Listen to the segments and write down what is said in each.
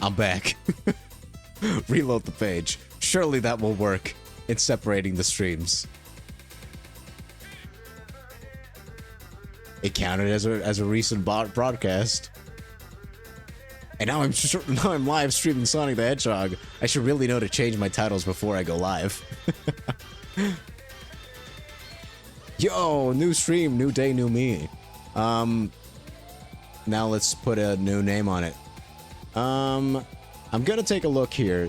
I'm back. Reload the page. Surely that will work in separating the streams. It counted as a recent broadcast. And now I'm live streaming Sonic the Hedgehog. I should really know to change my titles before I go live. Yo, new stream, new day, new me. Now let's put a new name on it. I'm gonna take a look here.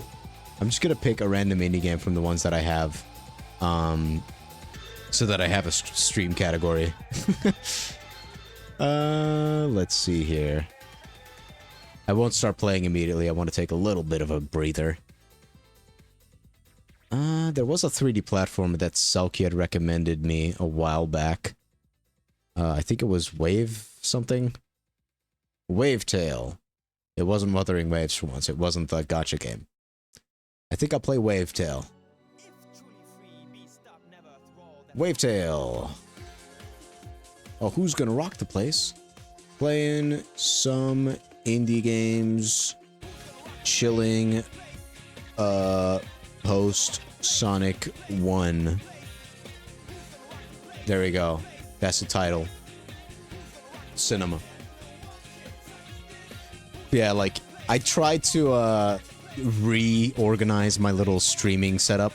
I'm just gonna pick a random indie game from the ones that I have. So that I have a stream category. Let's see here. I won't start playing immediately. I want to take a little bit of a breather. There was a 3D platformer that Selkie had recommended me a while back. I think it was Wave something? Wavetale. It wasn't Wuthering Waves for once. It wasn't the gacha game. I think I'll play Wavetale. Wavetale. Oh, who's gonna rock the place? Playing some indie games. Chilling. Post Sonic 1. There we go. That's the title. Cinema. Yeah, like, I tried to, reorganize my little streaming setup.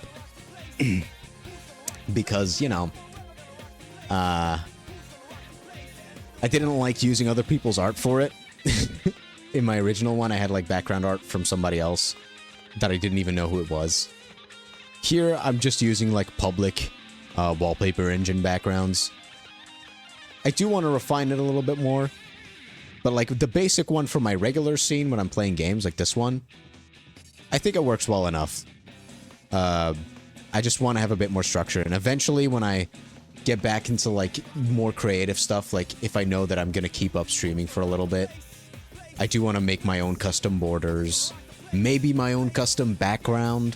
Because, you know, I didn't like using other people's art for it. In my original one, I had, like, background art from somebody else that I didn't even know who it was. Here, I'm just using, like, public wallpaper engine backgrounds. I do want to refine it a little bit more. But, like, the basic one for my regular scene when I'm playing games, like this one, I think it works well enough. I just want to have a bit more structure. And eventually, when I get back into, like, more creative stuff, like, if I know that I'm going to keep up streaming for a little bit, I do want to make my own custom borders. Maybe my own custom background.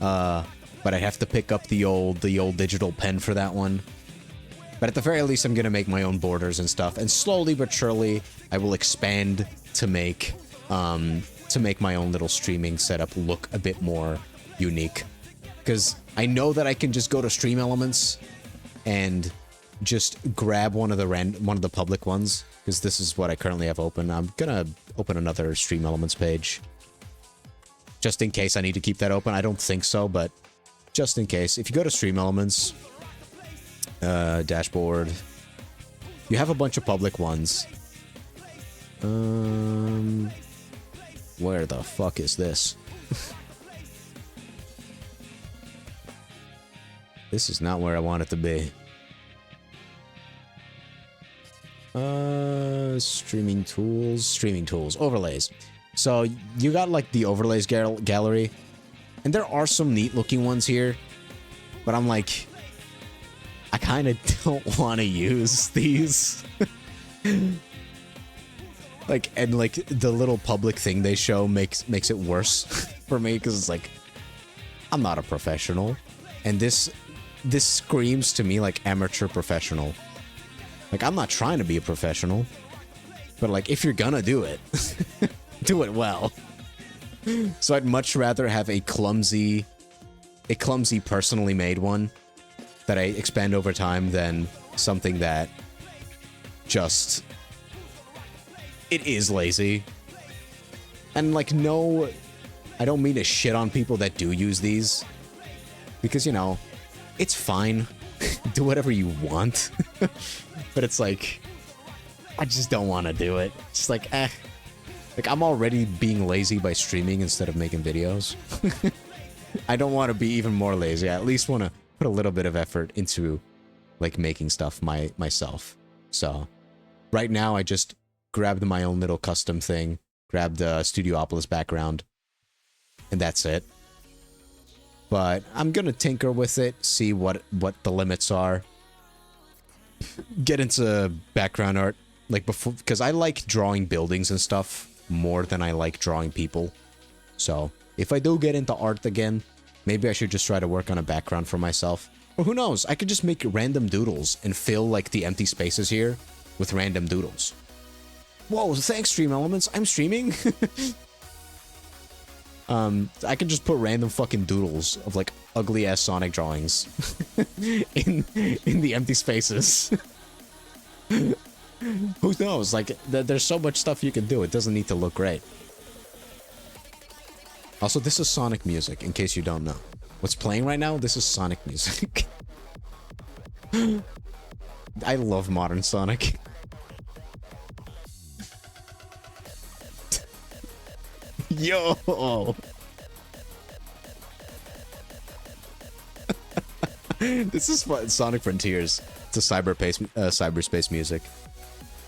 But I have to pick up the old digital pen for that one. But at the very least, I'm going to make my own borders and stuff. And slowly but surely, I will expand to make my own little streaming setup look a bit more unique. Because I know that I can just go to Stream Elements and just grab one of the public ones. Because this is what I currently have open. I'm going to open another Stream Elements page. Just in case I need to keep that open. I don't think so, but just in case. If you go to Stream Elements... dashboard. You have a bunch of public ones. Where the fuck is this? This is not where I want it to be. Streaming tools, overlays. So you got like the overlays gallery, and there are some neat looking ones here, but I'm like, I kind of don't want to use these. Like, and like the little public thing they show makes it worse for me, because it's like, I'm not a professional, and this screams to me like amateur professional. Like, I'm not trying to be a professional, but like, if you're gonna do it, do it well. So I'd much rather have a clumsy personally made one that I expand over time than something that just... it is lazy. And, like, no... I don't mean to shit on people that do use these. Because, you know, it's fine. Do whatever you want. But it's like... I just don't want to do it. It's like, eh. Like, I'm already being lazy by streaming instead of making videos. I don't want to be even more lazy. I at least want to put a little bit of effort into, like, making stuff myself. So, right now, I just grabbed my own little custom thing, grabbed the Studiopolis background, and that's it. But I'm gonna tinker with it, see what the limits are, get into background art, like, before, because I like drawing buildings and stuff more than I like drawing people. So, if I do get into art again, maybe I should just try to work on a background for myself. Or who knows, I could just make random doodles and fill, like, the empty spaces here with random doodles. Whoa, thanks, Stream Elements. I'm streaming. I can just put random fucking doodles of like ugly ass Sonic drawings in the empty spaces. Who knows? Like, there's so much stuff you can do. It doesn't need to look great. Also, this is Sonic music, in case you don't know. What's playing right now? This is Sonic music. I love modern Sonic. Yo! This is fun. Sonic Frontiers. It's a cyberspace music.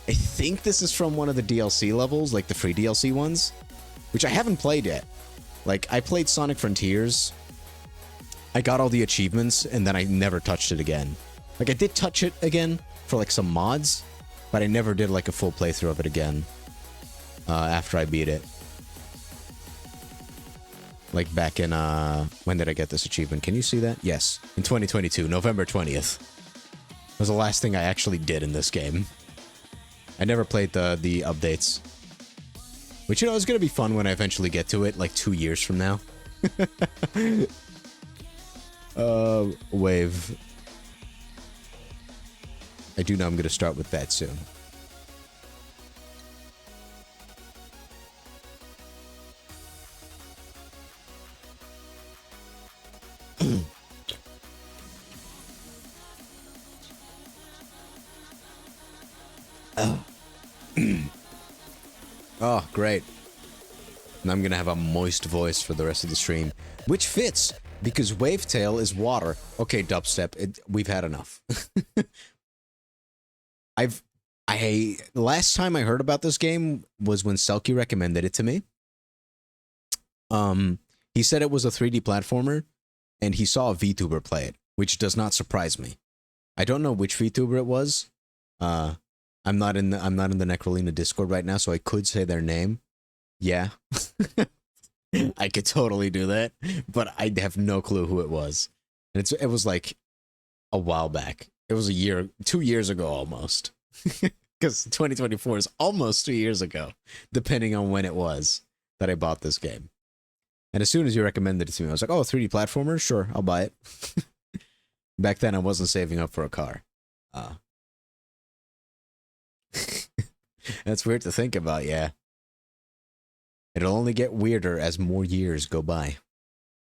I think this is from one of the DLC levels, like the free DLC ones, which I haven't played yet. Like, I played Sonic Frontiers, I got all the achievements, and then I never touched it again. Like, I did touch it again for, like, some mods, but I never did, like, a full playthrough of it again after I beat it. Like, back in, when did I get this achievement? Can you see that? Yes. In 2022, November 20th. Was the last thing I actually did in this game. I never played the updates. Which, you know, is gonna be fun when I eventually get to it, like 2 years from now. Wave. I do know I'm gonna start with that soon. Oh. Oh, great. And I'm gonna have a moist voice for the rest of the stream. Which fits, because Wavetale is water. Okay, dubstep, we've had enough. Last time I heard about this game was when Selkie recommended it to me. He said it was a 3D platformer, and he saw a VTuber play it, which does not surprise me. I don't know which VTuber it was. I'm not in the Necrolina Discord right now, so I could say their name. Yeah. I could totally do that, but I have no clue who it was. And it was like a while back. It was 2 years ago almost. Because 2024 is almost 2 years ago, depending on when it was that I bought this game. And as soon as you recommended it to me, I was like, oh, 3D platformer? Sure, I'll buy it. Back then, I wasn't saving up for a car. That's weird to think about, yeah. It'll only get weirder as more years go by.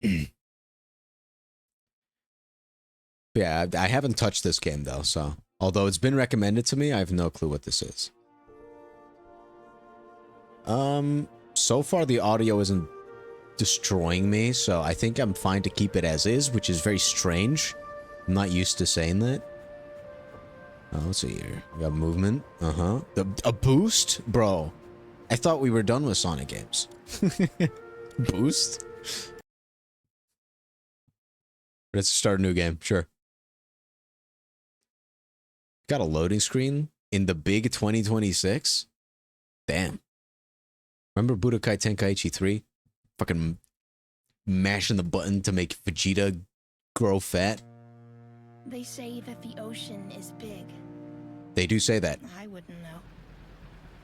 Yeah, I haven't touched this game, though, so... Although it's been recommended to me, I have no clue what this is. So far the audio isn't destroying me, so I think I'm fine to keep it as is, which is very strange. I'm not used to saying that. Oh, let's see here. We got movement. Uh-huh. A boost? Bro, I thought we were done with Sonic games. Boost? Let's start a new game, sure. Got a loading screen in the big 2026? Damn. Remember Budokai Tenkaichi 3? Fucking mashing the button to make Vegeta grow fat? They say that the ocean is big. They do say that. I wouldn't know.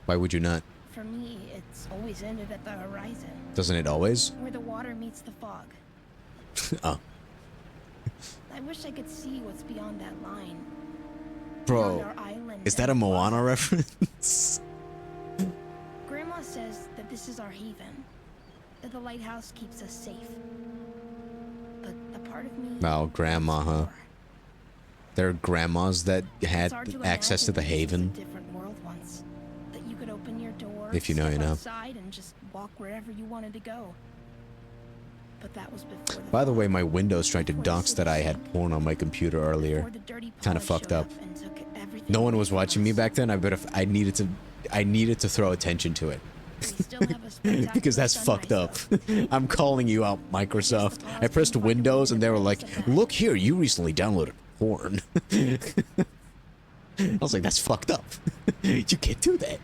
Why would you not? For me, it's always ended at the horizon. Doesn't it always? Where the water meets the fog. Oh. I wish I could see what's beyond that line. Bro, is that a Moana reference? Grandma says that this is our haven. That the lighthouse keeps us safe. But the part of me... Oh, Grandma, huh? There are grandmas that had access to the haven. Different world once. That you could open your door, if you know, you know. Outside and just walk wherever you wanted to go. But that was before By the way, my Windows tried to dox that I had porn on my computer earlier. Kind of fucked up. No one was watching me back then. I needed to throw attention to it. Because that's fucked up. I'm calling you out, Microsoft. I pressed Windows and they were like, look here, you recently downloaded porn. I was like, that's fucked up. You can't do that.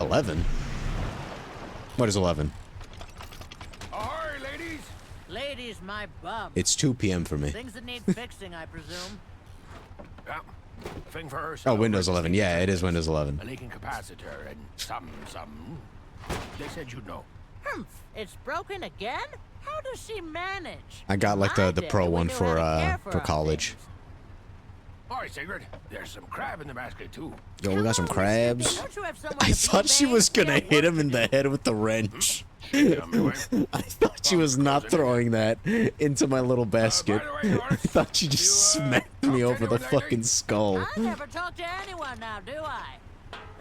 11? What is 11? Ahoy, ladies! Ladies, my bum. It's 2 p.m. for me. Things that need fixing, I presume. Yeah. Thing first. Oh, Windows 11. Yeah, it is Windows 11. A leaking capacitor and some. They said you'd know. Humph, it's broken again? How does she manage? I got like My the day, pro we one knew how to care for our college. things. Alright, Sigrid. There's some crab in the basket, too. Yo, we got some Come on, crabs. Mr. Don't you have someone I to thought be, she babe? was We gonna have hit work him to in the do. head with the wrench. Yeah, me way. I thought she was not throwing that into my little basket. by the way, I thought she just you, smacked me talk to over the anyone lately? fucking skull. I never talk to anyone now, do I?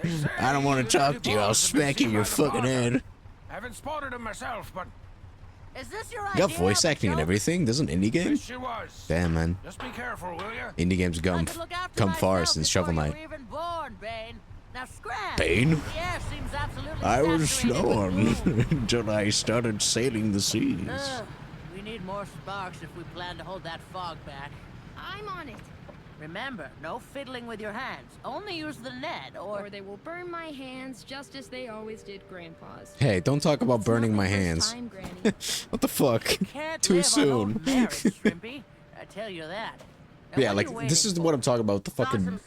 They say I don't want the to talk dirty to you. I'll balls have been smack you in seen your by the fucking father. head. I haven't spotted him myself, but Is this your You idea got voice of a acting and joke? everything. This is an indie game. wish it was. Damn, man. Just be careful, will you? Indie games I come could look after come far myself since before Shovel you Knight. were even born, Bane. Now scram. Bane? The air seems absolutely I was saturated with known gloom. until I started sailing the seas. We need more sparks if we plan to hold that fog back. I'm on it. Remember, no fiddling with your hands. Only use the net, Or they will burn my hands just as they always did Grandpa's. Hey, don't talk about It's burning not my the first hands. time, Granny. What the fuck? can't Too live soon. on old merit, Shrimpy. I tell you that. Now, Yeah, what are like you this waiting is what for? I'm talking about. The fucking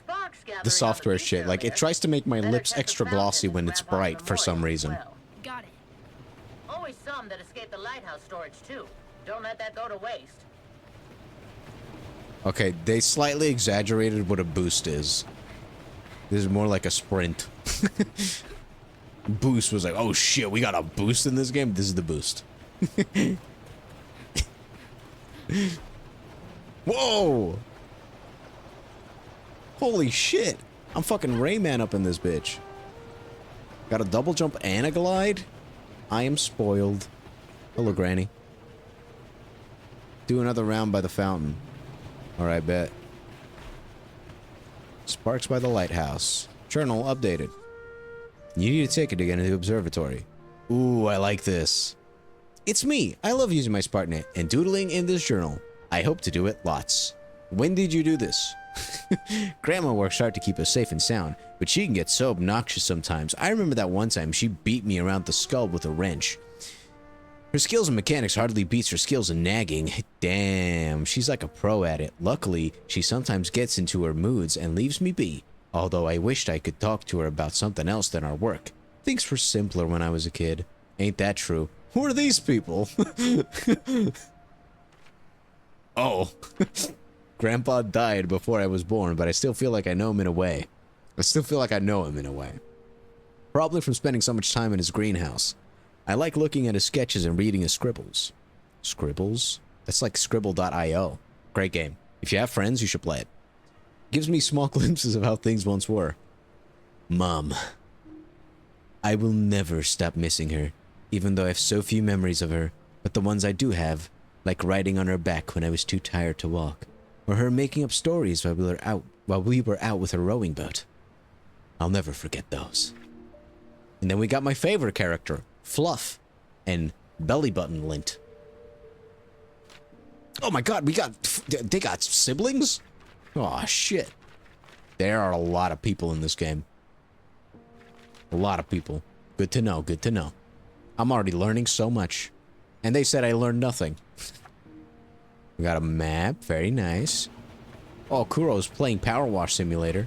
the software shit. Like it tries to make my lips extra glossy when it's bright for some reason. Got it. Always some that escape the lighthouse storage too. Don't let that go to waste. Okay, they slightly exaggerated what a boost is. This is more like a sprint. Boost was like, oh shit, we got a boost in this game? This is the boost. Whoa! Holy shit! I'm fucking Rayman up in this bitch. Got a double jump and a glide? I am spoiled. Hello, Granny. Do another round by the fountain. Alright, bet. Sparks by the lighthouse. Journal updated. You need a ticket to get into the observatory. Ooh, I like this. It's me. I love using my SparkNet and doodling in this journal. I hope to do it lots. When did you do this? Grandma works hard to keep us safe and sound, but she can get so obnoxious sometimes. I remember that one time she beat me around the skull with a wrench. Her skills in mechanics hardly beats her skills in nagging. Damn, she's like a pro at it. Luckily, she sometimes gets into her moods and leaves me be. Although I wished I could talk to her about something else than our work. Things were simpler when I was a kid. Ain't that true? Who are these people? Oh. Grandpa died before I was born, but I still feel like I know him in a way. Probably from spending so much time in his greenhouse. I like looking at his sketches and reading his scribbles. Scribbles? That's like scribble.io. Great game. If you have friends, you should play it. Gives me small glimpses of how things once were. Mom. I will never stop missing her, even though I have so few memories of her, but the ones I do have, like riding on her back when I was too tired to walk, or her making up stories while we were out with her rowing boat. I'll never forget those. And then we got my favorite character, Fluff, and Belly Button Lint. Oh my god, they got siblings? Oh shit. There are a lot of people in this game. A lot of people. Good to know, good to know. I'm already learning so much. And they said I learned nothing. We got a map, very nice. Oh, Kuro's playing Power Wash Simulator.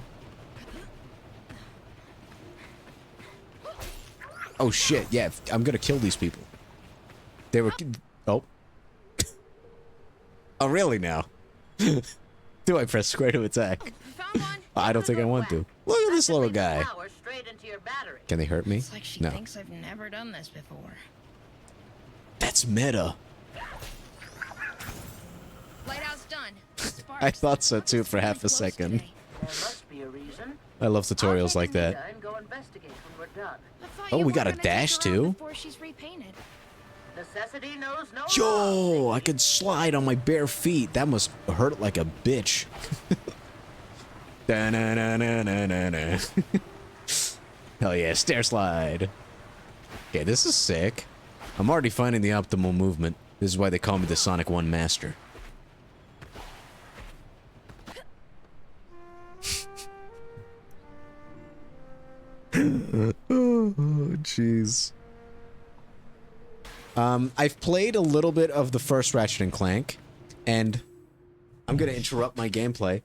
Oh shit, yeah, I'm gonna kill these people. They were... Oh. Oh, really now? Do I press square to attack? Found one. I don't think I want to. Look at this little guy. Can they hurt me? It's like she No. thinks I've never done this before. That's meta. Lighthouse done. I thought so too for half a second. I love tutorials like that. Oh, we got a dash too? Before she's repainted. Necessity knows no Yo, I could slide on my bare feet. That must hurt like a bitch. Da-na-na-na-na-na-na. Hell yeah, stair slide. Okay, this is sick. I'm already finding the optimal movement. This is why they call me the Sonic 1 Master. Oh, jeez. I've played a little bit of the first Ratchet and Clank, and I'm gonna interrupt my gameplay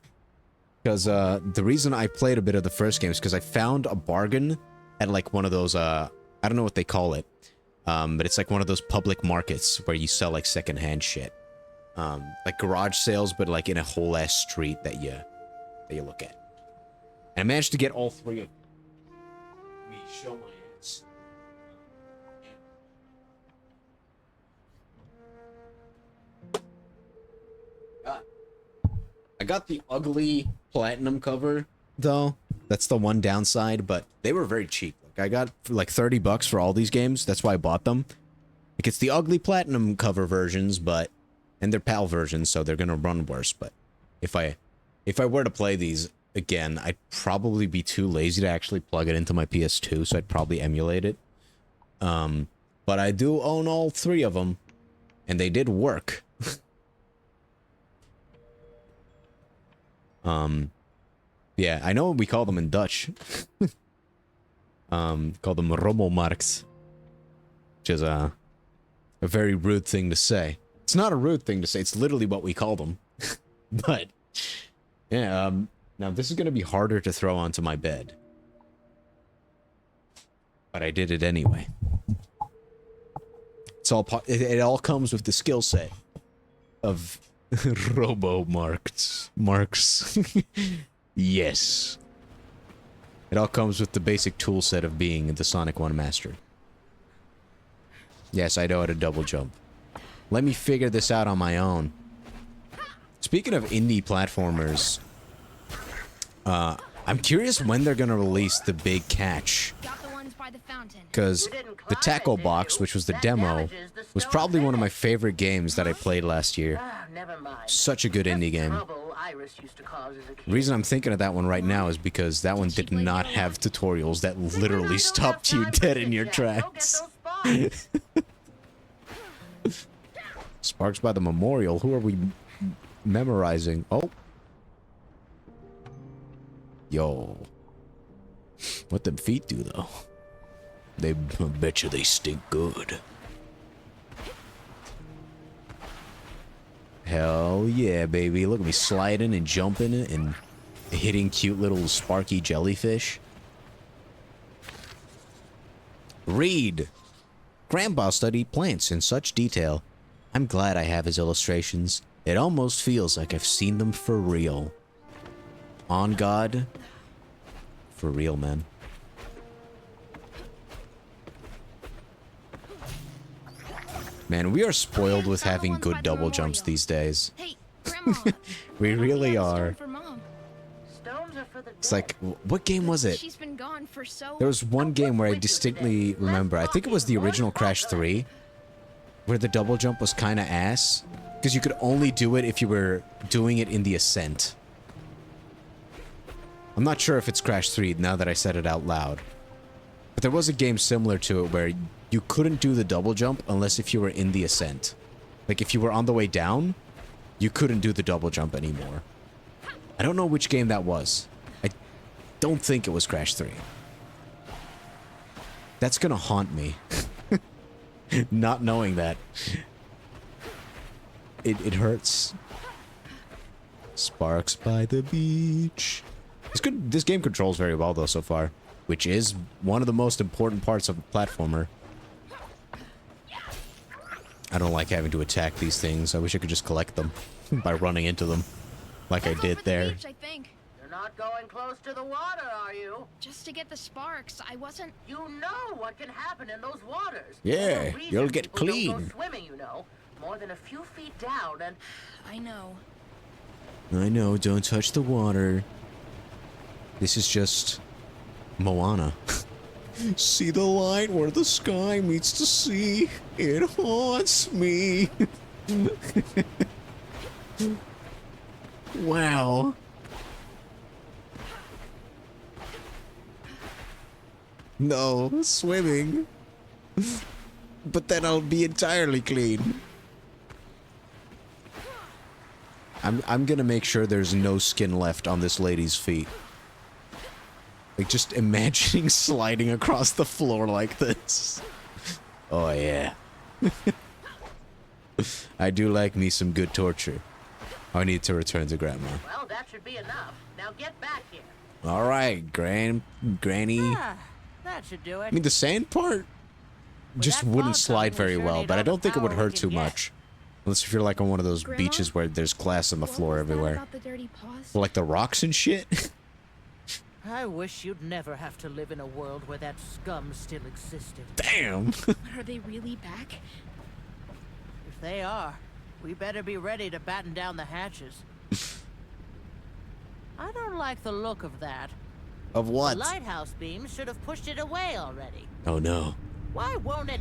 because the reason I played a bit of the first game is because I found a bargain at like one of those I don't know what they call it, But it's like one of those public markets where you sell like secondhand shit. Like garage sales, but like in a whole ass street that you look at. And I managed to get all 3 of them. Let me show my ass. I got the ugly platinum cover though. That's the one downside, but they were very cheap. Like I got for like $30 for all these games. That's why I bought them. Like it's the ugly platinum cover versions, but and they're PAL versions, so they're gonna run worse. But if I were to play these again, I'd probably be too lazy to actually plug it into my PS2, so I'd probably emulate it. But I do own all 3 of them, and they did work. Yeah, I know what we call them in Dutch. Call them rommelmarks, which is a very rude thing to say. It's not a rude thing to say. It's literally what we call them. But yeah, now this is gonna be harder to throw onto my bed, but I did it anyway. It's all it all comes with the skill set of marks. Yes. It all comes with the basic tool set of being the Sonic 1 master. Yes, I know how to double jump. Let me figure this out on my own. Speaking of indie platformers, I'm curious when they're gonna release the big catch. Because the Tackle Box, which was the demo, was probably one of my favorite games that I played last year. Such a good indie game. The reason I'm thinking of that one right now is because that one did not have tutorials that literally stopped you dead in your tracks. Sparks by the Memorial? Who are we memorizing? Oh. Yo. What them feet do, though? I bet you they stink good. Hell yeah, baby. Look at me sliding and jumping and hitting cute little sparky jellyfish. Read. Grandpa studied plants in such detail. I'm glad I have his illustrations. It almost feels like I've seen them for real. On God. For real, man. Man, we are spoiled with having good double jumps these days. Hey, Grandma. We really are. For Mom. It's like, what game was it? She's been gone for so. There was one game where I distinctly remember. I think it was the original Crash 3, where the double jump was kind of ass, because you could only do it if you were doing it in the ascent. I'm not sure if it's Crash 3 now that I said it out loud, but there was a game similar to it where you couldn't do the double jump unless if you were in the ascent. Like if you were on the way down, you couldn't do the double jump anymore. I don't know which game that was. I don't think it was Crash 3. That's gonna haunt me. Not knowing that. It hurts. Sparks by the beach. This game controls very well though so far, which is one of the most important parts of a platformer. I don't like having to attack these things. I wish I could just collect them by running into them, like I did there. Beach, I think. You're not going close to the water, are you? Just to get the sparks. I wasn't. You know what can happen in those waters. Yeah, There's a reason you'll get people don't clean. go swimming, you know, more than a few feet down, and I know. I know, don't touch the water. This is just Moana. See the line where the sky meets the sea? It haunts me. Wow. No, swimming. But then I'll be entirely clean. I'm gonna make sure there's no skin left on this lady's feet. Like, just imagining sliding across the floor like this. Oh, yeah. I do like me some good torture. I need to return to Grandma. well, that should be enough. Now get back here. All right, Granny. That should do I it. mean, the sand part just wouldn't slide very well, but I don't think it would hurt too much. Unless if you're like on one of those Grandma? beaches where there's glass on the floor everywhere. About the dirty paws? Like the rocks and shit. I wish you'd never have to live in a world where that scum still existed. Damn. Are they really back? If they are, we better be ready to batten down the hatches. I don't like the look of that. Of what? The lighthouse beams should have pushed it away already. Oh no. Why won't it?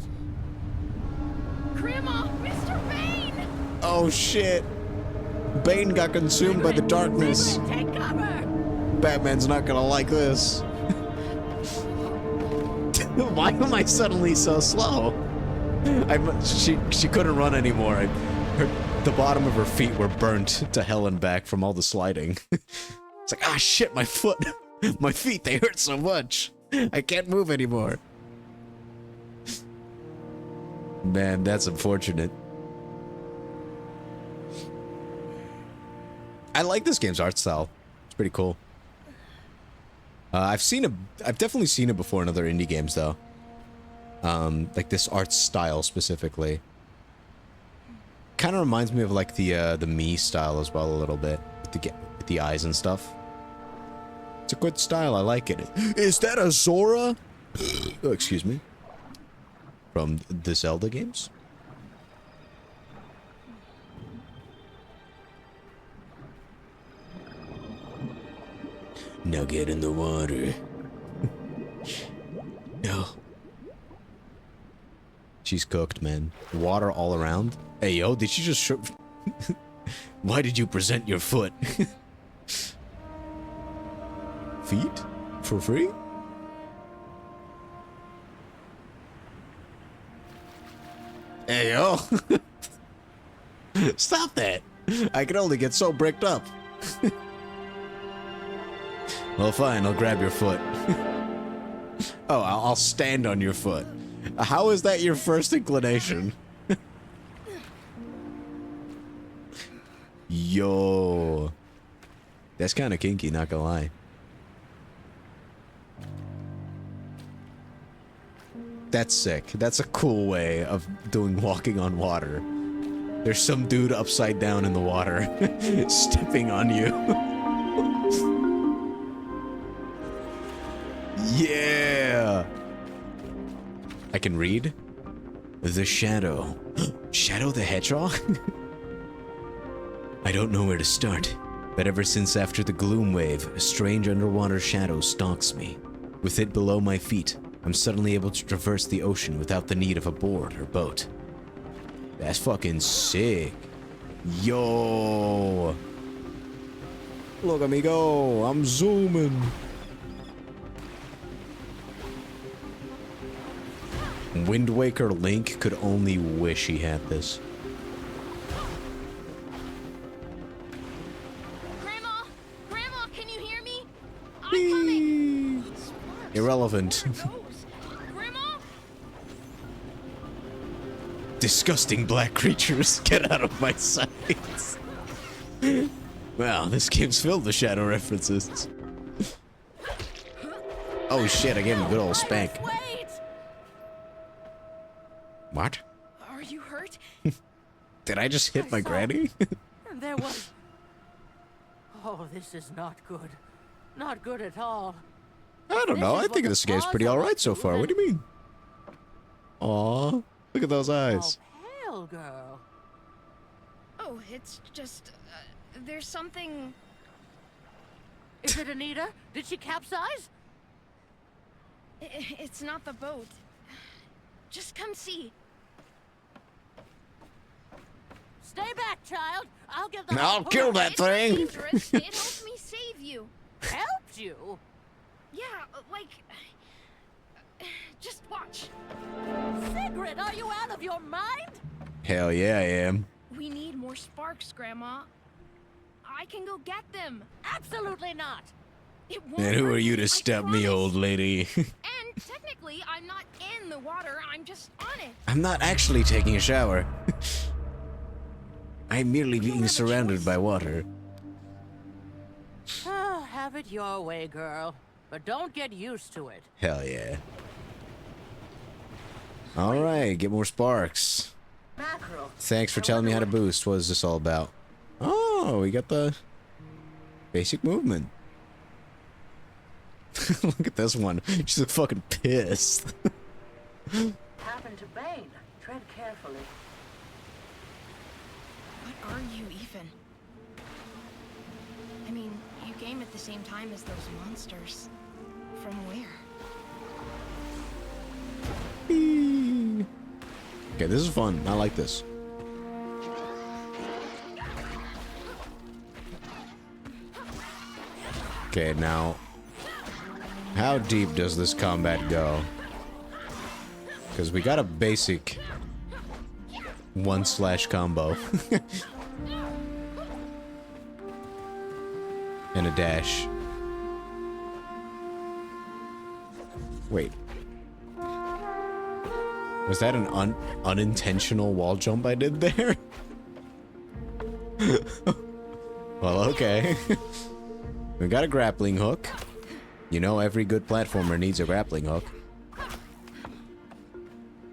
Grandma! Mr. Bane! Oh shit. Bane got consumed by the darkness. Take cover! Batman's not gonna like this. Why am I suddenly so slow? She couldn't run anymore. The bottom of her feet were burnt to hell and back from all the sliding. It's like, ah shit, my foot. My feet, they hurt so much. I can't move anymore. Man, that's unfortunate. I like this game's art style. It's pretty cool. I've definitely seen it before in other indie games though. Like this art style specifically. Kind of reminds me of like the Mii style as well a little bit with the eyes and stuff. It's a good style. I like it. Is that a Zora? Oh, excuse me. From the Zelda games. Now get in the water. No. She's cooked, man. Water all around. Hey, yo, did you just show... Why did you present your foot? Feet? For free? Hey, yo. Stop that. I can only get so bricked up. Well, fine, I'll grab your foot. Oh, I'll stand on your foot. How is that your first inclination? Yo. That's kind of kinky, not gonna lie. That's sick. That's a cool way of doing walking on water. There's some dude upside down in the water, stepping on you. Yeah! I can read? The Shadow. Shadow the Hedgehog? I don't know where to start, but ever since after the Gloom Wave, a strange underwater shadow stalks me. With it below my feet, I'm suddenly able to traverse the ocean without the need of a board or boat. That's fucking sick. Yo! Look at me go! I'm zooming! Wind Waker Link could only wish he had this. Grandma! Grandma, can you hear me? I'm coming! Irrelevant. Grandma? Disgusting black creatures, get out of my sight. Wow, this game's filled with shadow references. Oh shit, I gave him a good old spank. Wait! What? Are you hurt? Did I just hit my granny? And there was... Oh, this is not good. Not good at all. I don't know, I think this game's pretty alright so far. What do you mean? Aw, look at those eyes. Oh, pale girl. Oh, it's just... there's something... Is it Anita? Did she capsize? It's not the boat. Just come see. Stay back, child. I'll get the... I'll kill that thing. Dangerous. It helped me save you. Helped you? Yeah, like... just watch. Sigrid, are you out of your mind? Hell yeah, I am. We need more sparks, Grandma. I can go get them. Absolutely not. It won't And who hurt are you me, to I stop me, promise. old lady? And technically, I'm not in the water. I'm just on it. I'm not actually taking a shower. I'm merely don't being have a surrounded choice. by water. Ah, have it your way, girl. But don't get used to it. Hell yeah. All right, get more sparks. Mackerel. Thanks for telling me how to boost. What is this all about? Oh, we got the basic movement. Look at this one. She's fucking pissed. Happened to Bane. Tread carefully. What are you even? I mean, you came at the same time as those monsters. From where? Okay, this is fun. I like this. Okay, now, how deep does this combat go? Because we got a basic 1/ combo. And a dash. Wait. Was that an unintentional wall jump I did there? Well, okay. We got a grappling hook. You know every good platformer needs a grappling hook.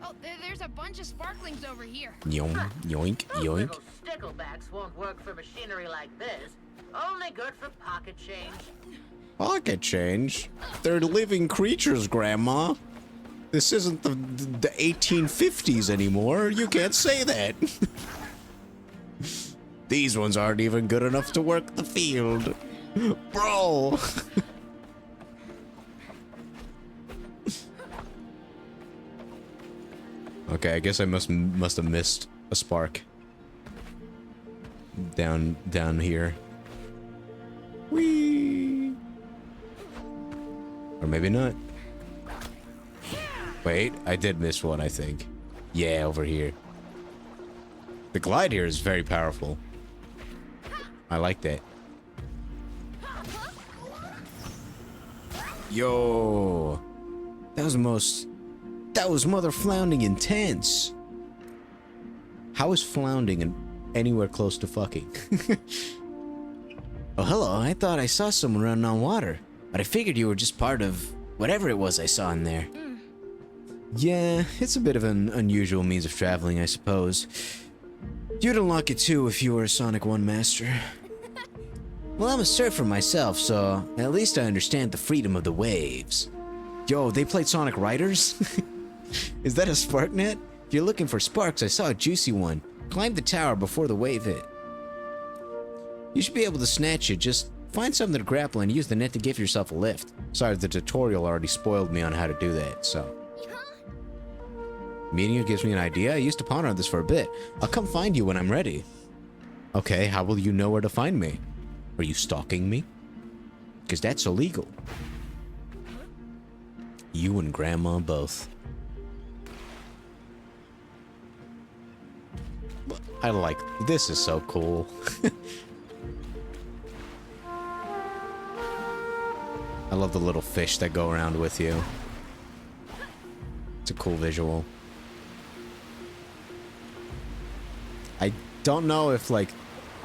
Oh, there's a bunch of sparklings over here. Yoink, yoink, Those yoink. little sticklebacks won't work for machinery like this. Only good for pocket change. Pocket change? They're living creatures, Grandma. This isn't the 1850s anymore. You can't say that. These ones aren't even good enough to work the field. Bro. Okay, I guess I must have missed a spark. Down here. Whee! Or maybe not. Wait, I did miss one, I think. Yeah, over here. The glide here is very powerful. I like that. Yo! That was mother flounding intense. How is flounding anywhere close to fucking? Oh, hello. I thought I saw someone running on water, but I figured you were just part of whatever it was I saw in there. Yeah, it's a bit of an unusual means of traveling, I suppose. You'd unlock it too if you were a Sonic 1 master. Well, I'm a surfer myself, so at least I understand the freedom of the waves. Yo, they played Sonic Riders? Is that a spark net? If you're looking for sparks, I saw a juicy one. Climb the tower before the wave hit. You should be able to snatch it. Just find something to grapple and use the net to give yourself a lift. Sorry, the tutorial already spoiled me on how to do that, so. Meeting you gives me an idea. I used to ponder on this for a bit. I'll come find you when I'm ready. Okay, how will you know where to find me? Are you stalking me? Because that's illegal. You and Grandma both. I like... This is so cool. I love the little fish that go around with you. It's a cool visual. I don't know if, like...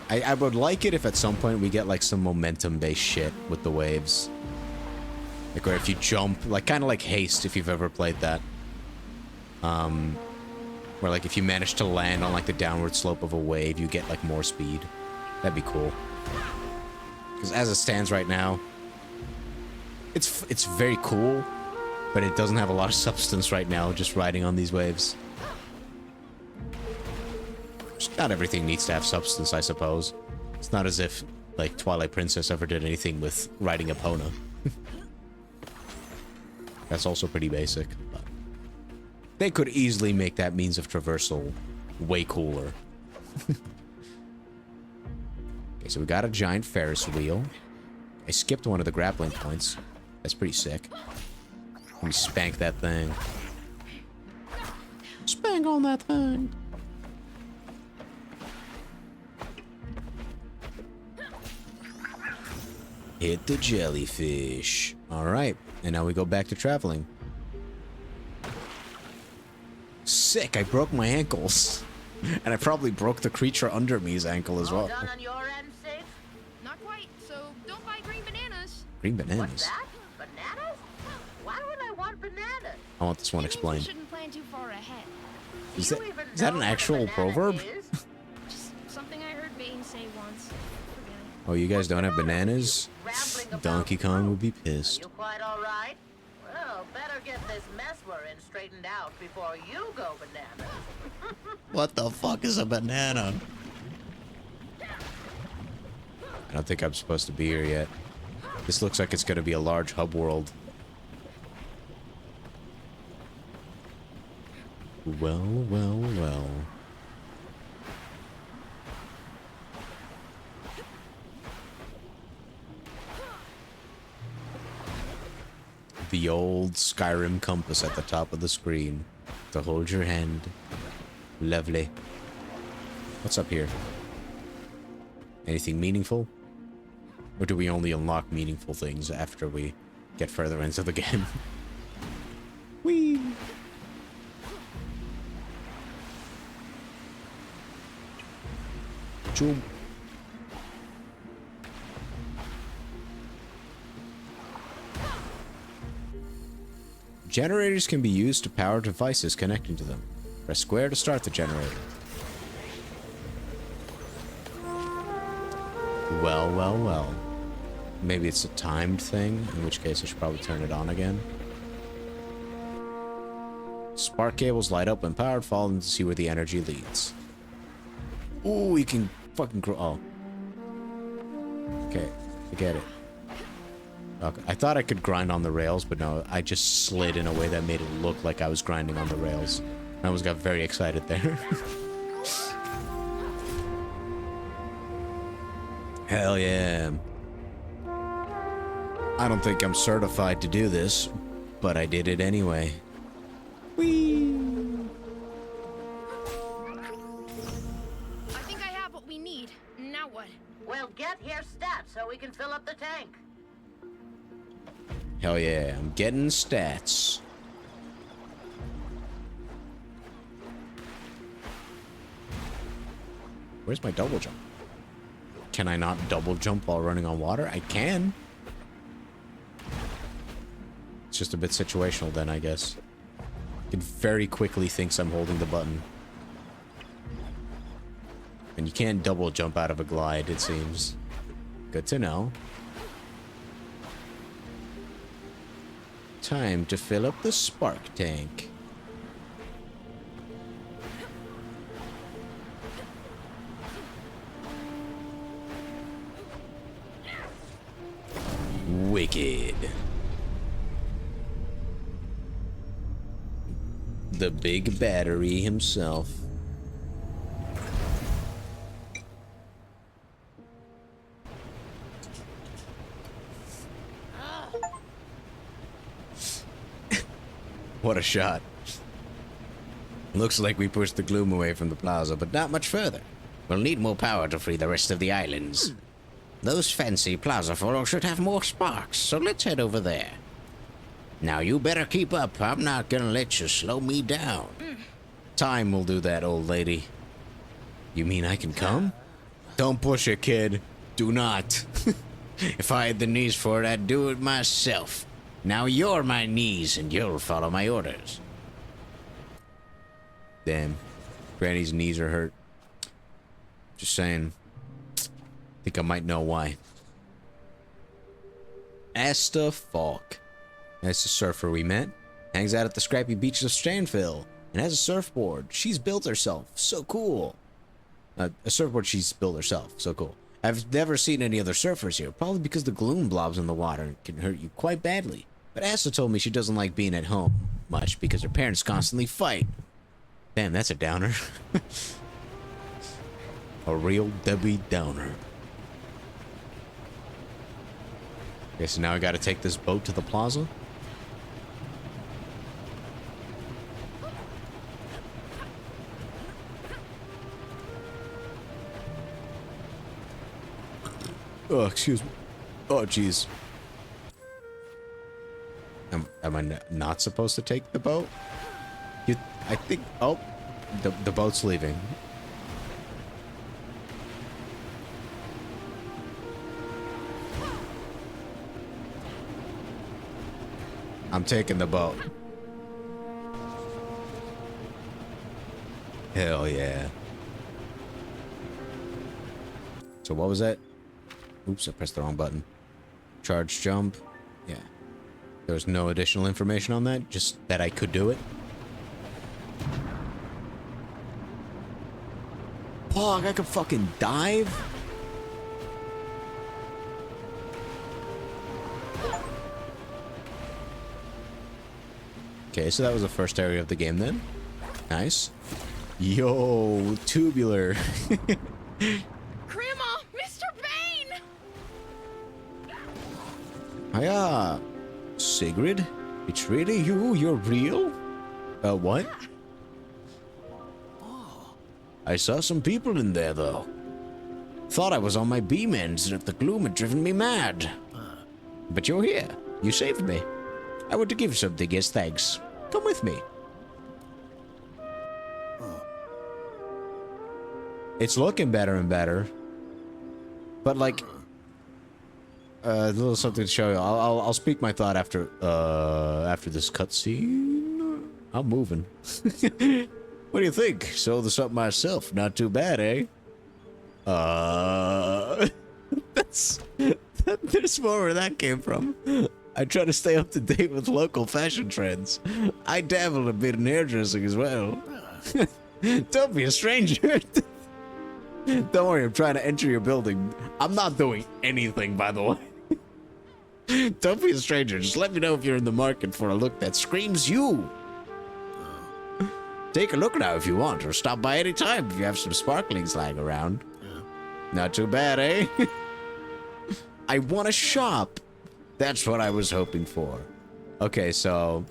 I would like it if at some point we get, like, some momentum-based shit with the waves. Like, where if you jump... Like, kind of like Haste, if you've ever played that. Where, like, if you manage to land on, like, the downward slope of a wave, you get, like, more speed. That'd be cool. Because as it stands right now... It's very cool, but it doesn't have a lot of substance right now, just riding on these waves. Just not everything needs to have substance, I suppose. It's not as if, like, Twilight Princess ever did anything with riding Epona. That's also pretty basic, but they could easily make that means of traversal way cooler. Okay, so we got a giant Ferris wheel. I skipped one of the grappling points. That's pretty sick. Let me spank that thing. Spank on that thing. Hit the jellyfish. Alright, and now we go back to traveling. Sick, I broke my ankles. And I probably broke the creature under me's ankle as well. All done on your end, Safe? Not quite, so don't buy green bananas. Green bananas. What's that? Bananas? Why would I want bananas? I want this one It means we explained. shouldn't plan too far ahead. Is You that, even is that know an what a actual banana proverb? is? Just something I heard Bane say once. Forget it. Oh, you guys don't have bananas? Rambling about Donkey Kong would be fruit. pissed. Are you quite all right? Well, better get this mess we're in straightened out before you go bananas. What the fuck is a banana? I don't think I'm supposed to be here yet. This looks like it's gonna be a large hub world. Well, well, well. The old Skyrim compass at the top of the screen to hold your hand. Lovely. What's up here? Anything meaningful? Or do we only unlock meaningful things after we get further into the game? Whee! Jump. Generators can be used to power devices connecting to them. Press square to start the generator. Well, well, well. Maybe it's a timed thing, in which case I should probably turn it on again. Spark cables light up when powered, follow them to see where the energy leads. Ooh, we can fucking grow. Oh. Okay, forget it. Okay, I thought I could grind on the rails, but no, I just slid in a way that made it look like I was grinding on the rails. I almost got very excited there. Hell yeah. I don't think I'm certified to do this, but I did it anyway. Whee! I think I have what we need. Now what? Well, get here stats so we can fill up the tank. Hell yeah, I'm getting stats. Where's my double jump? Can I not double jump while running on water? I can. It's just a bit situational then, I guess. It very quickly thinks I'm holding the button. And you can't double jump out of a glide, it seems. Good to know. Time to fill up the spark tank. Wicked. The big battery himself. What a shot. Looks like we pushed the gloom away from the plaza, but not much further. We'll need more power to free the rest of the islands. Those fancy plaza photos should have more sparks, so let's head over there. Now you better keep up. I'm not gonna let you slow me down. Time will do that, old lady. You mean I can come? Don't push it, kid. Do not. If I had the knees for it, I'd do it myself. Now you're my knees, and you'll follow my orders. Damn. Granny's knees are hurt. Just saying. Think I might know why. Asta Falk. That's the surfer we met. Hangs out at the scrappy beaches of Stranville. And has a surfboard. She's built herself. So cool. A surfboard she's built herself. So cool. I've never seen any other surfers here. Probably because the gloom blobs in the water can hurt you quite badly. But Asta told me she doesn't like being at home much because her parents constantly fight. Damn, that's a downer. A real Debbie Downer. Okay, so now I gotta take this boat to the plaza. Oh, excuse me. Oh, jeez. Am I not supposed to take the boat? I think... Oh, the boat's leaving. I'm taking the boat. Hell yeah. So what was that? Oops, I pressed the wrong button. Charge jump. Yeah. There was no additional information on that, just that I could do it. Fuck, I could fucking dive? Okay, so that was the first area of the game then. Nice. Yo, tubular. Grandma! Mr. Bane! Hiya, Sigrid. It's really you? You're real? What? I saw some people in there, though. Thought I was on my beam ends and if the gloom had driven me mad. But you're here. You saved me. I want to give something as thanks. Come with me. It's looking better and better. But like, a little something to show you. I'll speak my thought after this cutscene. I'm moving. What do you think? Sold this up myself. Not too bad, eh? There's more where that came from. I try to stay up to date with local fashion trends. I dabble a bit in hairdressing as well. Don't be a stranger. Don't worry, I'm trying to enter your building. I'm not doing anything, by the way. Don't be a stranger. Just let me know if you're in the market for a look that screams you. Take a look now if you want, or stop by any time if you have some sparklings lying around. Not too bad, eh? I want to shop. That's what I was hoping for. Okay, so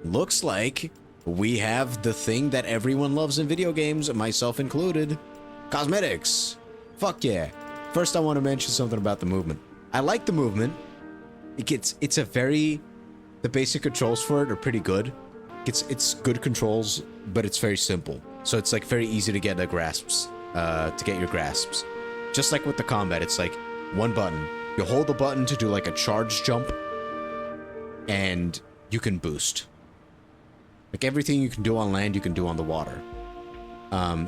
looks like we have the thing that everyone loves in video games, myself included. Cosmetics. Fuck yeah. First, I want to mention something about the movement. I like the movement. It's a very... The basic controls for it are pretty good. It's good controls, but it's very simple. So it's like very easy to get your grasps. Just like with the combat, it's like one button. You hold the button to do like a charge jump, and you can boost. Like everything you can do on land, you can do on the water.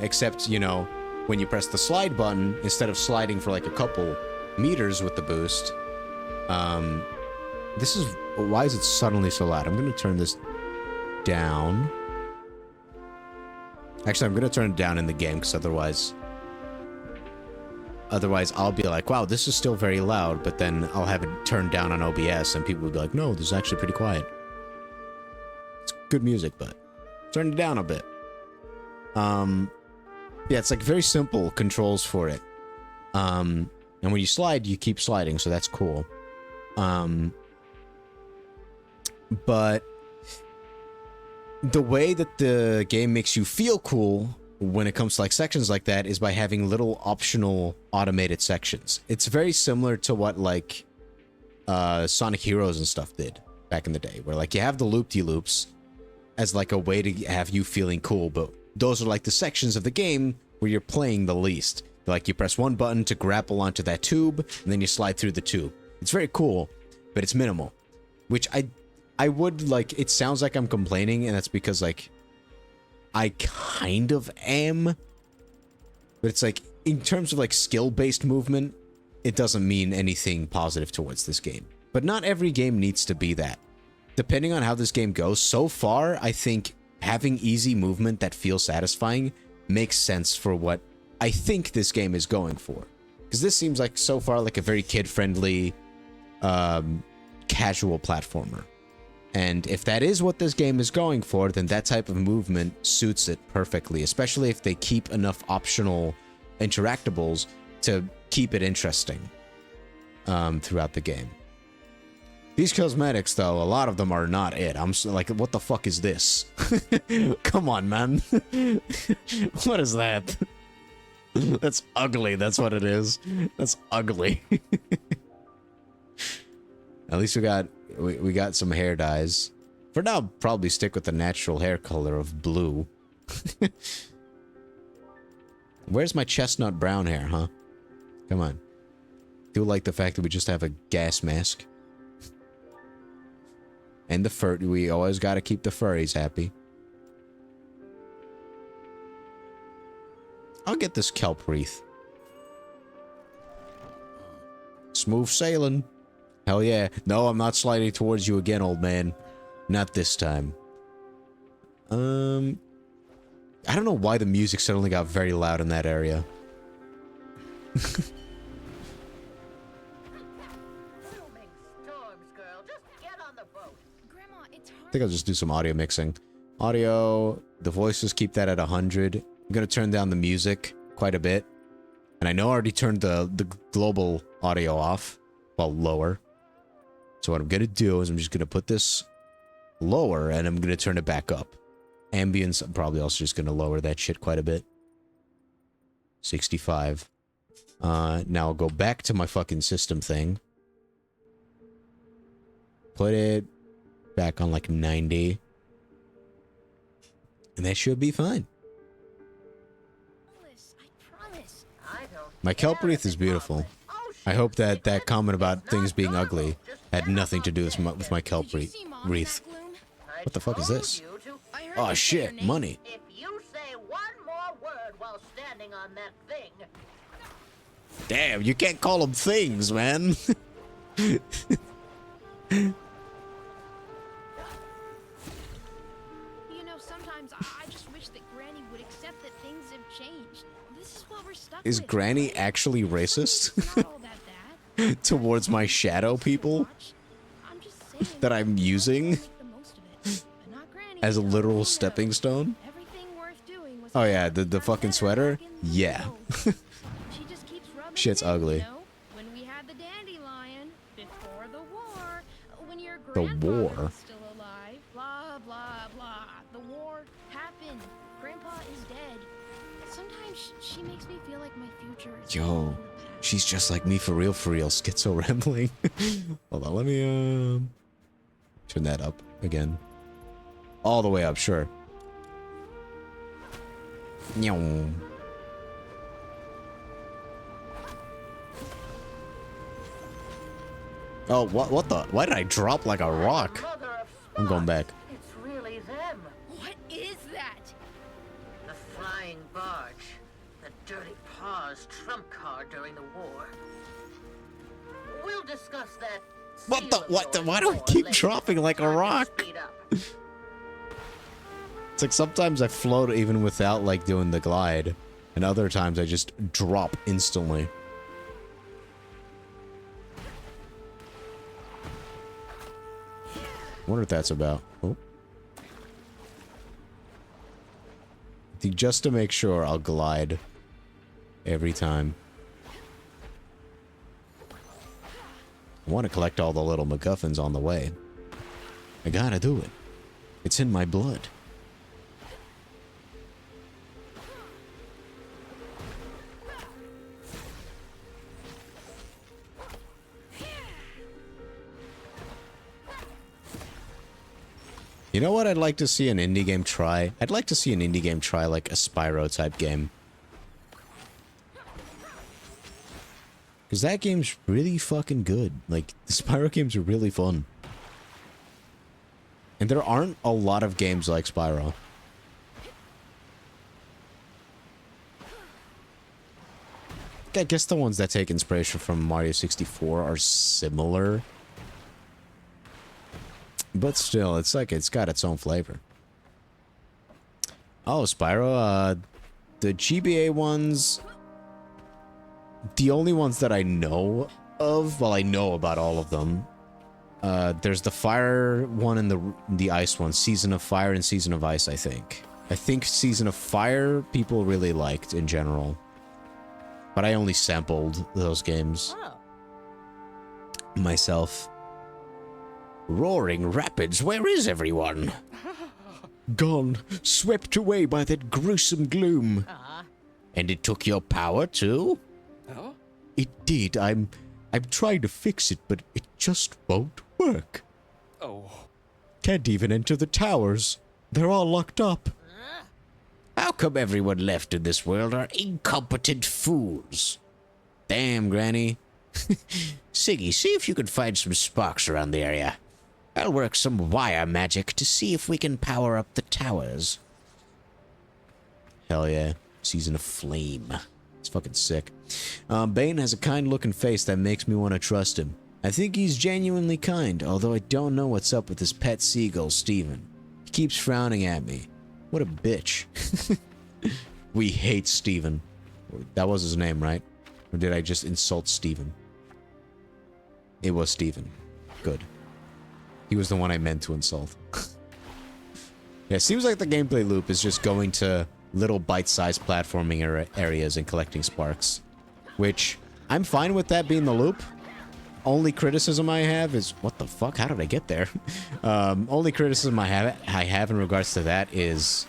Except, you know, when you press the slide button, instead of sliding for like a couple meters with the boost, this is... Why is it suddenly so loud? I'm going to turn this down. Actually, I'm going to turn it down in the game, because otherwise I'll be like, wow, this is still very loud, but then I'll have it turned down on OBS, and people will be like, no, this is actually pretty quiet. It's good music, but turn it down a bit. Yeah, it's like very simple controls for it. And when you slide, you keep sliding, so that's cool. But the way that the game makes you feel cool when it comes to like sections like that is by having little optional automated sections. It's very similar to what like Sonic Heroes and stuff did back in the day, where like you have the loop-de-loops as like a way to have you feeling cool, but those are like the sections of the game where you're playing the least. Like you press one button to grapple onto that tube, and then you slide through the tube. It's very cool, but it's minimal, which I would like... It sounds like I'm complaining, and that's because like I kind of am, but it's like in terms of like skill-based movement, it doesn't mean anything positive towards this game. But not every game needs to be that. Depending on how this game goes, so far I think having easy movement that feels satisfying makes sense for what I think this game is going for. Because this seems like so far like a very kid-friendly, casual platformer. And if that is what this game is going for, then that type of movement suits it perfectly, especially if they keep enough optional interactables to keep it interesting throughout the game. These cosmetics, though, a lot of them are not it. I'm like, what the fuck is this? Come on, man. What is that? That's ugly, that's what it is. That's ugly. At least we got some hair dyes. For now, I'll probably stick with the natural hair color of blue. Where's my chestnut brown hair, huh? Come on. Do like the fact that we just have a gas mask. And the fur, we always gotta keep the furries happy. I'll get this kelp wreath. Smooth sailing. Hell yeah. No, I'm not sliding towards you again, old man. Not this time. I don't know why the music suddenly got very loud in that area. Storms, girl. Just get on the boat. Grandma, it's hard. I think I'll just do some audio mixing. Audio, the voices, keep that at 100. I'm gonna turn down the music quite a bit. And I know I already turned the global audio off. Well, lower. So what I'm gonna do is I'm just gonna put this lower and I'm gonna turn it back up. Ambience, I'm probably also just gonna lower that shit quite a bit. 65. Now I'll go back to my fucking system thing. Put it back on like 90. And that should be fine. Alice, I promise. I don't My kelp care wreath if is it's beautiful. harmless. Oh, I hope that shit. that comment about It's things not being normal. ugly Just had get nothing to on do boat. with my kelp Did you see Mom in wreath. that gloom? I What the fuck is told this? you to- I heard Oh you say her shit, name. money. If you say one more word while standing on that thing, Damn, you can't call them things, man. You know, sometimes I just wish that Granny would accept that things have changed. This is what we're stuck Is with. Granny actually racist It's not all that bad. towards my shadow people I'm just saying, that I'm using make the most of it. But not Granny, as a so, literal you know, stepping stone? everything worth doing was Oh yeah, happening the back fucking then, sweater? back in the Yeah. snow. She just keeps rubbing Shit's it in, ugly. You know? When we had the dandelion, before the war, when your The grandfather war? was still alive, blah, blah, blah. The war happened. Grandpa is dead. Sometimes she makes me feel like my future is Yo, in the past. she's just like me for real, schizo rambling. Hold on, let me turn that up again. All the way up, sure. Meow. Oh, what the? Why did I drop like a rock? mother of I'm going back. It's really them. What is that? The flying barge. The dirty paws trump card during the war. We'll discuss that. What the- seal of what the- yours why do I more keep later. dropping like a Time to rock? speed up. It's like sometimes I float even without like doing the glide, and other times I just drop instantly. Wonder what that's about. Oh. Just to make sure, I'll glide every time. I want to collect all the little MacGuffins on the way. I gotta do it. It's in my blood. You know what I'd like to see an indie game try? I'd like to see an indie game try like a Spyro type game. Because that game's really fucking good. Like, the Spyro games are really fun. And there aren't a lot of games like Spyro. I guess the ones that take inspiration from Mario 64 are similar. But still, it's like, it's got its own flavor. Oh, Spyro, the GBA ones... The only ones that I know of, well, I know about all of them. There's the Fire one and the Ice one. Season of Fire and Season of Ice, I think. I think Season of Fire people really liked in general. But I only sampled those games Oh. myself. Roaring Rapids, where is everyone? Gone, swept away by that gruesome gloom. And it took your power too? Oh? It did. I'm trying to fix it, but it just won't work. Oh. Can't even enter the towers. They're all locked up. How come everyone left in this world are incompetent fools? Damn, Granny. Siggy, see if you can find some sparks around the area. I'll work some wire magic to see if we can power up the towers. Hell yeah. Season of Flame. It's fucking sick. Bane has a kind-looking face that makes me want to trust him. I think he's genuinely kind, although I don't know what's up with his pet seagull, Steven. He keeps frowning at me. What a bitch. We hate Steven. That was his name, right? Or did I just insult Steven? It was Steven. Good. He was the one I meant to insult. Yeah, it seems like the gameplay loop is just going to little bite-sized platforming areas and collecting sparks. Which, I'm fine with that being the loop. Only criticism I have is... What the fuck? How did I get there? Only criticism I have in regards to that is...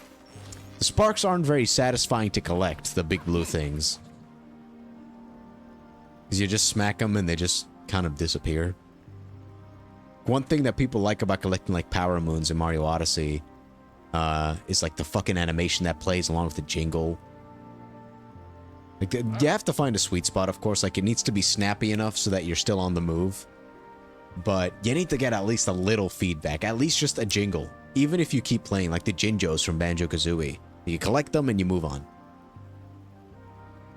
The sparks aren't very satisfying to collect, the big blue things. Because you just smack them and they just kind of disappear. One thing that people like about collecting like power moons in Mario Odyssey is like the fucking animation that plays along with the jingle. Like, you have to find a sweet spot, of course. Like, it needs to be snappy enough so that you're still on the move. But you need to get at least a little feedback. At least just a jingle. Even if you keep playing, like the Jinjos from Banjo-Kazooie. You collect them and you move on.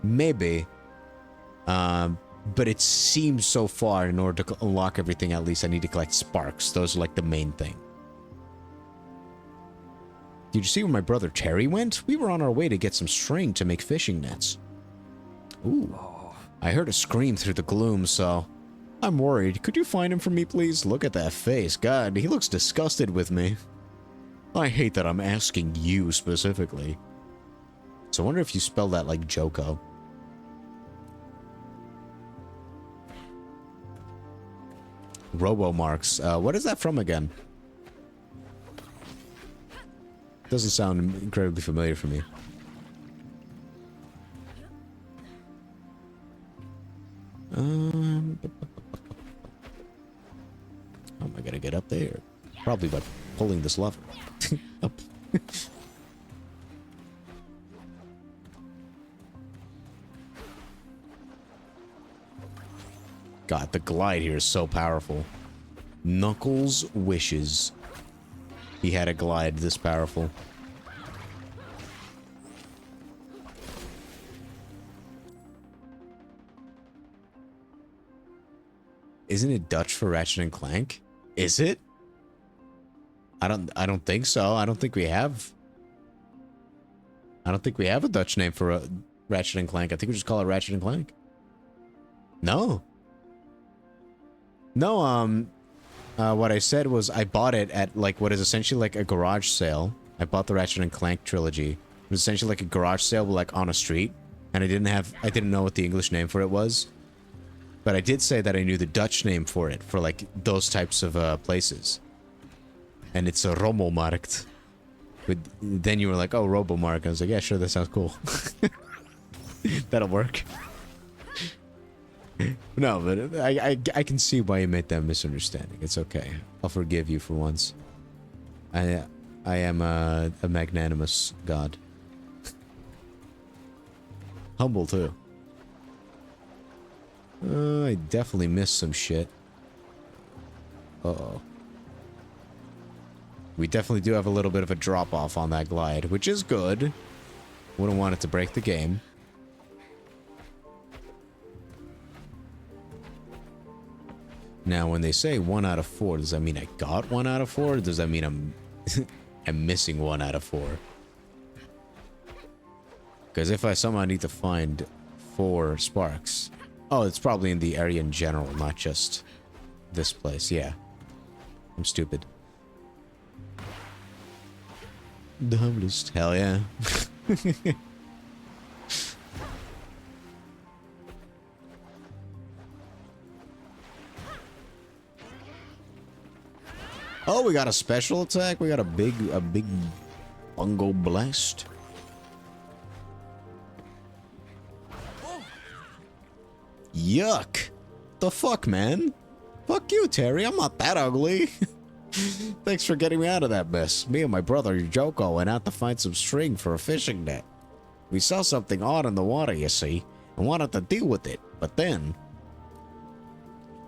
Maybe. But it seems so far, in order to unlock everything, at least I need to collect sparks. Those are like the main thing. Did you see where my brother Terry went? We were on our way to get some string to make fishing nets. Ooh. I heard a scream through the gloom, so... I'm worried. Could you find him for me, please? Look at that face. God, he looks disgusted with me. I hate that I'm asking you specifically. So I wonder if you spell that like Joko. Robo-marks. What is that from again? Doesn't sound incredibly familiar for me. How am I gonna get up there? Probably by pulling this lever. Up. God, the glide here is so powerful. Knuckles wishes he had a glide this powerful. Isn't it Dutch for Ratchet and Clank? Is it? I don't think so. I don't think we have a Dutch name for a Ratchet and Clank. I think we just call it Ratchet and Clank. No. No, what I said was I bought it at like what is essentially like a garage sale. I bought the Ratchet and Clank trilogy. It was essentially like a garage sale, but like on a street, and I didn't know what the English name for it was. But I did say that I knew the Dutch name for it, for like those types of places. And it's a Rommelmarkt. But then you were like, oh, Robomark. I was like, yeah, sure, that sounds cool. That'll work. No, but I can see why you made that misunderstanding. It's okay. I'll forgive you for once. I am a magnanimous god. Humble, too. I definitely missed some shit. Uh-oh. We definitely do have a little bit of a drop-off on that glide, which is good. Wouldn't want it to break the game. Now, when they say 1 out of 4, does that mean I got 1 out of 4? Or does that mean I'm I'm missing 1 out of 4? Because if I somehow need to find 4 sparks... Oh, it's probably in the area in general, not just this place. Yeah. I'm stupid. The humblest. Hell yeah. Oh, we got a special attack. We got a big bungo blast. Yuck. The fuck, man? Fuck you, Terry. I'm not that ugly. Thanks for getting me out of that mess. Me and my brother Joko went out to find some string for a fishing net. We saw something odd in the water, you see, and wanted to deal with it, but then...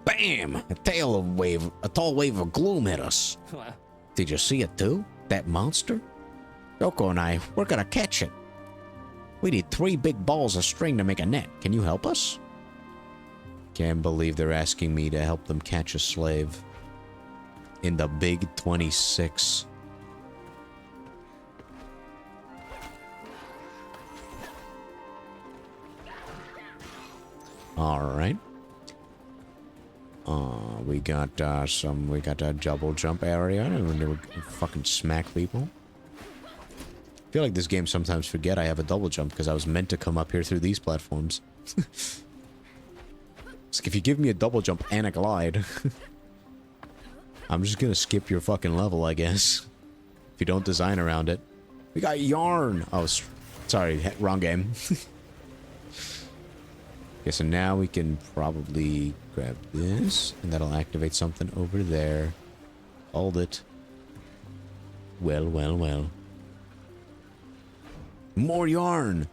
BAM! A tall wave of gloom hit us. Did you see it too? That monster? Joko and I, we're gonna catch it. We need 3 big balls of string to make a net. Can you help us? Can't believe they're asking me to help them catch a slave. In the big 26. Alright. We got a double jump area and we fucking smack people. I feel like this game sometimes forget I have a double jump because I was meant to come up here through these platforms. It's like if you give me a double jump and a glide, I'm just gonna skip your fucking level, I guess. If you don't design around it. We got yarn! Oh, sorry, wrong game. Okay, so now we can probably grab this, and that'll activate something over there. Hold it. Well, well, well. More yarn!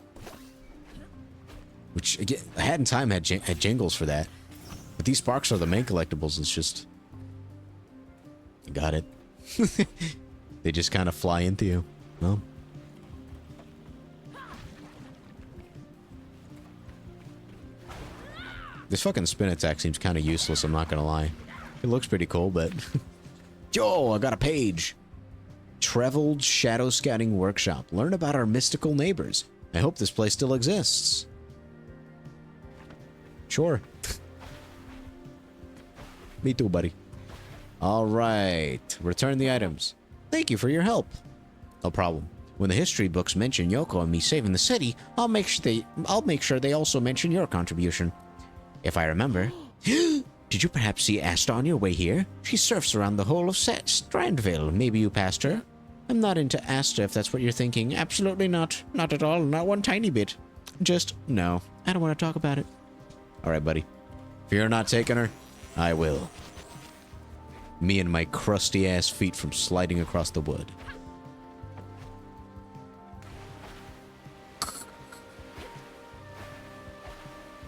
Which, again, Hat in Time had jingles for that. But these sparks are the main collectibles, it's just... Got it. They just kind of fly into you. Well... This fucking spin attack seems kind of useless, I'm not gonna lie. It looks pretty cool, but... Yo, I got a page! Traveled Shadow Scouting Workshop. Learn about our mystical neighbors. I hope this place still exists. Sure. Me too, buddy. Alright. Return the items. Thank you for your help. No problem. When the history books mention Yoko and me saving the city, I'll make sure they also mention your contribution. If I remember. Did you perhaps see Asta on your way here? She surfs around the whole of Strandville. Maybe you passed her? I'm not into Asta if that's what you're thinking. Absolutely not. Not at all. Not one tiny bit. Just, no. I don't want to talk about it. Alright, buddy. If you're not taking her, I will. Me and my crusty ass feet from sliding across the wood.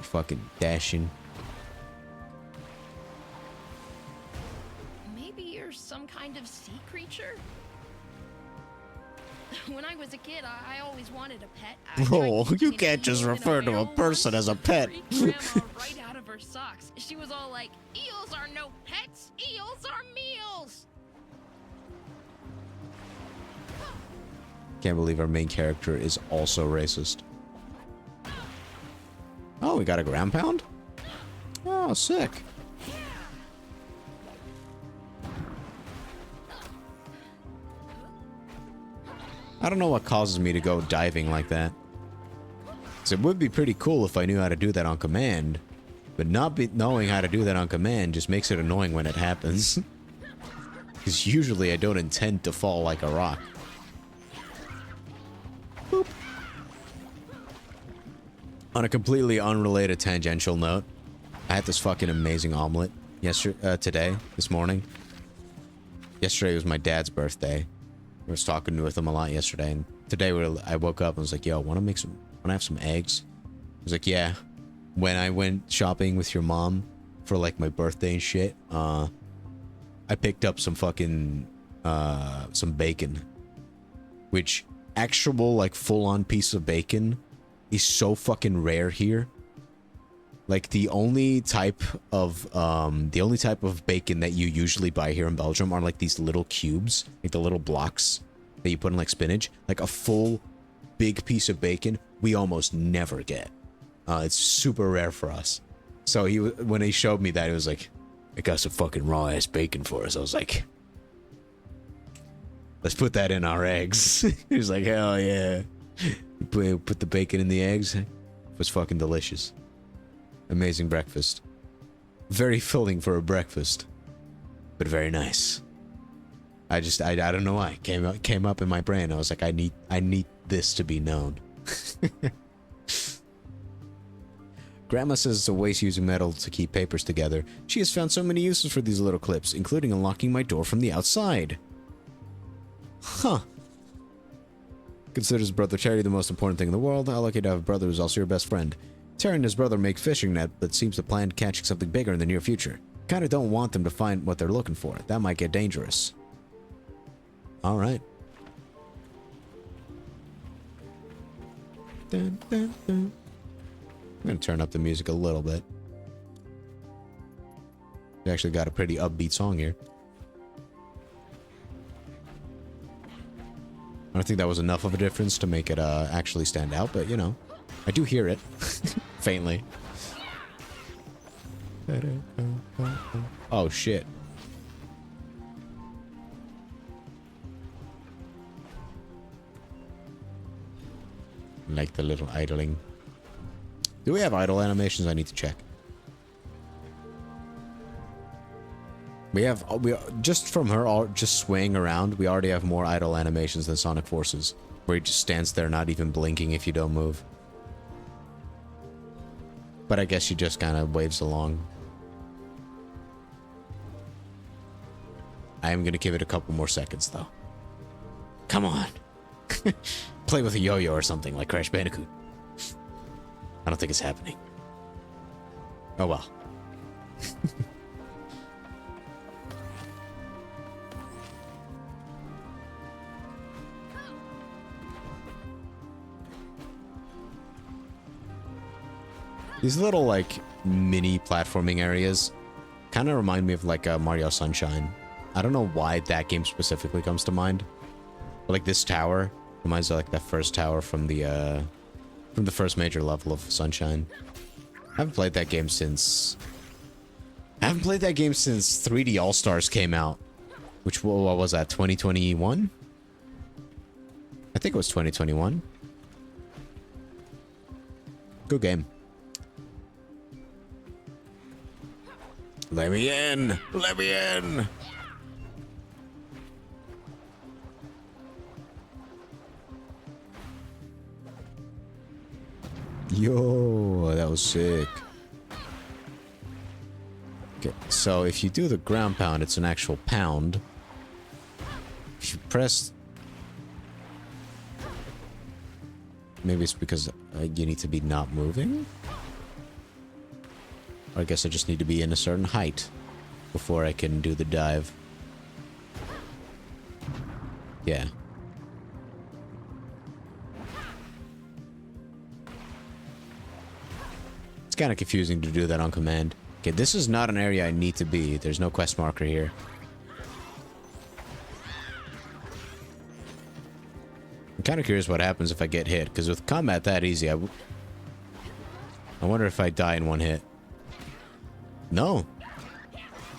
Fucking dashing. Maybe you're some kind of sea creature? When I was a kid, I always wanted a pet. Oh, you can't just refer to a person as a pet. Grandma right out of her socks. She was all like, "Eels are no pets. Eels are meals." Can't believe our main character is also racist. Oh, we got a ground pound? Oh, sick. I don't know what causes me to go diving like that. 'Cause it would be pretty cool if I knew how to do that on command. But knowing how to do that on command just makes it annoying when it happens. Because usually I don't intend to fall like a rock. Boop. On a completely unrelated tangential note, I had this fucking amazing omelet this morning. Yesterday was my dad's birthday. I was talking with him a lot yesterday, and today I woke up and was like, "Yo, wanna have some eggs?" I was like, "Yeah." When I went shopping with your mom for like my birthday and shit, I picked up some fucking some bacon, which actual like full-on piece of bacon is so fucking rare here. Like the only type of bacon that you usually buy here in Belgium are like these little cubes, like the little blocks that you put in like spinach. Like a full big piece of bacon, we almost never get. It's super rare for us. So when he showed me that, he was like, "I got some fucking raw ass bacon for us." I was like, "Let's put that in our eggs." He was like, "Hell yeah." Put the bacon in the eggs. It was fucking delicious. Amazing breakfast. Very filling for a breakfast, but very nice. I don't know why. It came up in my brain. I was like, I need this to be known. Grandma says it's a waste using metal to keep papers together. She has found so many uses for these little clips, including unlocking my door from the outside. Huh. Considers brother Terry the most important thing in the world. How lucky to have a brother who's also your best friend. Terry and his brother make fishing net, but seems to plan catching something bigger in the near future. Kinda don't want them to find what they're looking for. That might get dangerous. Alright. dun, dun, dun. I'm gonna turn up the music a little bit. We actually got a pretty upbeat song here. I don't think that was enough of a difference to make it actually stand out, but you know, I do hear it faintly. Oh shit. Like the little idling. Do we have idle animations? I need to check. We just from her all just swaying around, we already have more idle animations than Sonic Forces, where he just stands there not even blinking if you don't move. But I guess she just kind of waves along. I am going to give it a couple more seconds though. Come on. Play with a yo-yo or something like Crash Bandicoot. I don't think it's happening. Oh well. These little, like, mini platforming areas kind of remind me of, like, Mario Sunshine. I don't know why that game specifically comes to mind. But, like, this tower reminds me of, like, the first tower from the first major level of Sunshine. I haven't played that game since 3D All-Stars came out. Which, what was that, 2021? I think it was 2021. Good game. Let me in! Let me in! Yo, that was sick. Okay, so if you do the ground pound, it's an actual pound. If you press... Maybe it's because you need to be not moving? Or I guess I just need to be in a certain height before I can do the dive. Yeah. It's kind of confusing to do that on command. Okay, this is not an area I need to be. There's no quest marker here. I'm kind of curious what happens if I get hit, because with combat that easy, I wonder if I die in one hit. No.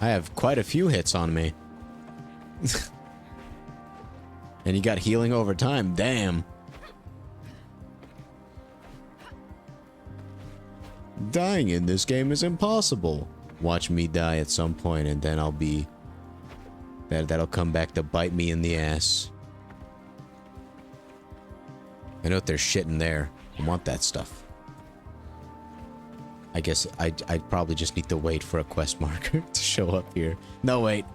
I have quite a few hits on me. And you got healing over time. Damn. Dying in this game is impossible. Watch me die at some point and then I'll be... That'll come back to bite me in the ass. I know that there's shit in there. I want that stuff. I guess I'd probably just need to wait for a quest marker to show up here. No, wait.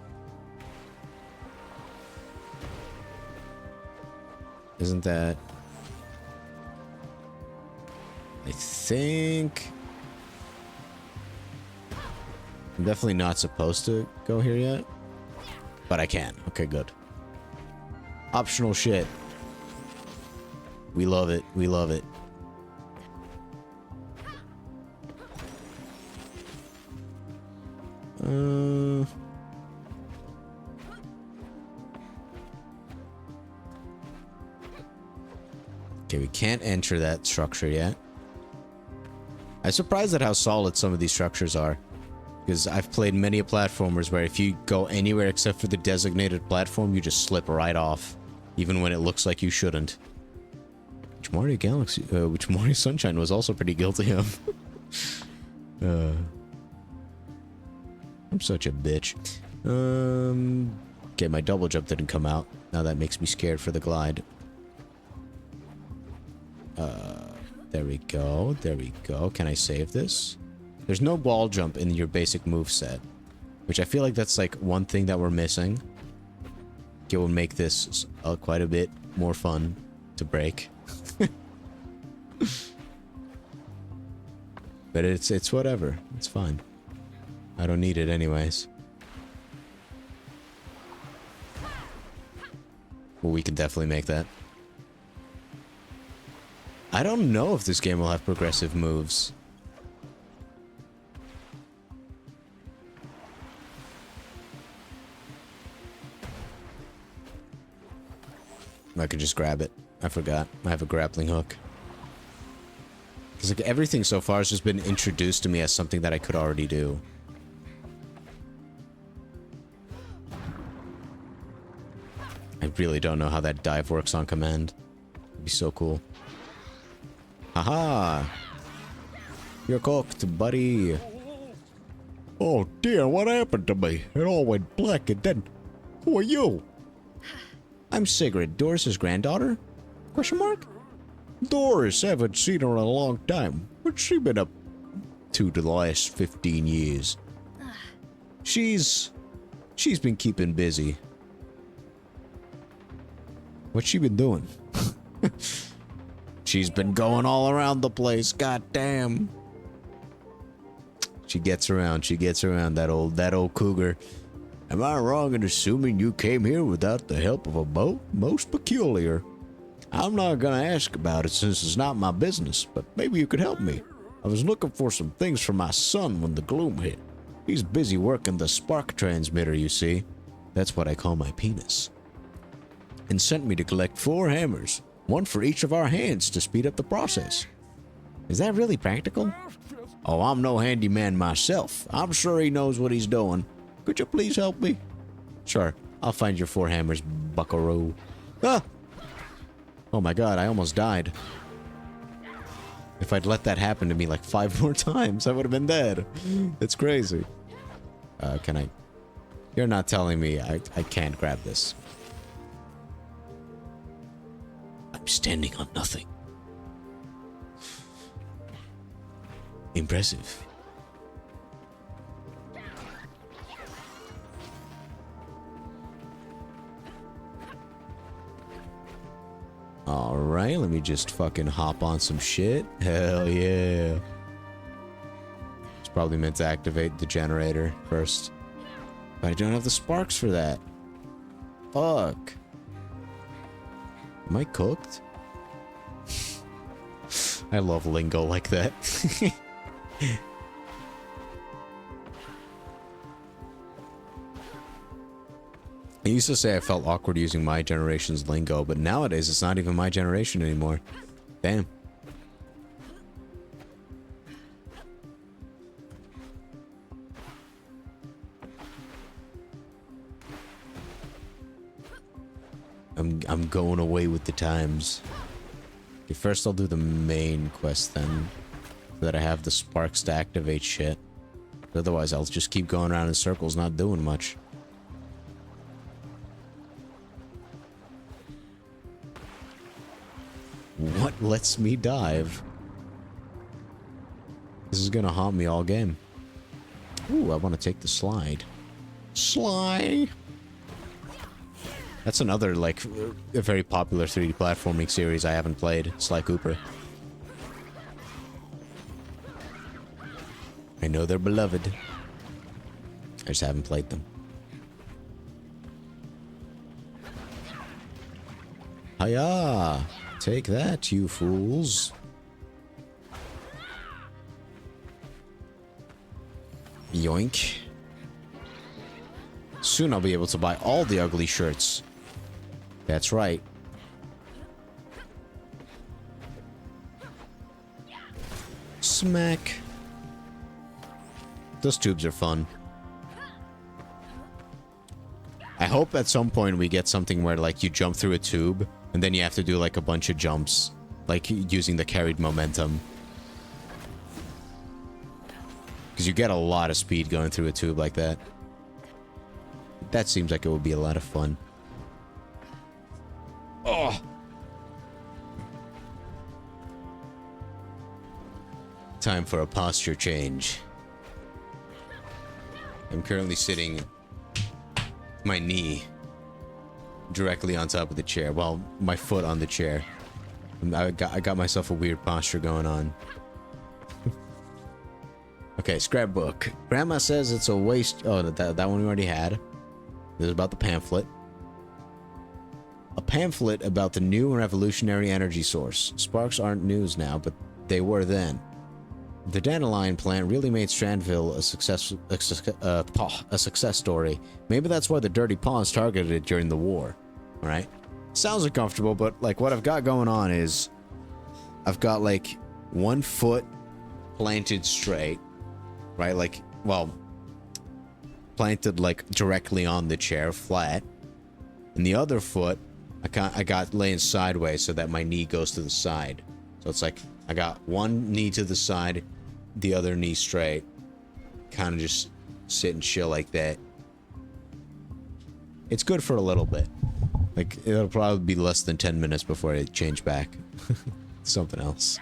Isn't that... I think... I'm definitely not supposed to go here yet. But I can. Okay, good. Optional shit. We love it. We love it. Okay, we can't enter that structure yet. I'm surprised at how solid some of these structures are. Because I've played many platformers where if you go anywhere except for the designated platform, you just slip right off. Even when it looks like you shouldn't. Which Mario Galaxy, which Mario Sunshine was also pretty guilty of. I'm such a bitch. Okay, my double jump didn't come out. Now that makes me scared for the glide. There we go. There we go. Can I save this? There's no wall jump in your basic move set, which I feel like that's like one thing that we're missing. It will make this quite a bit more fun to break. But it's whatever. It's fine. I don't need it anyways. Well, we can definitely make that. I don't know if this game will have progressive moves. I could just grab it. I forgot. I have a grappling hook. Because like everything so far has just been introduced to me as something that I could already do. I really don't know how that dive works on command. It'd be so cool. Haha! You're cooked, buddy. Oh dear, what happened to me? It all went black and then... Who are you? I'm Sigrid, Doris's granddaughter? Question mark? Doris, haven't seen her in a long time. What's she been up to the last 15 years? She's been keeping busy. What's she been doing? She's been going all around the place, goddamn. She gets around, that old cougar. Am I wrong in assuming you came here without the help of a boat? Most peculiar. I'm not gonna ask about it since it's not my business, but maybe you could help me. I was looking for some things for my son when the gloom hit. He's busy working the spark transmitter, you see. That's what I call my penis. And sent me to collect 4 hammers, one for each of our hands to speed up the process. Is that really practical? Oh, I'm no handyman myself. I'm sure he knows what he's doing. Could you please help me? Sure, I'll find your 4 hammers, buckaroo. Ah! Oh my god, I almost died. If I'd let that happen to me like 5 more times, I would have been dead. It's crazy. Can I... You're not telling me I can't grab this. I'm standing on nothing. Impressive. Alright, let me just fucking hop on some shit. Hell yeah. It's probably meant to activate the generator first. But I don't have the sparks for that. Fuck. Am I cooked? I love lingo like that. I used to say I felt awkward using my generation's lingo, but nowadays it's not even my generation anymore. Damn. I'm going away with the times. Okay, first I'll do the main quest then, so that I have the sparks to activate shit. Otherwise I'll just keep going around in circles, not doing much. What lets me dive? This is gonna haunt me all game. Ooh, I want to take the slide. Sly! That's another, like, a very popular 3D platforming series I haven't played. Sly Cooper. I know they're beloved. I just haven't played them. Hiya! Take that, you fools. Yoink. Soon I'll be able to buy all the ugly shirts. That's right. Smack. Those tubes are fun. I hope at some point we get something where, like, you jump through a tube and then you have to do, like, a bunch of jumps, like, using the carried momentum. Because you get a lot of speed going through a tube like that. That seems like it would be a lot of fun. Oh! Time for a posture change. I'm currently sitting my knee directly on top of the chair. Well, my foot on the chair. I got myself a weird posture going on. Okay, scrapbook. Grandma says it's a waste. Oh, that one we already had. This is about the pamphlet. A pamphlet about the new and revolutionary energy source. Sparks aren't news now, but they were then. The dandelion plant really made Strandville a success story. Maybe that's why the Dirty Paws targeted it during the war. Alright? Sounds uncomfortable, but like what I've got going on is I've got like 1 foot planted straight, right? Like, well, planted like directly on the chair, flat. And the other foot, I got laying sideways so that my knee goes to the side. So it's like I got one knee to the side, the other knee straight. Kind of just sit and chill like that. It's good for a little bit. Like, it'll probably be less than 10 minutes before I change back. Something else.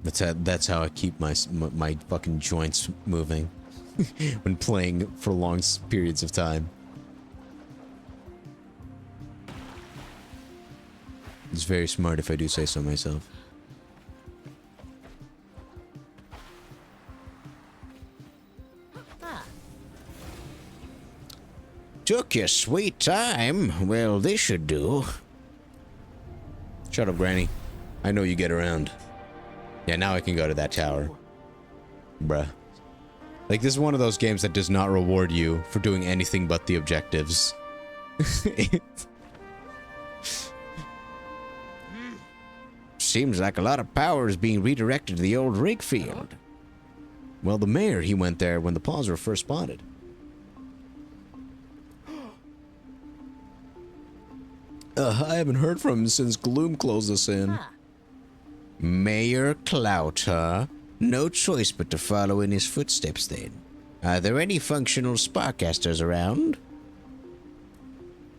That's how I keep my fucking joints moving when playing for long periods of time. It's very smart if I do say so myself. Took your sweet time. Well, this should do. Shut up, Granny. I know you get around. Yeah, now I can go to that tower. Bruh. Like, this is one of those games that does not reward you for doing anything but the objectives. Seems like a lot of power is being redirected to the old rig field. Well, the mayor, he went there when the paws were first spotted. I haven't heard from him since Gloom closed us in. Mayor Clout, huh? No choice but to follow in his footsteps, then. Are there any functional sparkcasters around?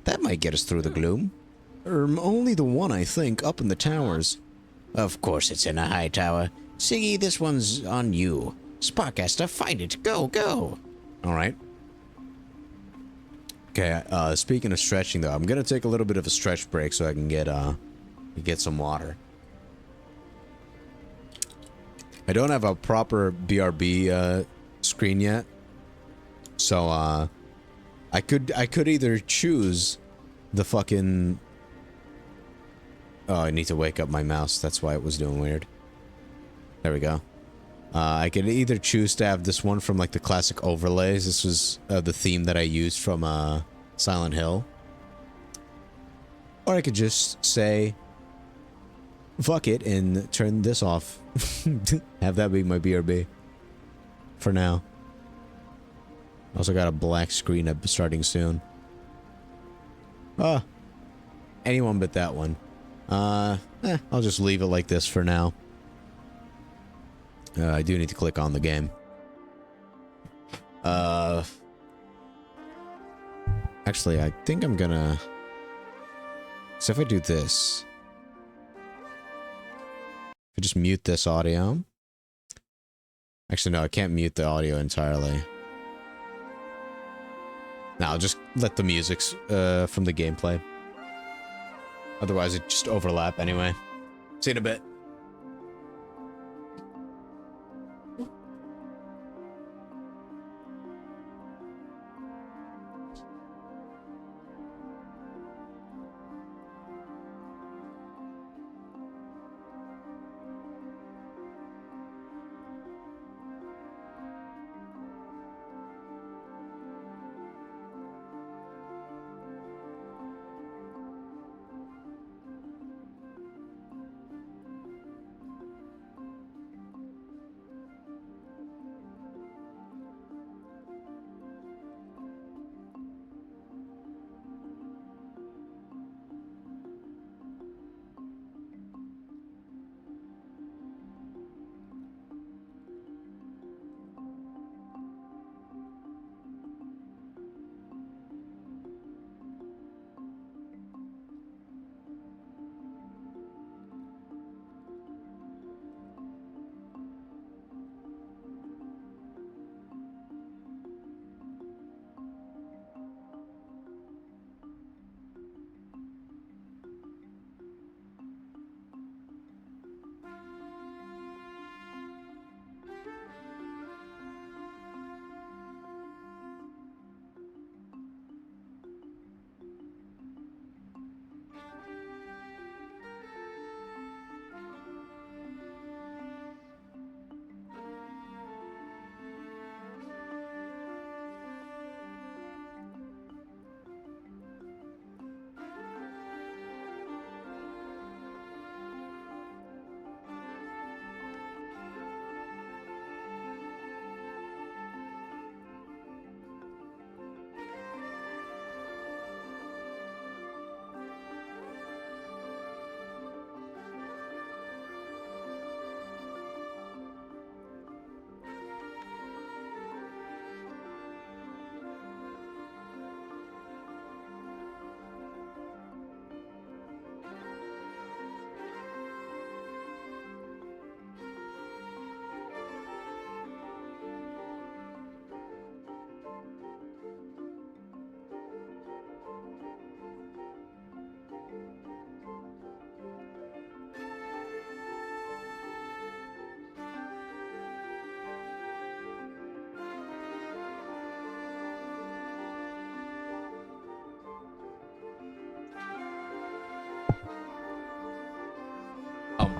That might get us through the gloom. Only the one, I think, up in the towers. Of course it's in a high tower. Siggy, this one's on you. Sparkcaster, find it. Go, go. Alright. Okay, speaking of stretching, though, I'm gonna take a little bit of a stretch break so I can get some water. I don't have a proper BRB screen yet, so I could either choose the fucking. Oh, I need to wake up my mouse. That's why it was doing weird. There we go. I could either choose to have this one from like the classic overlays. This was the theme that I used from Silent Hill, or I could just say fuck it and turn this off. Have that be my BRB for now. Also got a black screen up starting soon. Anyone but that one. I'll just leave it like this for now. I do need to click on the game. Actually, I think I'm gonna. So if I do this. I just mute this audio. Actually, no, I can't mute the audio entirely. No, I'll just let the music from the gameplay. Otherwise, it just overlap anyway. See you in a bit.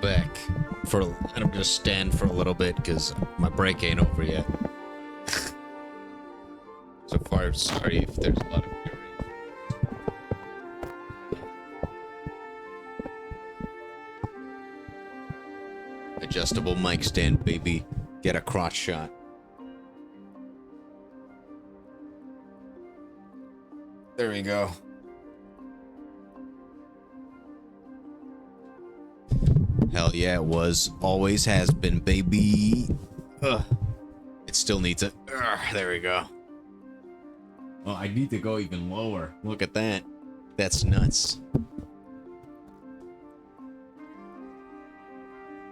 back for, and I'm gonna stand for a little bit because my break ain't over yet. So far, sorry if there's a lot of fury. Adjustable mic stand, baby. Get a crotch shot. There we go. Hell yeah, it was. Always has been, baby. Ugh. It still needs a... there we go. Oh, I need to go even lower. Look at that. That's nuts.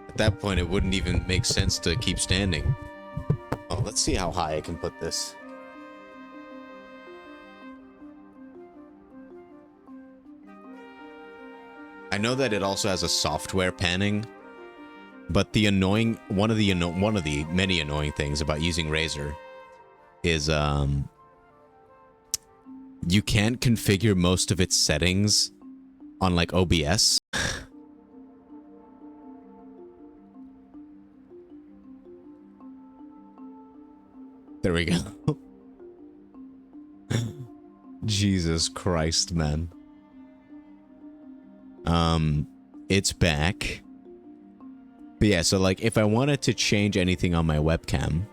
At that point, it wouldn't even make sense to keep standing. Oh, let's see how high I can put this. I know that it also has a software panning, but the annoying one of the many annoying things about using Razer is you can't configure most of its settings on like OBS. There we go. Jesus Christ, man. It's back. But yeah, so like if I wanted to change anything on my webcam,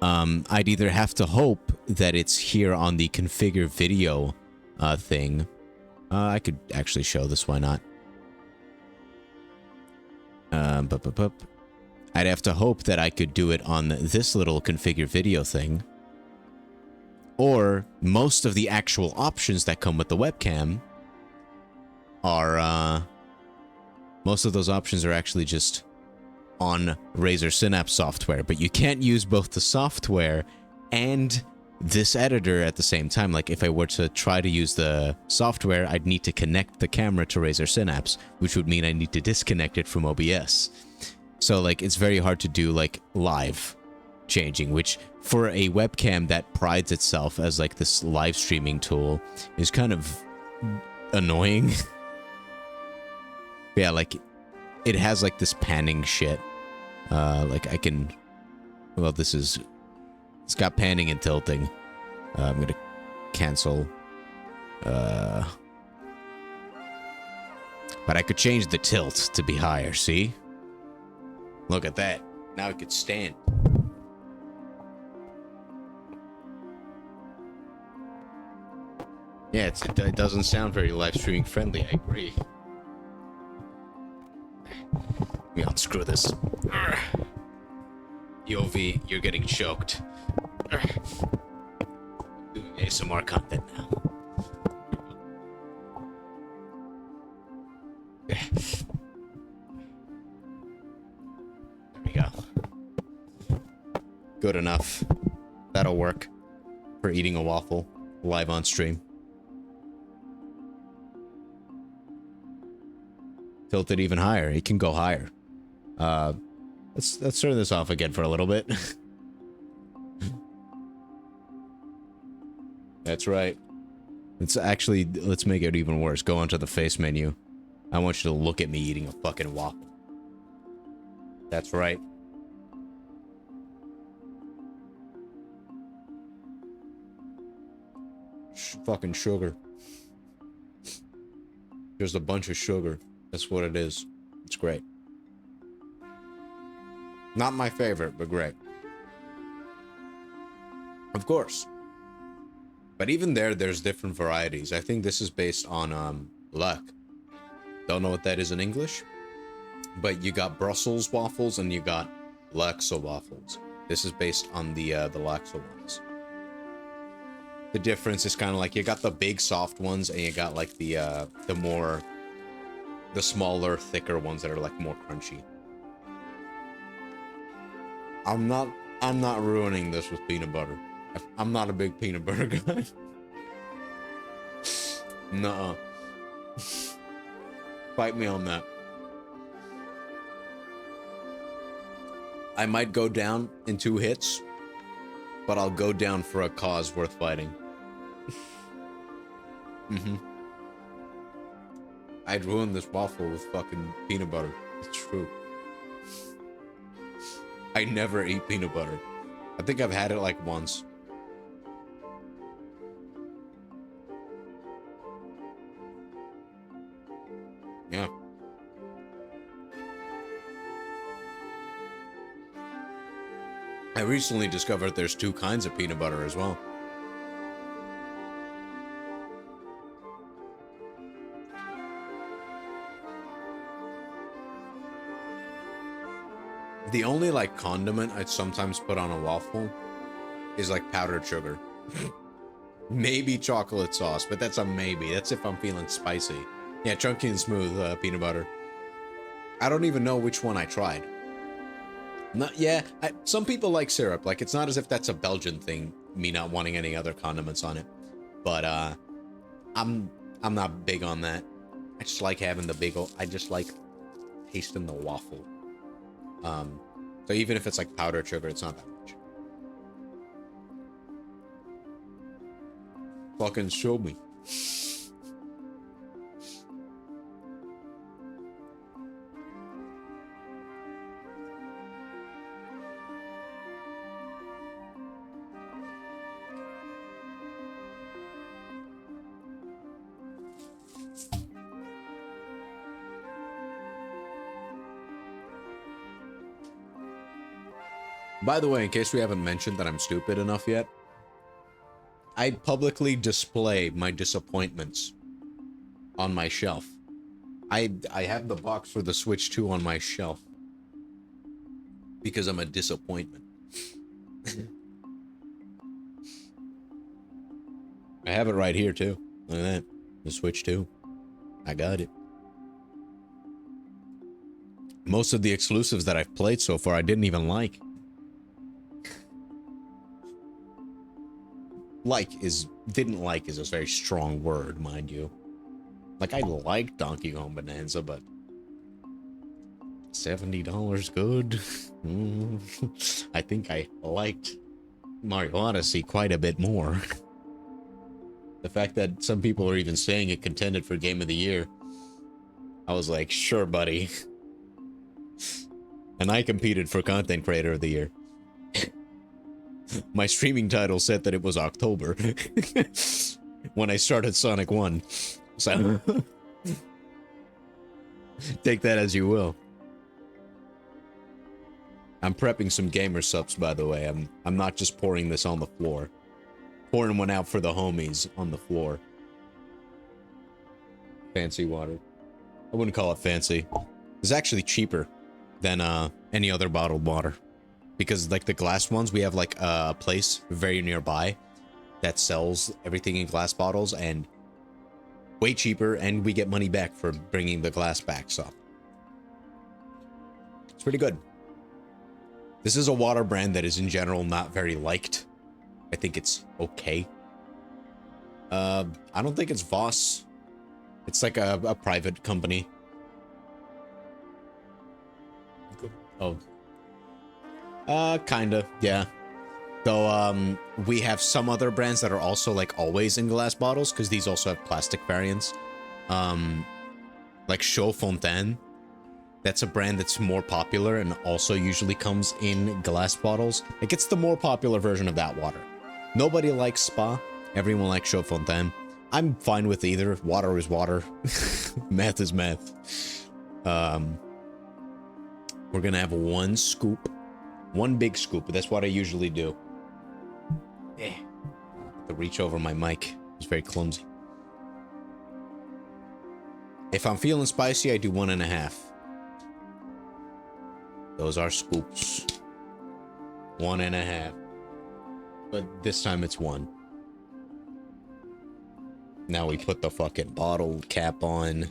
I'd either have to hope that it's here on the configure video thing. I could actually show this, why not? I'd have to hope that I could do it on this little configure video thing. Or most of the actual options that come with the webcam are, most of those options are actually just on Razer Synapse software, but you can't use both the software and this editor at the same time. Like if I were to try to use the software, I'd need to connect the camera to Razer Synapse, which would mean I need to disconnect it from OBS. So like it's very hard to do like live changing, which for a webcam that prides itself as like this live streaming tool is kind of annoying. Yeah, like it has like this panning shit. Like I can, well, it's got panning and tilting. I'm gonna cancel. But I could change the tilt to be higher, see? Look at that. Now it could stand. Yeah, it doesn't sound very live streaming friendly, I agree. Let me unscrew this. UOV, you're getting choked. Doing ASMR content now. There we go. Good enough. That'll work for eating a waffle live on stream. Tilt it even higher. It can go higher. Let's turn this off again for a little bit. That's right. Let's make it even worse. Go onto the face menu. I want you to look at me eating a fucking waffle. That's right. Fucking sugar. Just a bunch of sugar. That's what it is. It's great. Not my favorite, but great. Of course. But even there's different varieties. I think this is based on luck. Don't know what that is in English. But you got Brussels waffles and you got Laksa waffles. This is based on the Laksa ones. The difference is kind of like you got the big soft ones and you got like the smaller, thicker ones that are like more crunchy. I'm not ruining this with peanut butter. I'm not a big peanut butter guy. Nuh-uh. Fight me on that. I might go down in 2 hits, but I'll go down for a cause worth fighting. I'd ruin this waffle with fucking peanut butter. It's true. I never eat peanut butter. I think I've had it like once. Yeah. I recently discovered there's 2 kinds of peanut butter as well. The only, like, condiment I'd sometimes put on a waffle is, like, powdered sugar. Maybe chocolate sauce, but that's a maybe. That's if I'm feeling spicy. Yeah, chunky and smooth peanut butter. I don't even know which one I tried. Some people like syrup. Like, it's not as if that's a Belgian thing, me not wanting any other condiments on it. But, I'm not big on that. I just like having the bagel. I just like tasting the waffle. So even if it's like powdered sugar, it's not that much. Fucking show me. By the way, in case we haven't mentioned that I'm stupid enough yet, I publicly display my disappointments on my shelf. I have the box for the Switch 2 on my shelf because I'm a disappointment. I have it right here too. Look at that. The Switch 2. I got it. Most of the exclusives that I've played so far I didn't even like. Didn't like is a very strong word, mind you. Like, I like Donkey Kong Bonanza, but $70 good? I think I liked Mario Odyssey quite a bit more. The fact that some people are even saying it contended for Game of the Year, I was like, sure, buddy. And I competed for Content Creator of the Year. My streaming title said that it was October when I started Sonic 1. So take that as you will. I'm prepping some gamer subs, by the way. I'm not just pouring this on the floor. Pouring one out for the homies on the floor. Fancy water. I wouldn't call it fancy. It's actually cheaper than any other bottled water. Because, like, the glass ones, we have, like, a place very nearby that sells everything in glass bottles, and way cheaper, and we get money back for bringing the glass back, so it's pretty good. This is a water brand that is, in general, not very liked. I think it's okay. I don't think it's Voss. It's, like, a private company. Oh. Kinda, yeah. Though, we have some other brands that are also, like, always in glass bottles, because these also have plastic variants. Like Chaud Fontaine. That's a brand that's more popular and also usually comes in glass bottles. Like, it's the more popular version of that water. Nobody likes Spa. Everyone likes Chaud Fontaine. I'm fine with either. Water is water. Math is math. We're gonna have one scoop. One big scoop, but that's what I usually do. Eh. To reach over my mic. It's very clumsy. If I'm feeling spicy, I do 1.5. Those are scoops. 1.5. But this time it's 1. Now we put the fucking bottle cap on.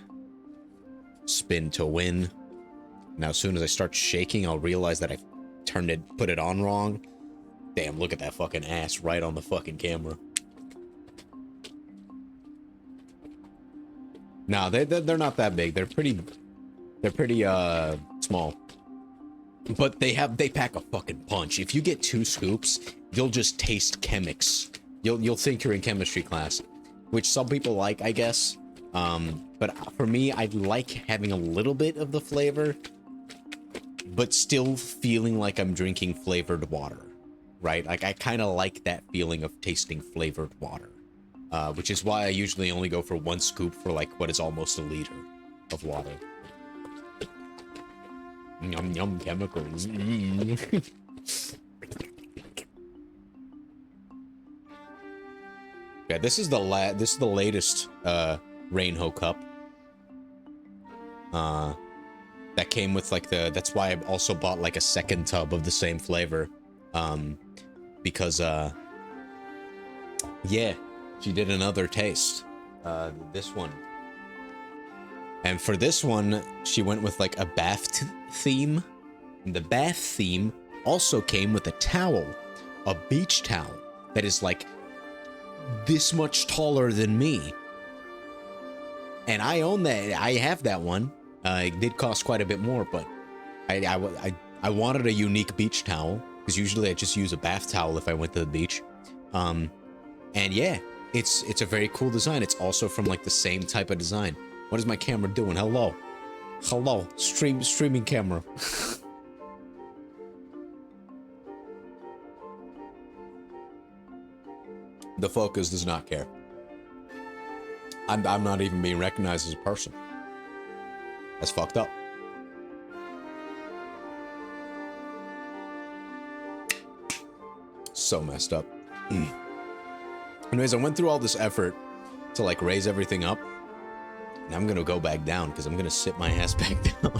Spin to win. Now as soon as I start shaking, I'll realize that I've put it on wrong. Damn, look at that fucking ass right on the fucking camera. No, they're not that big. They're pretty small. But they pack a fucking punch. If you get 2 scoops, you'll just taste chemics. You'll think you're in chemistry class, which some people like, I guess. But for me, I like having a little bit of the flavor, but still feeling like I'm drinking flavored water, right? Like, I kind of like that feeling of tasting flavored water, which is why I usually only go for 1 scoop for, like, what is almost a liter of water. Yum, yum, chemicals. Yeah, this is the latest Rainho cup. That came with like that's why I also bought like a second tub of the same flavor. Because yeah, she did another taste. This one. And for this one, she went with like a bath theme. And the bath theme also came with a towel, a beach towel that is like this much taller than me. And I own that. I have that one. It did cost quite a bit more, but I wanted a unique beach towel because usually I just use a bath towel if I went to the beach. And yeah, it's a very cool design. It's also from like the same type of design. What is my camera doing? Hello. Hello. Streaming camera. The focus does not care. I'm not even being recognized as a person. That's fucked up. So messed up. Anyways, I went through all this effort to like raise everything up. And I'm gonna go back down because I'm gonna sit my ass back down.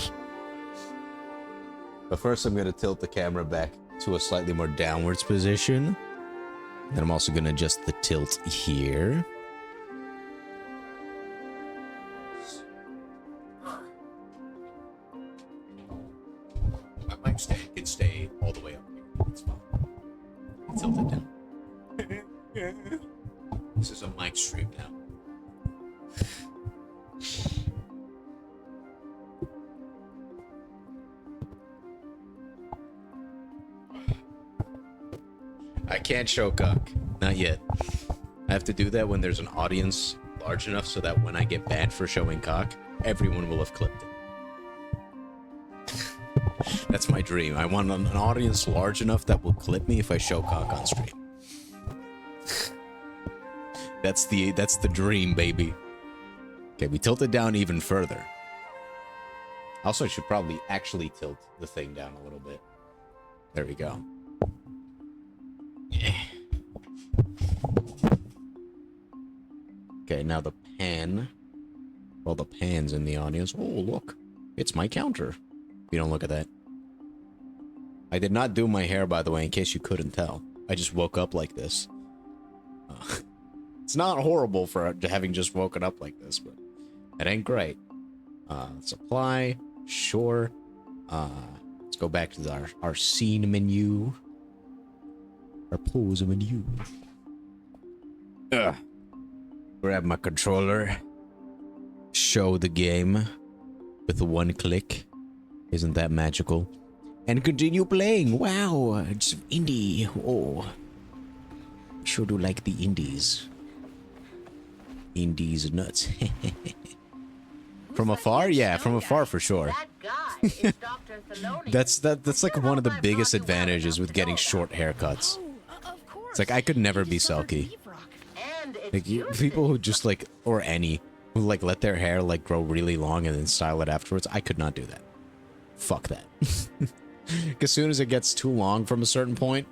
But first I'm gonna tilt the camera back to a slightly more downwards position. And I'm also gonna adjust the tilt here. My mic stand can stay all the way up here. It's fine. Tilt it down. This is a mic stream now. I can't show cock. Not yet. I have to do that when there's an audience large enough so that when I get banned for showing cock, everyone will have clipped it. That's my dream. I want an audience large enough that will clip me if I show cock on stream. That's the dream, baby. Okay, we tilt it down even further. Also, I should probably actually tilt the thing down a little bit. There we go. Yeah. Okay, now the pan. Well, the pan's in the audience. Oh, look. It's my counter. If you don't look at that. I did not do my hair, by the way, in case you couldn't tell. I just woke up like this. It's not horrible for having just woken up like this, but it ain't great. Supply. Sure. Let's go back to our scene menu. Our pose menu. Grab my controller. Show the game with 1 click. Isn't that magical? And continue playing. Wow, it's indie. Oh, sure do like the indies. Indies nuts. From afar, yeah, from afar for sure. That guy is Dr. Thelonious. That's like one of the biggest advantages with getting short haircuts. Of course. It's like I could never be Selkie. And it's Like people who just like, or any, who like let their hair like grow really long and then style it afterwards. I could not do that. Fuck that. As soon as it gets too long from a certain point,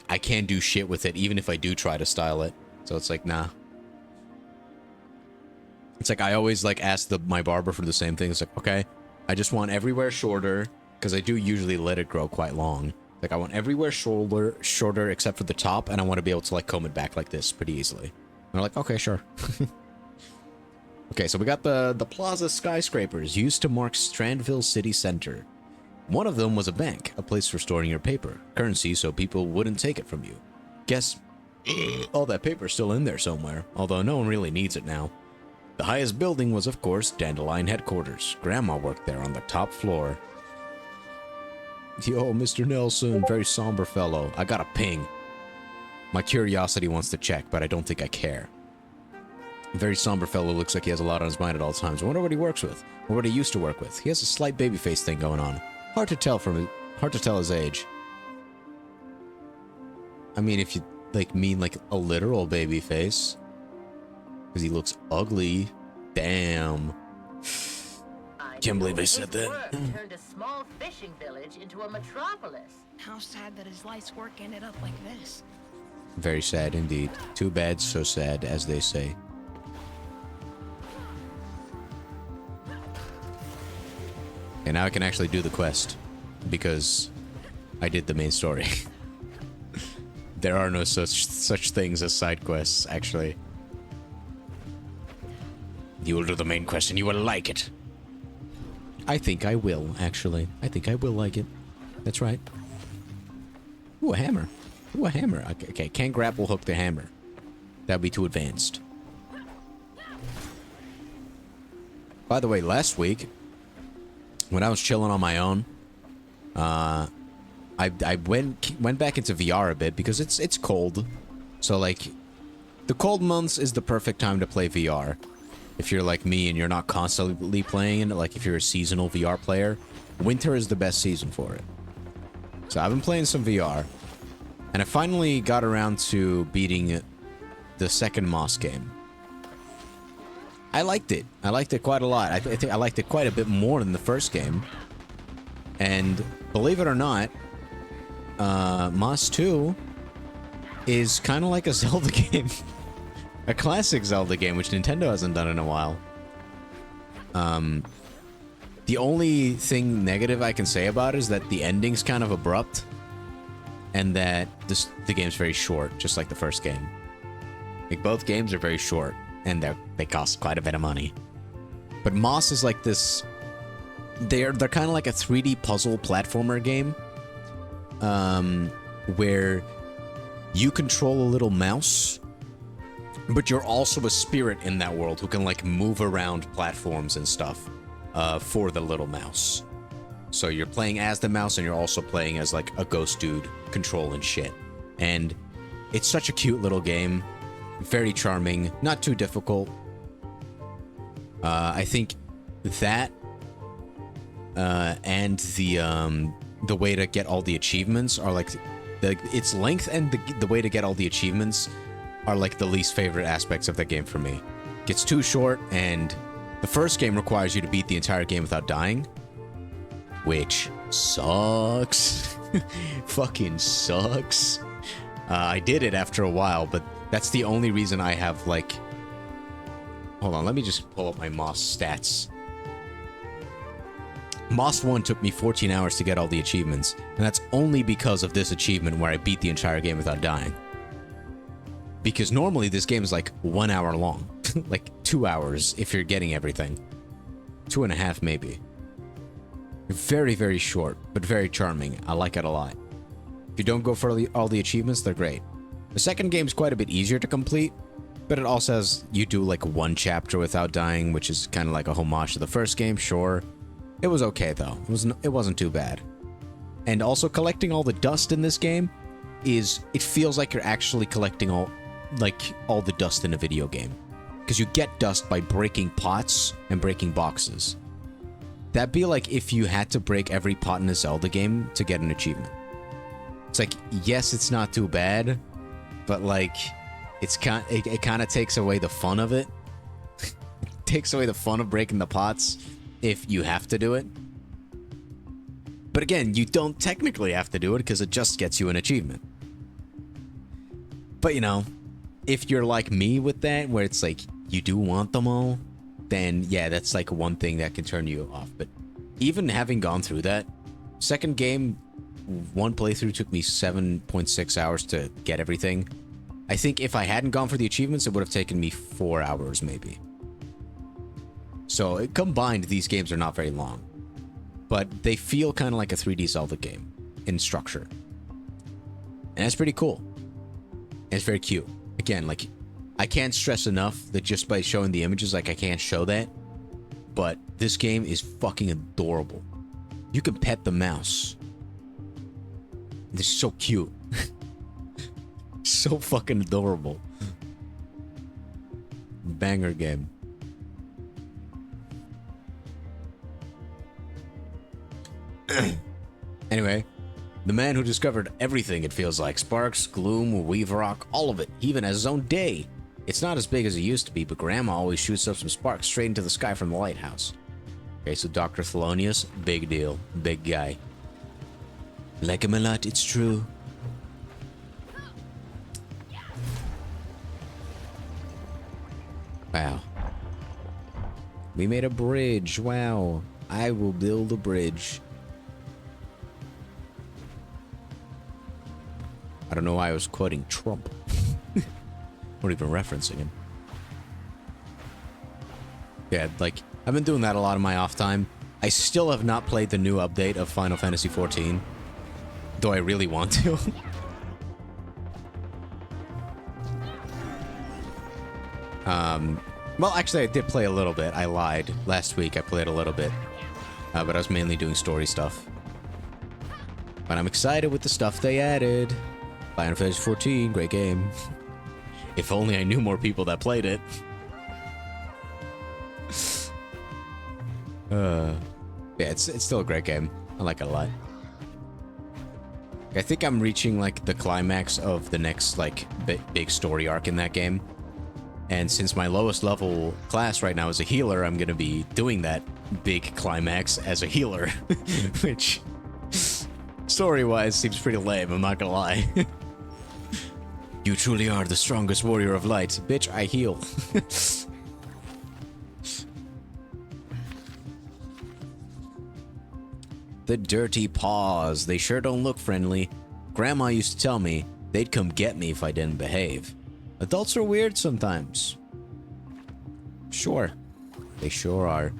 I can't do shit with it, even if I do try to style it. So it's like, nah. It's like I always like ask my barber for the same thing. It's like, okay, I just want everywhere shorter, because I do usually let it grow quite long. Like I want everywhere shorter except for the top, and I want to be able to like comb it back like this pretty easily. And they're like, okay, sure. Okay, so we got the plaza skyscrapers used to mark Strandville city center. One of them was a bank, a place for storing your paper, currency, so people wouldn't take it from you. Guess all that paper's still in there somewhere, although no one really needs it now. The highest building was, of course, Dandelion headquarters. Grandma worked there on the top floor. Yo, Mr. Nelson, very somber fellow. I got a ping. My curiosity wants to check, but I don't think I care. Very somber fellow, looks like he has a lot on his mind at all times. I wonder what he works with, or what he used to work with. He has a slight baby face thing going on. Hard to tell his age. I mean, if you mean a literal baby face, because he looks ugly. Damn. Can't believe I said that. Turned a small fishing village into a metropolis. How sad that his life's work ended up like this. Very sad indeed. Too bad, so sad, as they say. And now I can actually do the quest, because I did the main story. There are no such things as side quests, actually. You will do the main quest and you will like it. I think I will, actually. I think I will like it. That's right. Ooh, a hammer. Ooh, a hammer. Okay, can't grapple hook the hammer. That'd be too advanced. By the way, last week, when I was chilling on my own, I went back into VR a bit because it's cold. So the cold months is the perfect time to play VR. If you're like me and you're not constantly playing it, if you're a seasonal VR player, winter is the best season for it. So I've been playing some VR, and I finally got around to beating the second Moss game. I liked it. I liked it quite a lot. I think I liked it quite a bit more than the first game. And believe it or not, Moss 2 is kind of like a Zelda game. A classic Zelda game, which Nintendo hasn't done in a while. The only thing negative I can say about it is that the ending's kind of abrupt. And that the game's very short, just like the first game. Both games are very short, and they cost quite a bit of money. But Moss is like this... They're kind of like a 3D puzzle platformer game. Where you control a little mouse, but you're also a spirit in that world who can move around platforms and stuff for the little mouse. So you're playing as the mouse, and you're also playing as a ghost dude controlling shit. And it's such a cute little game, very charming, not too difficult. I think that and the way to get all the achievements are its length, and the way to get all the achievements are the least favorite aspects of the game for me. It gets too short, and the first game requires you to beat the entire game without dying, which sucks. Fucking sucks. I did it after a while, but that's the only reason I have hold on, let me just pull up my Moss stats. Moss 1 took me 14 hours to get all the achievements, and that's only because of this achievement where I beat the entire game without dying. Because normally this game is 1 hour long. 2 hours if you're getting everything. 2.5 maybe. Very, very short, but very charming. I like it a lot. If you don't go for all the achievements, they're great. The second game's quite a bit easier to complete, but it also has you do one chapter without dying, which is kind of like a homage to the first game, sure. It was okay though. It wasn't too bad. And also collecting all the dust in this game it feels like you're actually collecting all the dust in a video game. Because you get dust by breaking pots and breaking boxes. That'd be like if you had to break every pot in a Zelda game to get an achievement. It's yes, it's not too bad, but it kind of takes away the fun of it. It takes away the fun of breaking the pots if you have to do it. But again, you don't technically have to do it because it just gets you an achievement. But if you're like me with that, where it's you do want them all, then yeah, that's one thing that can turn you off. But even having gone through that, second game, one playthrough took me 7.6 hours to get everything. I think if I hadn't gone for the achievements, it would have taken me 4 hours maybe. So combined, these games are not very long, but they feel kind of like a 3D Zelda game in structure. And that's pretty cool. And it's very cute. Again, I can't stress enough that just by showing the images, I can't show that. But this game is fucking adorable. You can pet the mouse. They're so cute. So fucking adorable. Banger game. Anyway, the man who discovered everything, it feels like. Sparks, Gloom, Weave Rock, all of it. He even has his own day. It's not as big as it used to be, but Grandma always shoots up some sparks straight into the sky from the lighthouse. Okay, so Dr. Thelonious, big deal. Big guy. Like him a lot, it's true. Wow. We made a bridge. Wow. I will build a bridge. I don't know why I was quoting Trump. Not even referencing him. Yeah, like, I've been doing that a lot in my off time. I still have not played the new update of Final Fantasy XIV. Though I really want to. Well, actually, I did play a little bit. I lied. Last week, I played a little bit. But I was mainly doing story stuff. But I'm excited with the stuff they added. Final Fantasy XIV, great game. If only I knew more people that played it. Yeah, it's still a great game. I like it a lot. I think I'm reaching, like, the climax of the next, like, big story arc in that game. And since my lowest level class right now is a healer, I'm gonna be doing that big climax as a healer. Which, story-wise, seems pretty lame, I'm not gonna lie. You truly are the strongest warrior of light. Bitch, I heal. The dirty paws. They sure don't look friendly. Grandma used to tell me they'd come get me if I didn't behave. Adults are weird sometimes. Sure. They sure are.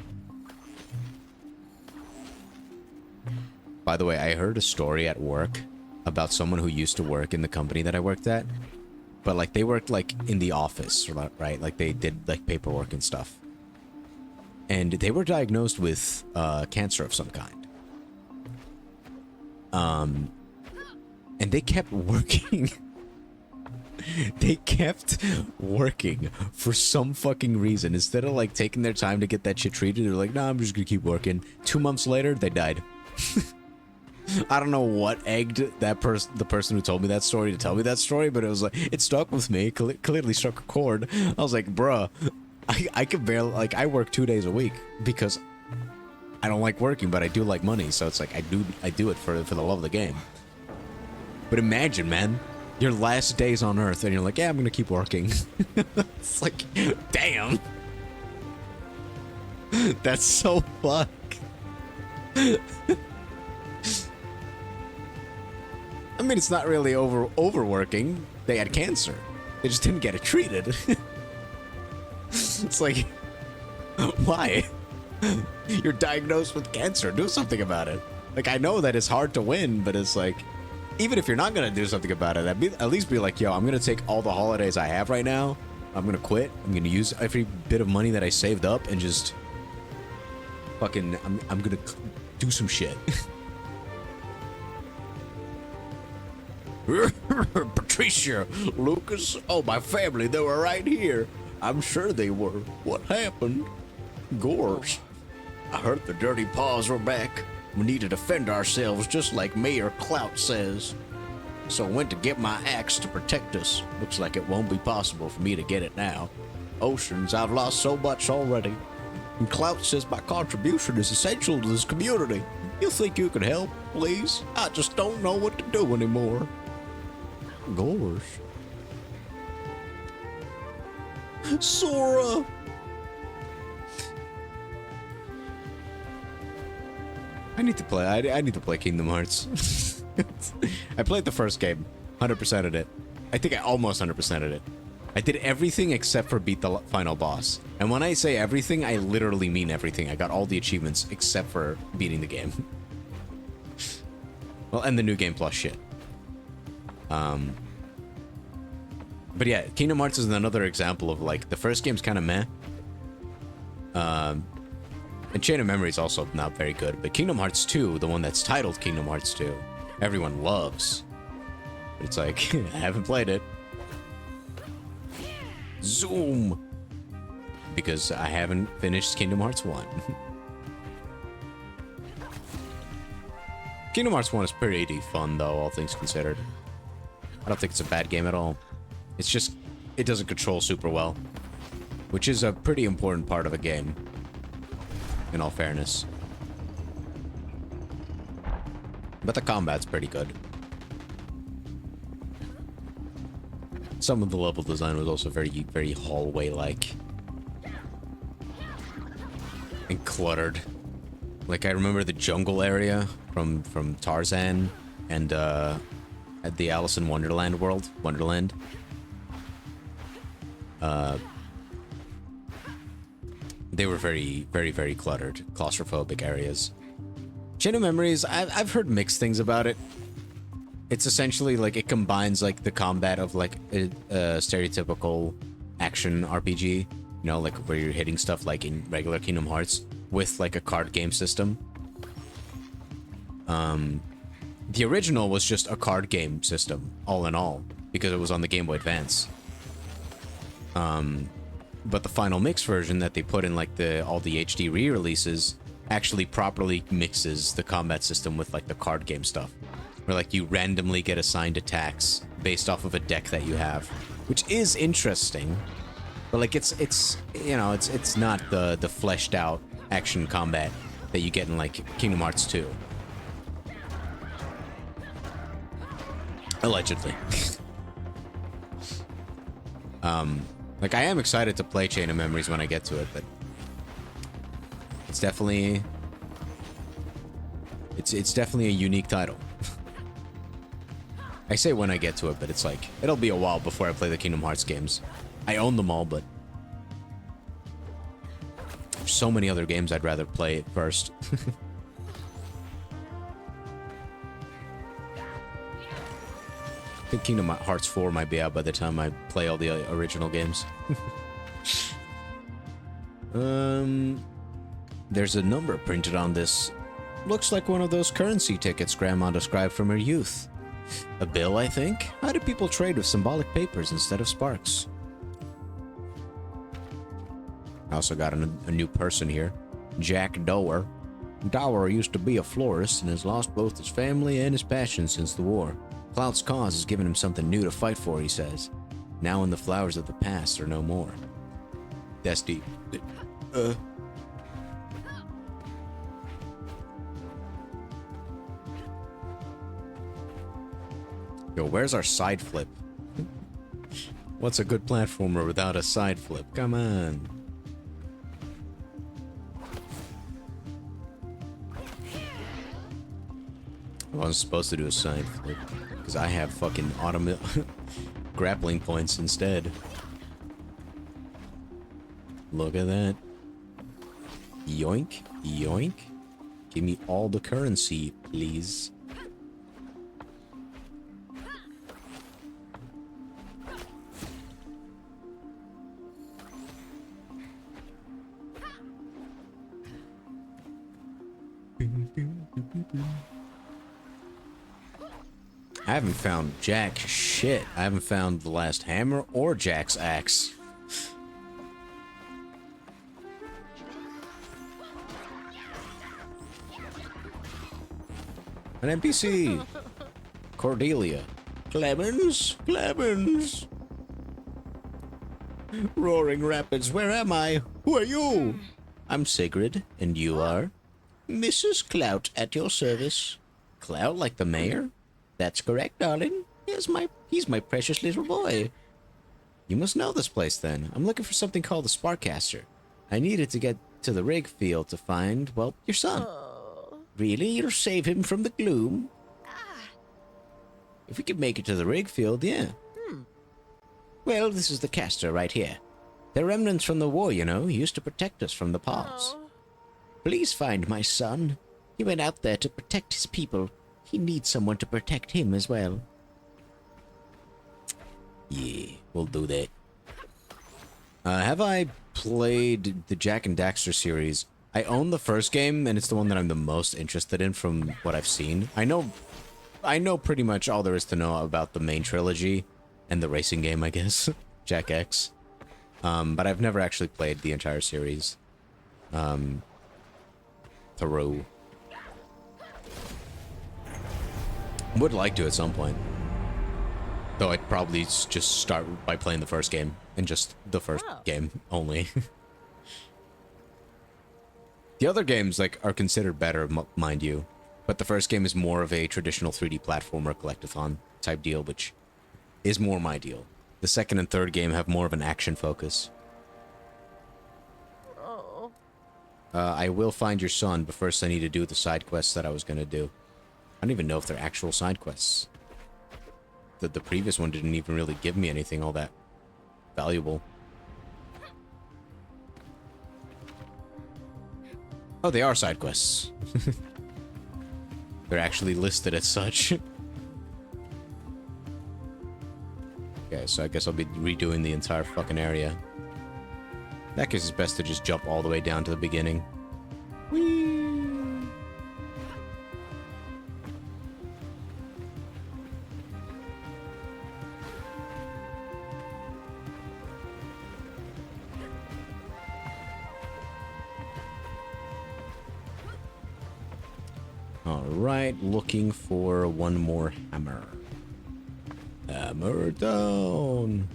By the way, I heard a story at work about someone who used to work in the company that I worked at. But, like, they worked, like, in the office, right? Like, they did, like, paperwork and stuff. And they were diagnosed with cancer of some kind. And they kept working. They kept working for some fucking reason. Instead of, like, taking their time to get that shit treated, they're like, nah, I'm just gonna keep working. 2 months later, they died. I don't know what egged that the person who told me that story to tell me that story, but it was like, it stuck with me. Clearly struck a chord. I was like, bruh, I could barely, like, I work 2 days a week because I don't like working, but I do like money. So it's like, I do it for the love of the game. But imagine, man, your last days on Earth, and you're like, yeah, I'm gonna keep working. It's like, damn. That's so fucked. I mean, it's not really overworking. They had cancer. They just didn't get it treated. It's like, why? You're diagnosed with cancer. Do something about it. Like, I know that it's hard to win, but it's like, even if you're not gonna do something about it, at least be like, yo, I'm gonna take all the holidays I have right now. I'm gonna quit. I'm gonna use every bit of money that I saved up and just fucking, I'm gonna do some shit. Patricia, Lucas, oh, my family, they were right here. I'm sure they were. What happened? Gorge. I heard the dirty paws were back. We need to defend ourselves just like Mayor Clout says. So I went to get my axe to protect us. Looks like it won't be possible for me to get it now. Oceans, I've lost so much already. And Clout says my contribution is essential to this community. You think you could help, please? I just don't know what to do anymore. Gosh. Sora! I need to play. I need to play Kingdom Hearts. I played the first game, 100%ed it. I think I almost 100%ed it. I did everything except for beat the final boss. And when I say everything, I literally mean everything. I got all the achievements except for beating the game. Well, and the new game plus shit. But yeah, Kingdom Hearts is another example of, like, the first game's kind of meh. And Chain of Memory is also not very good. But Kingdom Hearts 2, the one that's titled Kingdom Hearts 2, everyone loves. It's like, I haven't played it. Zoom! because I haven't finished Kingdom Hearts 1. Kingdom Hearts 1 is pretty fun, though, all things considered. I don't think it's a bad game at all. It's just, it doesn't control super well, which is a pretty important part of a game, in all fairness. But the combat's pretty good. Some of the level design was also very hallway-like. And cluttered. Like, I remember the jungle area from Tarzan and at the Alice in Wonderland Wonderland. They were very cluttered, claustrophobic areas. Chain of Memories, I've heard mixed things about it. It's essentially like it combines like the combat of like a stereotypical action RPG, you know, like where you're hitting stuff like in regular Kingdom Hearts with like a card game system. The original was just a card game system, all in all, because it was on the Game Boy Advance. But the final mix version that they put in like all the HD re-releases actually properly mixes the combat system with like the card game stuff. Where like you randomly get assigned attacks based off of a deck that you have, which is interesting. But like it's you know, it's not the fleshed out action combat that you get in like Kingdom Hearts 2. Allegedly. Like I am excited to play Chain of Memories when I get to it, but it's definitely a unique title. I say when I get to it, but it's like it'll be a while before I play the Kingdom Hearts games. I own them all, but there's so many other games I'd rather play it first. I think Kingdom Hearts 4 might be out by the time I play all the original games. There's a number printed on this. Looks like one of those currency tickets Grandma described from her youth. A bill, I think? How do people trade with symbolic papers instead of sparks? I also got a new person here. Jack Dower. Dower used to be a florist and has lost both his family and his passion since the war. Cloud's cause has given him something new to fight for, he says. Now when the flowers of the past are no more. That's deep. Yo, where's our side flip? What's a good platformer without a side flip? Come on. I wasn't supposed to do a side flip because I have fucking grappling points instead. Look at that. Yoink, yoink. Give me all the currency, please. I haven't found jack shit. I haven't found the last hammer or Jack's axe. An NPC. Cordelia. Clemens? Clemens. Roaring Rapids, where am I? Who are you? I'm Sigrid, and you are? Mrs. Clout at your service. Clout like the mayor? That's correct, darling. He's my precious little boy. You must know this place, then. I'm looking for something called the Sparkcaster. I needed to get to the rig field to find, well, your son. Really? You'll save him from the gloom? If we could make it to the rig field, yeah. Well, this is the caster right here. They're remnants from the war, you know. He used to protect us from the Pawns. Please find my son. He went out there to protect his people. He needs someone to protect him as well. Yeah, we'll do that. Have I played the Jak and Daxter series? I own the first game, and it's the one that I'm the most interested in from what I've seen. I know pretty much all there is to know about the main trilogy and the racing game, I guess. Jak X. But I've never actually played the entire series through. Would like to at some point. Though I'd probably just start by playing the first game, and just the first game only. The other games, like, are considered better, mind you. But the first game is more of a traditional 3D platformer collectathon type deal, which is more my deal. The second and third game have more of an action focus. Oh. I will find your son, but first I need to do the side quests that I was gonna do. I don't even know if they're actual side quests. The previous one didn't even really give me anything all that valuable. Oh, they are side quests. They're actually listed as such. Okay, so I guess I'll be redoing the entire fucking area. In that case, it's best to just jump all the way down to the beginning. Whee! Alright, looking for one more hammer. Hammer down.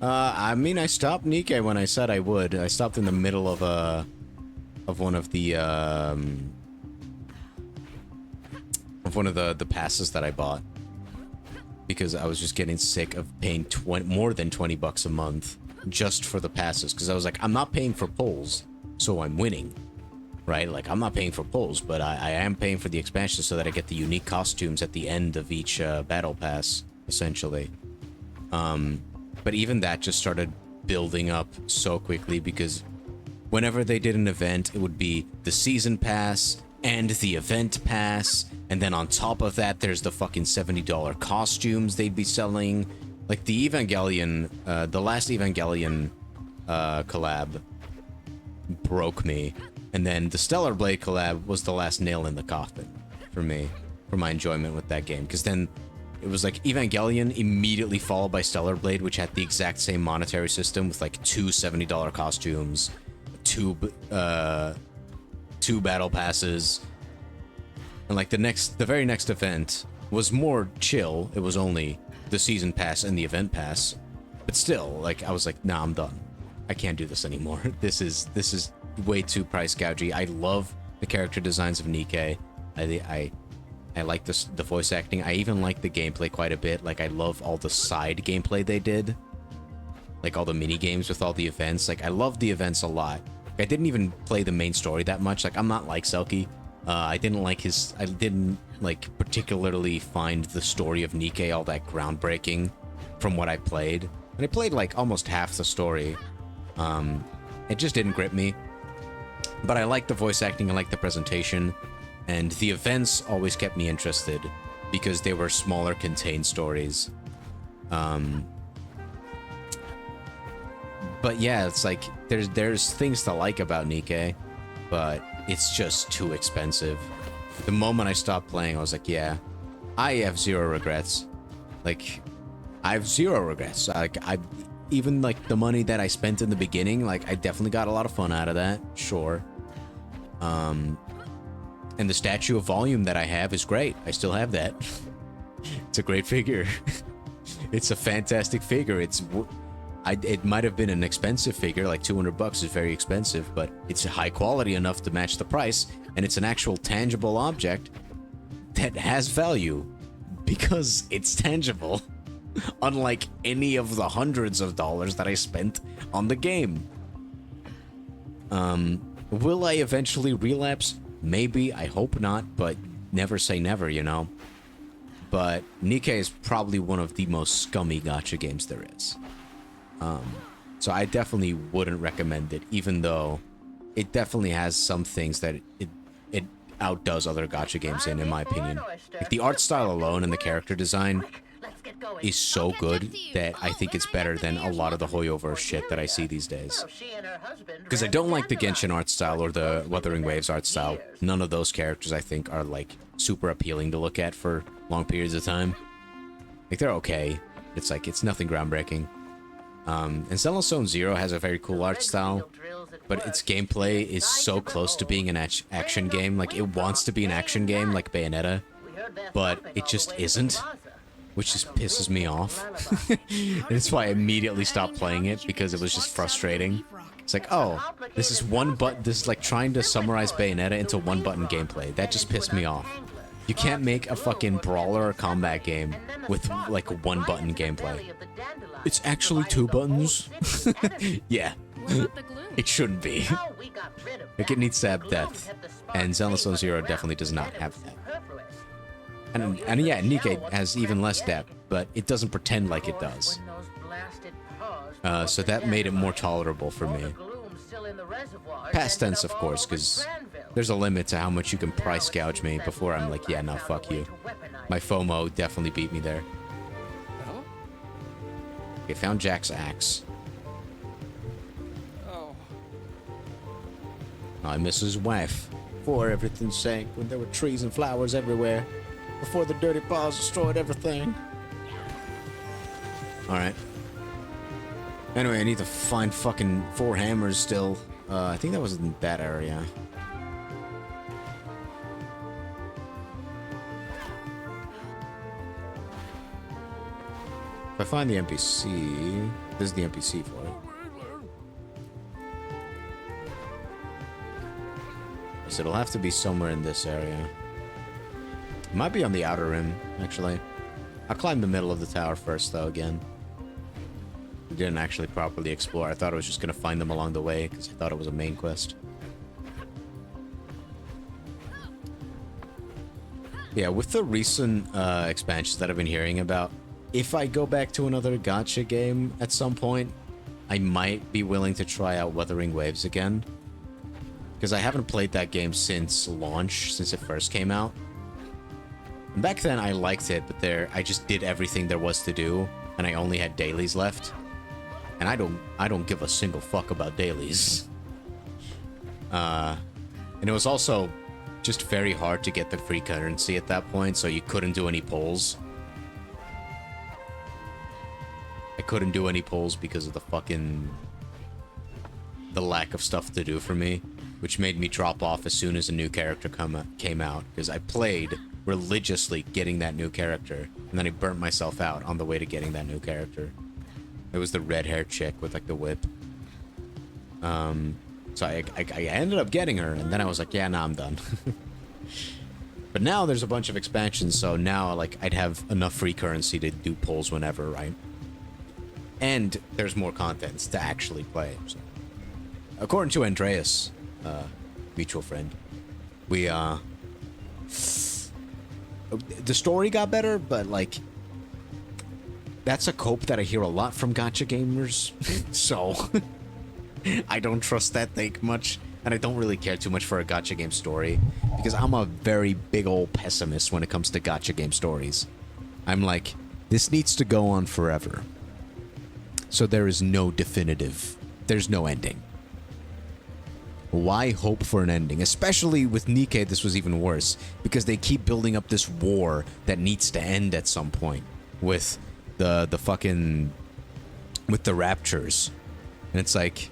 I mean, I stopped Nikke when I said I would. I stopped in the middle of one of the passes that I bought, because I was just getting sick of paying more than 20 bucks a month just for the passes, because I was like, I'm not paying for pulls, so I'm winning. Right? Like, I'm not paying for pulls, but I am paying for the expansion so that I get the unique costumes at the end of each battle pass, essentially. But even that just started building up so quickly, because whenever they did an event, it would be the season pass and the event pass, and then on top of that, there's the fucking $70 costumes they'd be selling. Like, the Evangelion, the last Evangelion collab broke me. And then the Stellar Blade collab was the last nail in the coffin for me, for my enjoyment with that game. Because then it was like Evangelion immediately followed by Stellar Blade, which had the exact same monetary system with like two $70 costumes, two battle passes. And like the very next event was more chill. It was only the season pass and the event pass. But still, like, I was like, nah, I'm done. I can't do this anymore. This is way too price gougy. I love the character designs of Nikke. I like the voice acting. I even like the gameplay quite a bit. Like, I love all the side gameplay they did. Like, all the mini games with all the events. Like, I love the events a lot. I didn't even play the main story that much. Like, I'm not like Selkie. I didn't like particularly find the story of Nikke all that groundbreaking from what I played. And I played like almost half the story. It just didn't grip me. But I like the voice acting, I like the presentation, and the events always kept me interested because they were smaller, contained stories. But yeah, it's like there's things to like about Nikke, but it's just too expensive. The moment I stopped playing, I was like, yeah, I have zero regrets. Like, I have zero regrets. Like, even like the money that I spent in the beginning, like, I definitely got a lot of fun out of that, sure. And the Statue of Volume that I have is great. I still have that. It's a great figure. It's a fantastic figure. It might have been an expensive figure, like 200 bucks is very expensive, but it's high quality enough to match the price, and it's an actual tangible object that has value because it's tangible. Unlike any of the hundreds of dollars that I spent on the game. Will I eventually relapse? Maybe, I hope not, but never say never, you know? But Nikke is probably one of the most scummy gacha games there is. So I definitely wouldn't recommend it, even though it definitely has some things that it outdoes other gacha games in my opinion. Like, the art style alone and the character design is so good that I think it's better than a lot of the Hoyoverse shit that I see these days. Because I don't like the Genshin art style or the Wuthering Waves art style. None of those characters, I think, are like super appealing to look at for long periods of time. Like, they're okay. It's like, it's nothing groundbreaking. And Zone Zero has a very cool art style, but its gameplay is so close to being an action game. Like, it wants to be an action game like Bayonetta, but it just isn't, which just pisses me off. That's why I immediately stopped playing it, because it was just frustrating. It's like, oh, this is one button. This is like trying to summarize Bayonetta into one button gameplay. That just pissed me off. You can't make a fucking brawler or combat game with like one button gameplay. It's actually 2 buttons. Yeah, it shouldn't be. Like, it needs to have depth, and Zone Zero definitely does not have that. And yeah, Nikke has even less depth, but it doesn't pretend like it does. So that made it more tolerable for me. Past tense, of course, because there's a limit to how much you can price gouge me before I'm like, yeah, no, fuck you. My FOMO definitely beat me there. Okay, found Jack's axe. Oh, I miss his wife. Before everything sank, when there were trees and flowers everywhere. Before the dirty paws destroyed everything. Alright. Anyway, I need to find fucking 4 hammers still. I think that was in that area. If I find the NPC... This is the NPC for it. So it'll have to be somewhere in this area. It might be on the outer rim, actually. I'll climb the middle of the tower first, though, again. I didn't actually properly explore. I thought I was just going to find them along the way, because I thought it was a main quest. Yeah, with the recent expansions that I've been hearing about, if I go back to another gacha game at some point, I might be willing to try out Wuthering Waves again. Because I haven't played that game since launch, since it first came out. And back then I liked it, but I just did everything there was to do, and I only had dailies left. And I don't give a single fuck about dailies. And it was also just very hard to get the free currency at that point, so you couldn't do any polls. I couldn't do any polls because of the lack of stuff to do for me, which made me drop off as soon as a new character came out, because I played religiously getting that new character, and then I burnt myself out on the way to getting that new character. It was the red-haired chick with like the whip. So I ended up getting her, and then I was like, yeah, nah, I'm done. But now there's a bunch of expansions, so now like I'd have enough free currency to do polls whenever, right? And there's more content to actually play. So. According to Andreas, mutual friend, the story got better, but like that's a cope that I hear a lot from gacha gamers. So I don't trust that take much, and I don't really care too much for a gacha game story because I'm a very big old pessimist when it comes to gacha game stories. I'm like, this needs to go on forever. So there is no definitive. There's no ending. Why hope for an ending? Especially with Nikke, this was even worse because they keep building up this war that needs to end at some point with the raptures. And it's like,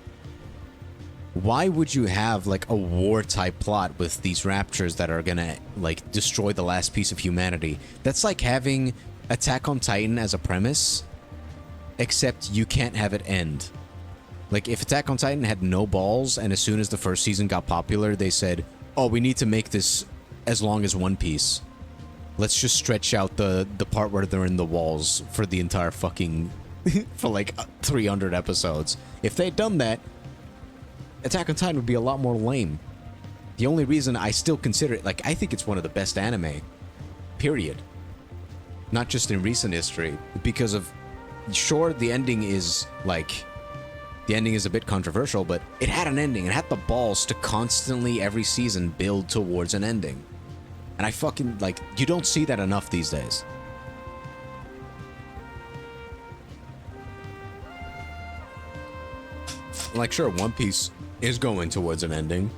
why would you have like a war type plot with these raptures that are gonna like destroy the last piece of humanity? That's like having Attack on Titan as a premise, except you can't have it end. Like, if Attack on Titan had no balls, and as soon as the first season got popular, they said, oh, we need to make this as long as One Piece. Let's just stretch out the part where they're in the walls for the entire fucking... for like 300 episodes. If they'd done that, Attack on Titan would be a lot more lame. The only reason I still consider it... Like, I think it's one of the best anime. Period. Not just in recent history. Because of... Sure, the ending is, like... The ending is a bit controversial, but it had an ending. It had the balls to constantly, every season, build towards an ending. And I fucking, like, you don't see that enough these days. Like, sure, One Piece is going towards an ending.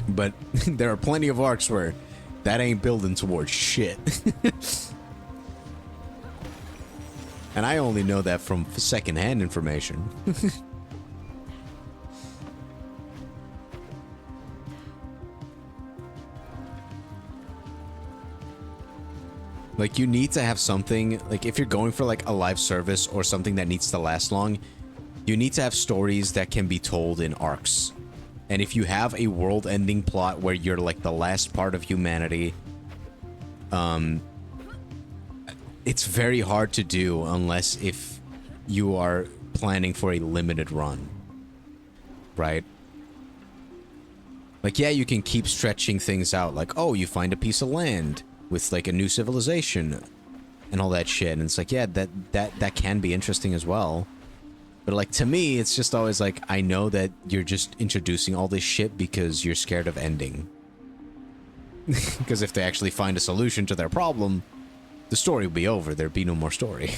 But there are plenty of arcs where that ain't building towards shit. And I only know that from secondhand information. Like, you need to have something, like, if you're going for, like, a live service or something that needs to last long, you need to have stories that can be told in arcs. And if you have a world-ending plot where you're, like, the last part of humanity, it's very hard to do unless if you are planning for a limited run. Right? Like, yeah, you can keep stretching things out, like, oh, you find a piece of land with, like, a new civilization and all that shit, and it's like, yeah, that can be interesting as well. But, like, to me, it's just always like, I know that you're just introducing all this shit because you're scared of ending. Because if they actually find a solution to their problem, the story will be over. There'd be no more story.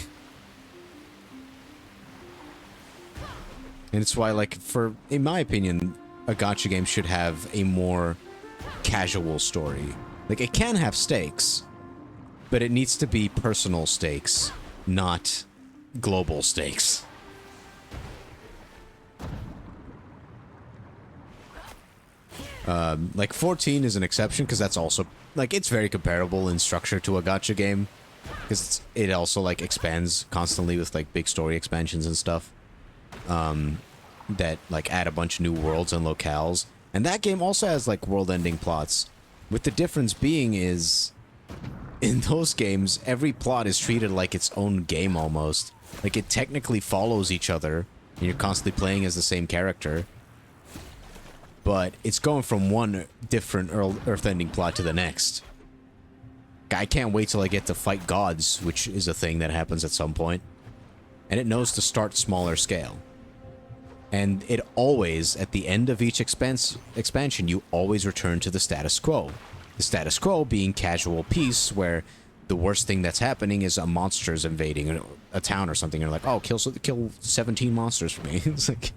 And it's why, like, in my opinion, a gacha game should have a more casual story. Like, it can have stakes, but it needs to be personal stakes, not global stakes. Like, 14 is an exception, because that's also, like, it's very comparable in structure to a gacha game, because it also, like, expands constantly with, like, big story expansions and stuff, that, like, add a bunch of new worlds and locales. And that game also has, like, world-ending plots, with the difference being is, in those games, every plot is treated like its own game almost. Like, it technically follows each other, and you're constantly playing as the same character. But it's going from one different earth-ending plot to the next. I can't wait till I get to fight gods, which is a thing that happens at some point. And it knows to start smaller scale. And it always, at the end of each expansion, you always return to the status quo. The status quo being casual peace, where the worst thing that's happening is a monster's invading a town or something. And you're like, oh, kill 17 monsters for me. It's like...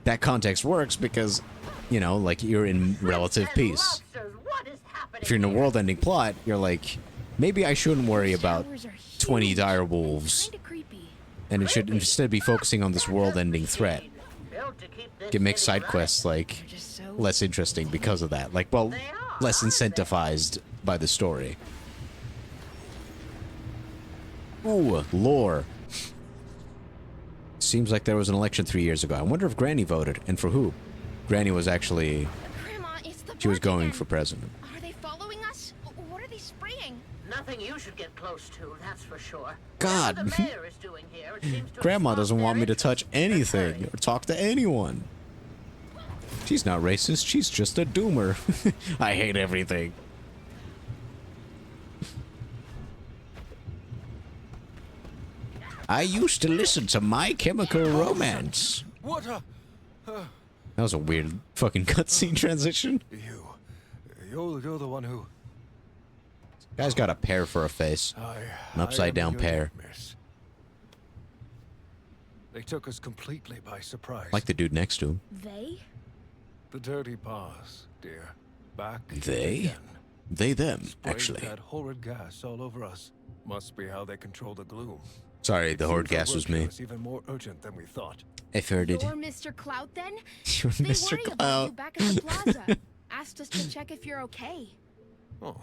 That context works because, you know, like, you're in relative peace. If you're in a world-ending plot, you're like, maybe I shouldn't worry about 20 dire wolves. And it should instead be focusing on this world-ending threat. It makes side quests, like, less interesting because of that. Like, well, less incentivized by the story. Ooh, lore. Seems like there was an election 3 years ago. I wonder if Granny voted, and for who? Granny was actually... Grandma, it's the She was bark going again. for president. Are they following us? What are they spraying? Nothing you should get close to, that's for sure. God. Whatever the mayor is doing here, it seems to Grandma have doesn't sparked want me their to touch interest. anything or talk to anyone. She's not racist, she's just a doomer. I hate everything. I used to listen to My Chemical Romance. What a... That was a weird fucking cutscene transition. You're the one who... Guy's got a pear for a face. An upside down pear. They took us completely by surprise. Like the dude next to him. They? The dirty paws, dear. Back They? again. They, them, Sprayed actually. that horrid gas all over us. Must be how they control the gloom. Sorry, the horde Seems our gas was work here me. is even more urgent than we thought. If heard it. You're Mr. Clout then? You're They Mr. worry about Clout. you back at the plaza. Asked us to check if you're okay. Oh.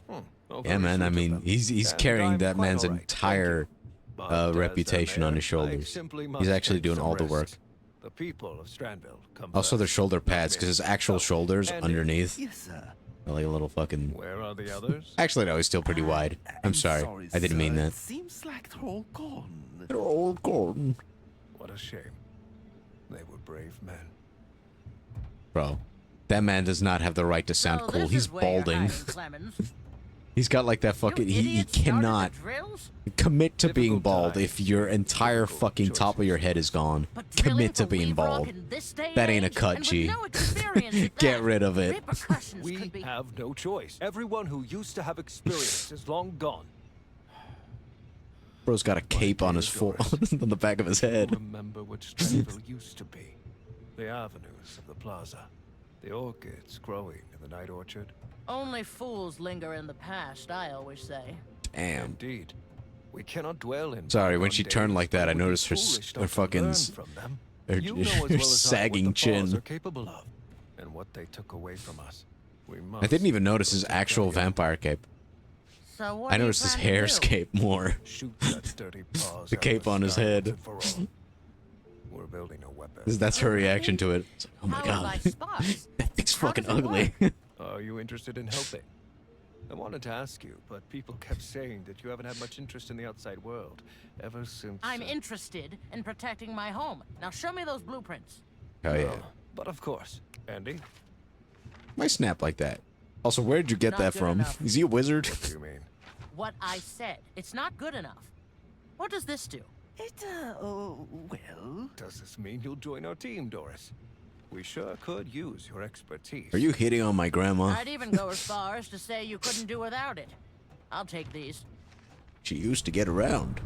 Oh, Yeah, very man, I sweet of mean, them. he's And carrying I'm that quite man's all right, thank entire you. But as reputation the on mayor, his shoulders. I simply He's must actually take doing some all the work. rest. The people of Strandville come Also, their first, shoulder not pads, me. because his actual So, shoulders Andy, underneath Yes, sir. are like a little fucking... Where are the others? Actually, no, he's still pretty wide. I'm sorry. I didn't mean sir. that. It seems like they're all gone. They're all gone. What a shame. They were brave men. Bro, that man does not have the right to sound So cool. this He's is where you're balding. hiding, Clemens. He's got like that fucking... You He idiots started the cannot drills? commit to being Difficult bald times, if your entire difficult fucking top of your head is gone. But drilling Commit to for being Weave bald. Rock in this day and That ain't a age, cut, and with G. no experience at Get that, rid of it. repercussions We could be... have no choice. Everyone who used to have experience is long gone. Bro's got a cape on his on the back of his head. Remember what Strandville used to be. The avenues of the plaza. The orchids growing in the night orchard. Only fools linger in the past, I always say. Damn. Indeed. We cannot dwell in. Sorry, when she bygone turned days, like that, but I it would be noticed her foolish her not to fucking learn from them. her, You know as her well as I what sagging the Paws chin. are capable of, and what they took away from us. We I didn't even notice his must actual protect them. vampire cape. So what I do you noticed his plan to hair do? cape more. Shoot that dirty Paws The out of cape on his sky head. once and for all. We're building a weapon. That's her reaction to it. It's like, oh my Powered by god, sparks. that thing's How fucking does it ugly. Are you interested in helping? I wanted to ask you, but people kept saying that you haven't had much interest in the outside world ever since. I'm interested in protecting my home. Now show me those blueprints. Oh yeah. But of course, Andy. Why snap like that? Also, where did you get Not that good from? enough. Is he a wizard? What do you mean? What I said. It's not good enough. What does this do? It, well... Does this mean you'll join our team, Doris? We sure could use your expertise. Are you hitting on my grandma? I'd even go as far as to say you couldn't do without it. I'll take these. She used to get around.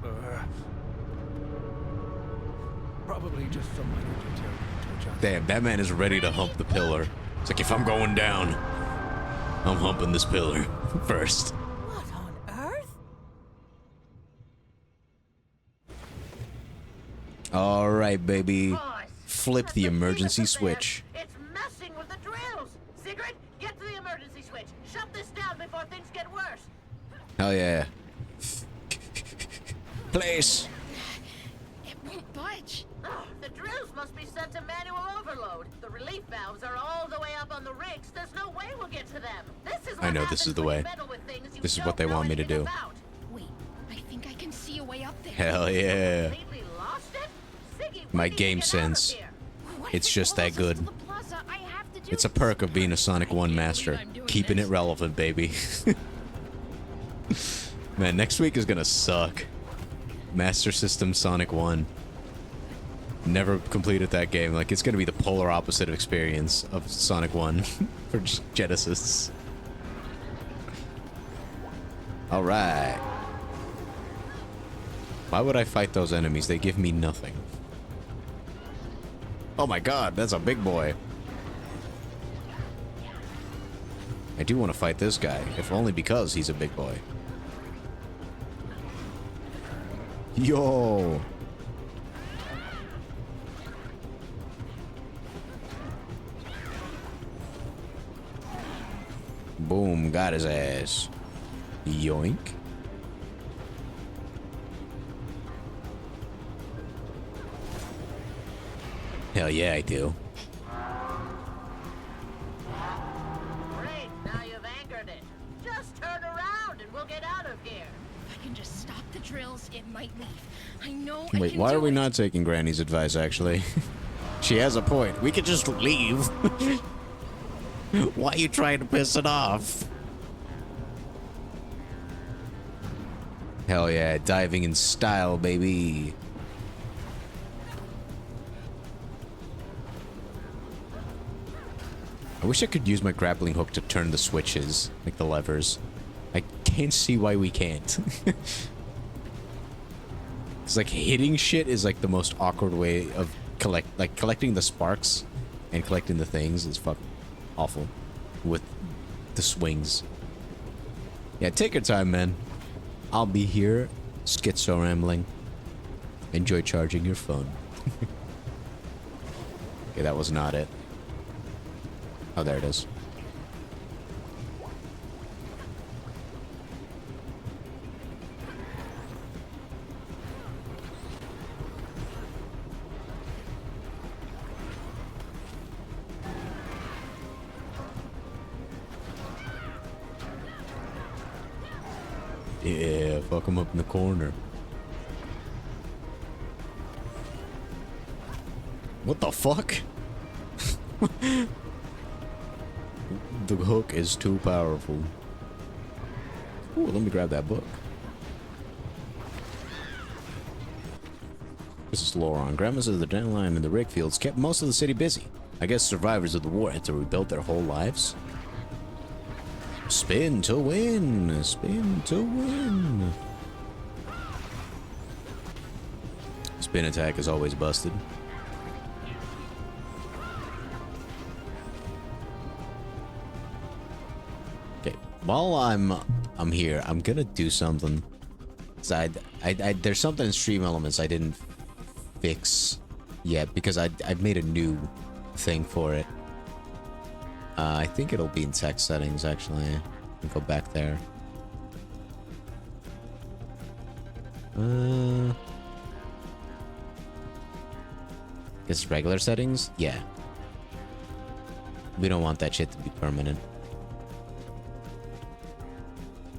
Probably just some minor detail to adjust. Damn, that man is ready to hump the pillar. It's like, if I'm going down, I'm humping this pillar first. What on earth? All right, baby. Boys, Flip that's the demon emergency up there. switch. It's messing with the drills. Sigrid, get to the emergency switch. Shut this down before things get worse. Hell yeah. Place. It won't budge. Oh, the drills must be set to manual overload. The relief valves are all the way up on the rigs. There's no way we'll get to them. This is what I know this is happens the when you way. meddle with things you This is don't what they know want me to anything do. about. Wait, I think I can see a way up there. Hell yeah. Completely lost it? Siggy, we My need to game get out of sense. here. What It's if it just that follows us good. to the plaza? I have to do It's a this. perk of being a Sonic 1 I can't master. believe I'm doing Keeping this. it relevant, baby. Man, next week is gonna suck. Master System Sonic 1. Never completed that game. Like, it's gonna be the polar opposite experience of Sonic 1 for Genesis. Alright. Why would I fight those enemies? They give me nothing. Oh my god, that's a big boy. I do want to fight this guy, if only because he's a big boy. Yo! Boom, got his ass. Yoink. Hell yeah, I do. Great, now you've anchored it. Just turn around and we'll get out of here. If I can just stop the drills, it might leave. I know I Wait, can why do are we it. not taking Granny's advice, actually? She has a point. We could just leave. Why are you trying to piss it off? Hell yeah, diving in style, baby. I wish I could use my grappling hook to turn the switches, like the levers. I can't see why we can't. It's like hitting shit is like the most awkward way of collecting the sparks and collecting the things is fucking awful with the swings. Yeah, take your time, man. I'll be here, schizo rambling. Enjoy charging your phone. Okay, that was not it. Oh, there it is. Yeah, fuck him up in the corner. What the fuck? The hook is too powerful. Ooh, let me grab that book. This is Lauron. Grandma says the dandelion and the rig fields kept most of the city busy. I guess survivors of the war had to rebuild their whole lives. Spin to win! Spin to win! Spin attack is always busted. Okay, while I'm here, I'm gonna do something So there's something in Stream Elements I didn't fix yet because I've made a new thing for it. I think it'll be in text settings actually. I'll go back there. Guess regular settings? Yeah. We don't want that shit to be permanent.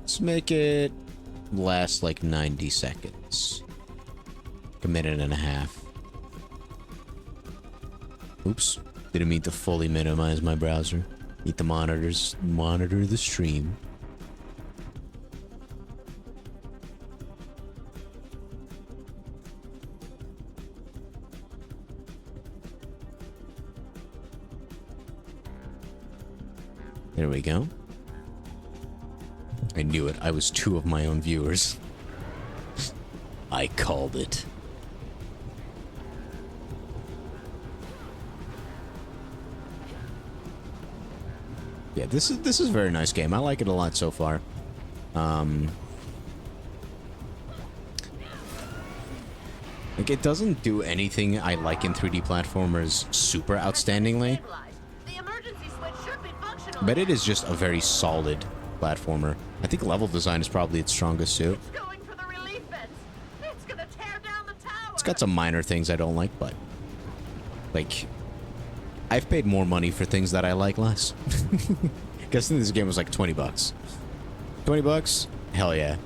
Let's make it last like 90 seconds. Like a minute and a half. Oops. Didn't mean to fully minimize my browser. Need to monitor the stream. There we go. I knew it. I was 2 of my own viewers. I called it. Yeah, this is a very nice game. I like it a lot so far. Like it doesn't do anything I like in 3D platformers super outstandingly, The emergency switch should be functional. but it is just a very solid platformer. I think level design is probably its strongest suit. It's going for the relief vents. It's gonna tear down the tower. It's got some minor things I don't like, but like I've paid more money for things that I like less. Guessing this game was like 20 bucks. 20 bucks? Hell yeah.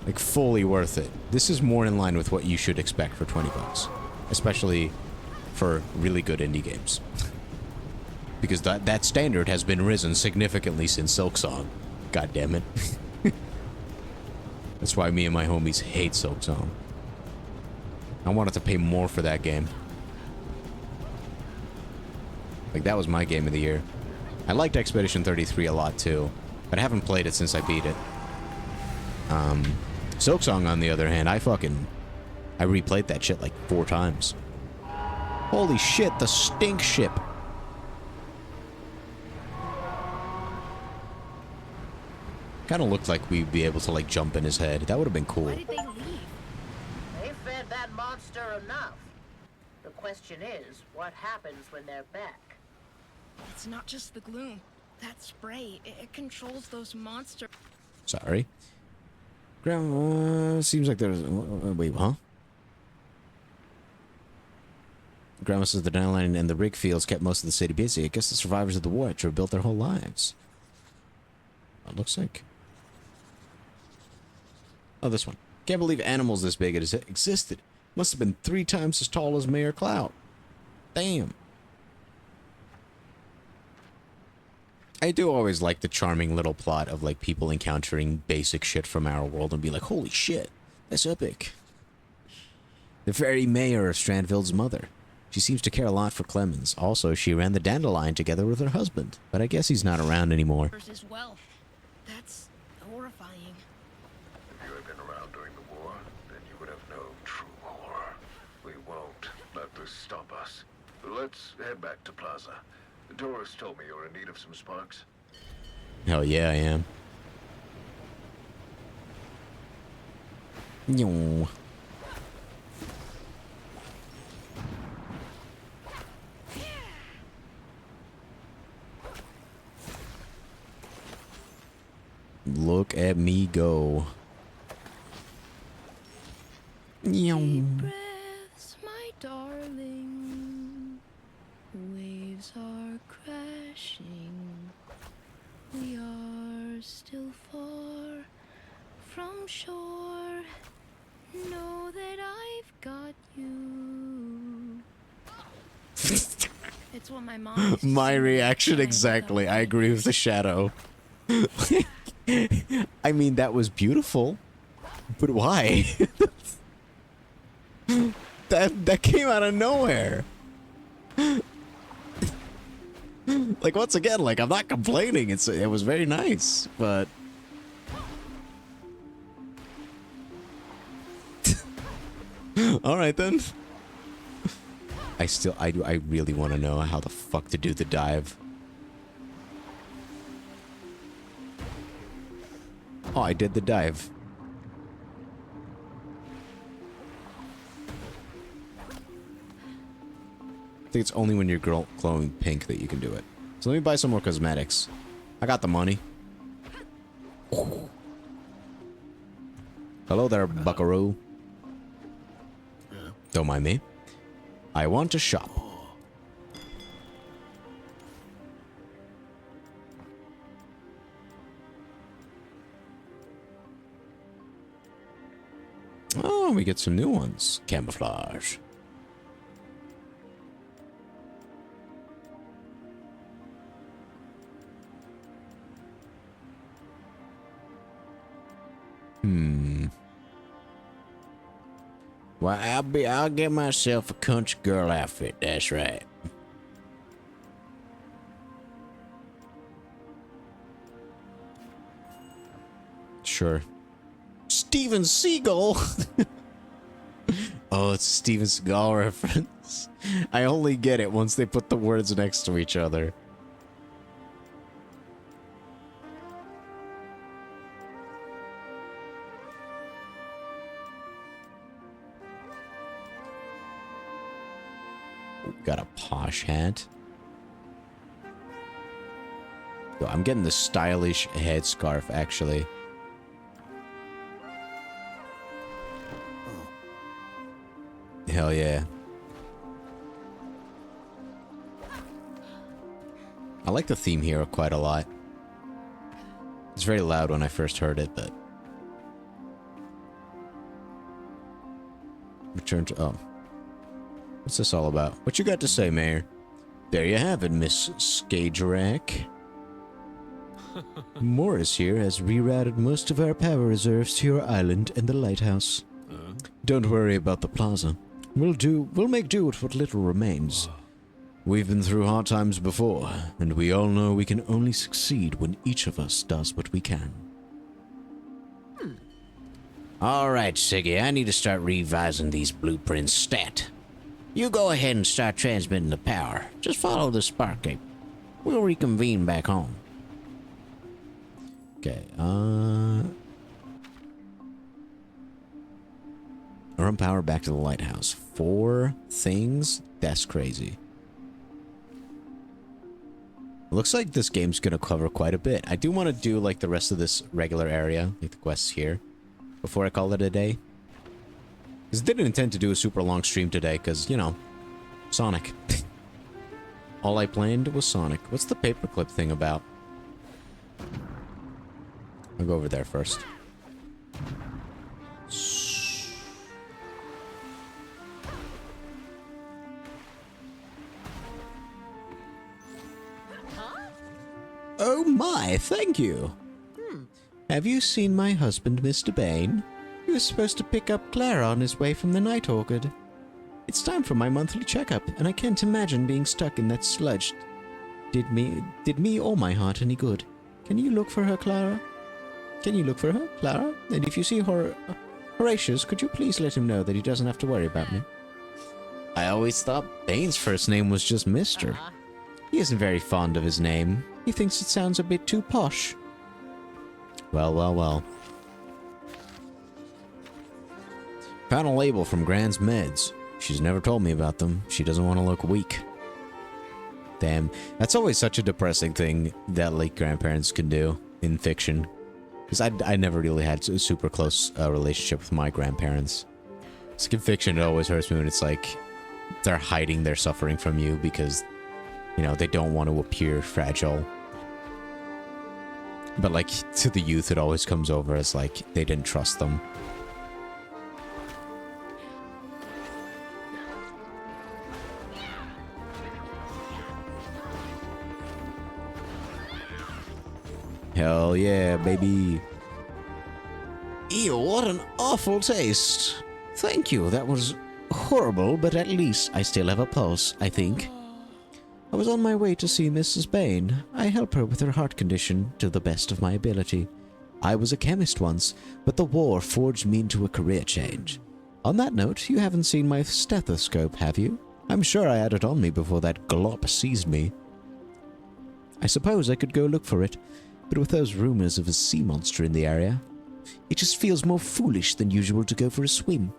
Like fully worth it. This is more in line with what you should expect for 20 bucks, especially for really good indie games. Because that standard has been risen significantly since Silksong. God damn it. That's why me and my homies hate Silksong. I wanted to pay more for that game. Like, that was my game of the year. I liked Expedition 33 a lot, too. But I haven't played it since I beat it. Silksong, on the other hand, I replayed that shit like 4 times. Holy shit, the stink ship. Kind of looked like we'd be able to, like, jump in his head. That would have been cool. Why did they leave? They fed that monster enough. The question is, what happens when they're back? It's not just the gloom. That spray, it controls those monsters. Sorry. Grandma, seems like there's... wait, huh? Grandma says the downline and the rig fields kept most of the city busy. I guess the survivors of the war had built their whole lives. It looks like... Oh, this one. Can't believe animals this big existed. Must have been 3 times as tall as Mayor Cloud. Damn. I do always like the charming little plot of, like, people encountering basic shit from our world and be like, holy shit, that's epic. The very mayor of Strandville's mother. She seems to care a lot for Clemens. Also, she ran the Dandelion together with her husband, but I guess he's not around anymore. as well. That's horrifying. If you had been around during the war, then you would have known true horror. We won't let this stop us. Let's head back to Plaza. Doris told me you're in need of some sparks. Hell yeah, I am. Yo. Look at me go. Deep breaths, my darling. Waves are crashing. We are still far from shore. Know that I've got you. It's what my mom used to My say reaction when I exactly. woke I up. agree with the shadow. I mean, that was beautiful. But why? that came out of nowhere. Like, once again, like, I'm not complaining. It was very nice, but all right then. I really want to know how the fuck to do the dive. Oh, I did the dive. think it's only when you're glowing pink that you can do it. So let me buy some more cosmetics. I got the money. Hello there, buckaroo. Don't mind me. I want to shop. Oh, we get some new ones. Camouflage. Well, I'll get myself a country girl outfit. That's right. Sure. Steven Seagal. Oh, it's a Steven Seagal reference. I only get it once they put the words next to each other. Got a posh hat. Yo, I'm getting the stylish headscarf, actually. Hell yeah. I like the theme here quite a lot. It's very loud when I first heard it, but... Return to... Oh. What's this all about? What you got to say, Mayor? There you have it, Miss Skagerak. Morris here has rerouted most of our power reserves to your island and the lighthouse. Don't worry about the plaza. We'll make do with what little remains. We've been through hard times before, and we all know we can only succeed when each of us does what we can. Alright, Siggy, I need to start revising these blueprints stat. You go ahead and start transmitting the power. Just follow the spark gate. We'll reconvene back home. Okay, run power back to the lighthouse. 4 things? That's crazy. Looks like this game's gonna cover quite a bit. I do want to do like the rest of this regular area, like the quests here, before I call it a day. Because I didn't intend to do a super long stream today, because, you know, Sonic. All I planned was Sonic. What's the paperclip thing about? I'll go over there first. Oh my, thank you. Have you seen my husband, Mr. Bane? He was supposed to pick up Clara on his way from the Night Orchid. It's time for my monthly checkup, and I can't imagine being stuck in that sludge. Did me or my heart any good. Can you look for her, Clara? Can you look for her, Clara? And if you see Horatius, could you please let him know that he doesn't have to worry about me? I always thought Bane's first name was just Mr. He isn't very fond of his name. He thinks it sounds a bit too posh. Well, well, well. Found a label from Grand's Meds. She's never told me about them. She doesn't want to look weak. Damn, that's always such a depressing thing that late grandparents can do in fiction. Because I never really had a super close relationship with my grandparents. It's like in fiction, it always hurts me when it's like they're hiding their suffering from you because, you know, they don't want to appear fragile. But like to the youth, it always comes over as like they didn't trust them. Hell yeah, baby. Ew, what an awful taste. Thank you, that was horrible, but at least I still have a pulse, I think. I was on my way to see Mrs. Bane. I help her with her heart condition to the best of my ability. I was a chemist once, but the war forged me into a career change. On that note, you haven't seen my stethoscope, have you? I'm sure I had it on me before that glop seized me. I suppose I could go look for it, but with those rumors of a sea monster in the area, it just feels more foolish than usual to go for a swim.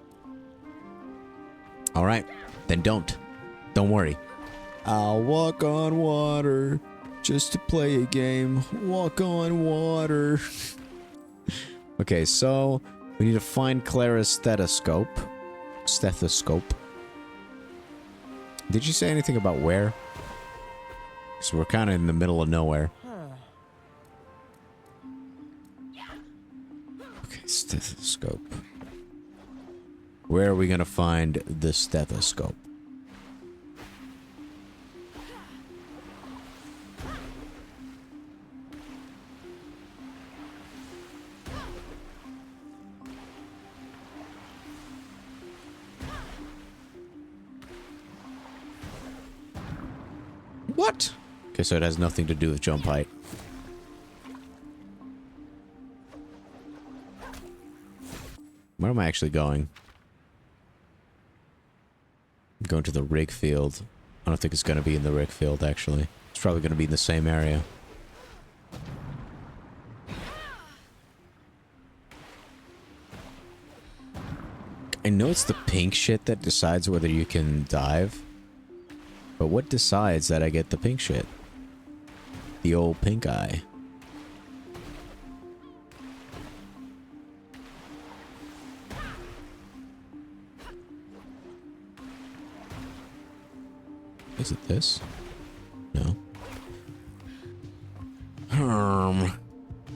Alright, then don't. Don't worry. I'll walk on water just to play a game. Walk on water. Okay, so we need to find Clara's stethoscope. Stethoscope. Did you say anything about where? So we're kind of in the middle of nowhere. Okay, stethoscope. Where are we gonna find the stethoscope? What? Okay, so it has nothing to do with jump height. Where am I actually going? I'm going to the rig field. I don't think it's going to be in the rig field, actually. It's probably going to be in the same area. I know it's the pink shit that decides whether you can dive. But what decides that I get the pink shit? The old pink eye. Is it this? No.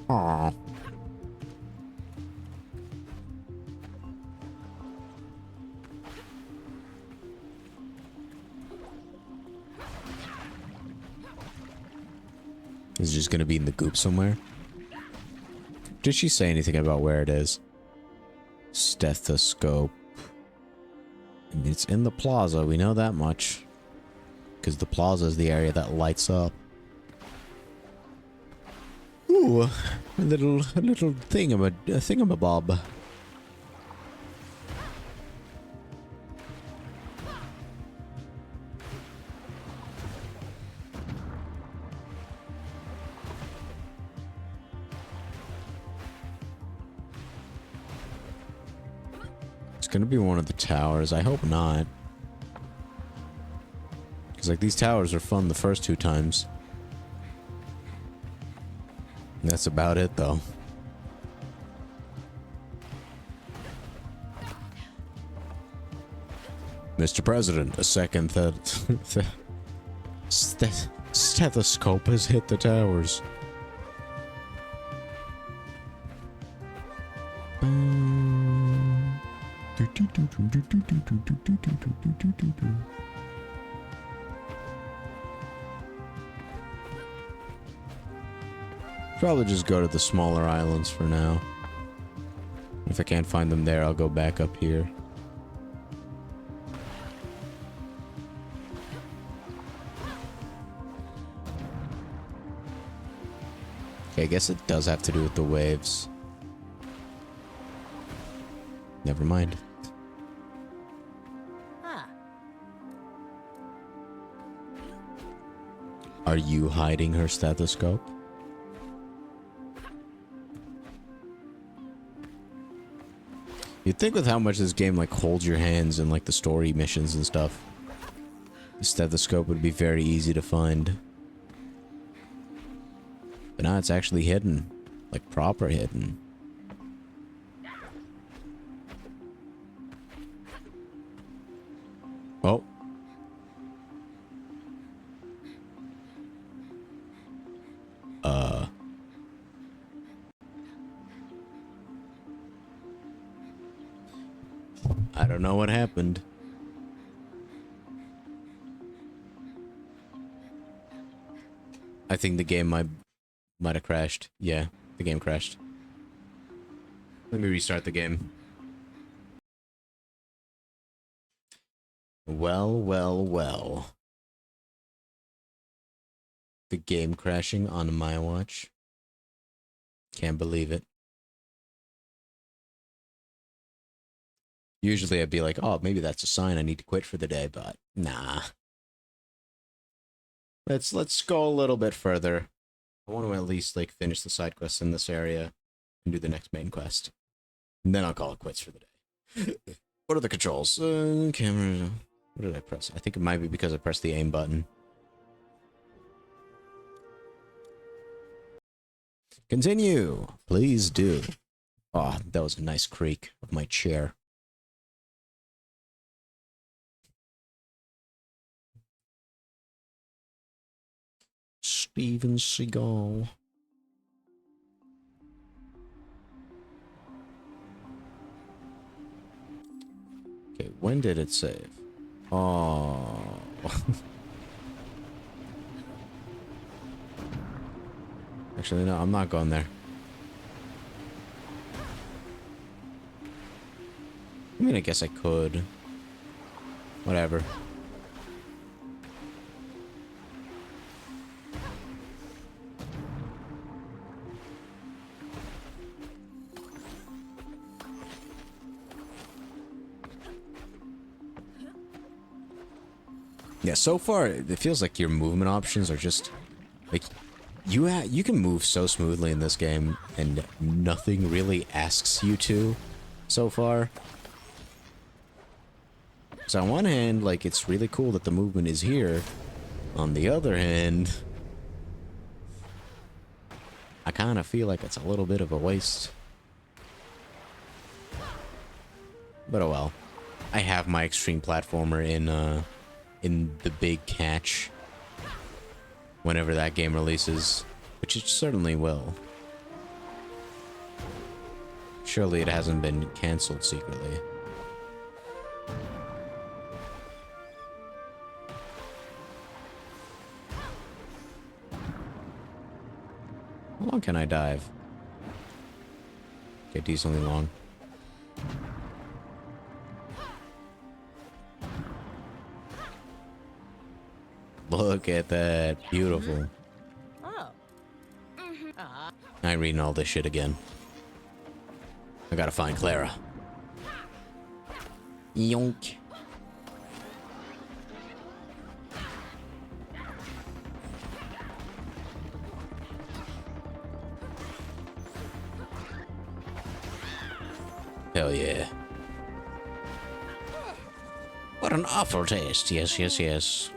Oh. Is it just gonna be in the goop somewhere? Did she say anything about where it is? Stethoscope. I mean, it's in the plaza, we know that much. Because the plaza is the area that lights up. Ooh, a little thingamabob. It's gonna be one of the towers. I hope not. Because, like, these towers are fun the first 2 times. And that's about it, though. Mr. President, a second stethoscope has hit the towers. Probably just go to the smaller islands for now. If I can't find them there, I'll go back up here. Okay, I guess it does have to do with the waves. Never mind. Are you hiding her stethoscope? You'd think with how much this game like holds your hands in like the story missions and stuff, the stethoscope would be very easy to find. But now it's actually hidden. Like proper hidden. Oh. I don't know what happened. I think the game might have crashed. Yeah, the game crashed. Let me restart the game. Well, well, well. The game crashing on my watch. Can't believe it. Usually I'd be like, oh, maybe that's a sign I need to quit for the day, but nah. Let's go a little bit further. I want to at least like finish the side quests in this area and do the next main quest. And then I'll call it quits for the day. What are the controls? Camera. What did I press? I think it might be because I pressed the aim button. Continue. Please do. Oh, that was a nice creak of my chair. Steven Seagal. Okay, when did it save? Oh. Actually, no, I'm not going there. I mean, I guess I could. Whatever. Yeah, so far, it feels like your movement options are just... Like, you can move so smoothly in this game, and nothing really asks you to, so far. So on one hand, like, it's really cool that the movement is here. On the other hand... I kind of feel like it's a little bit of a waste. But oh well. I have my extreme platformer in the big catch whenever that game releases, which it certainly will. Surely it hasn't been cancelled secretly. How long can I dive? Okay, decently long. Look at that. Beautiful. Oh. I ain't reading all this shit again. I gotta find Clara. Yonk. Hell yeah. What an awful taste. Yes, yes, yes.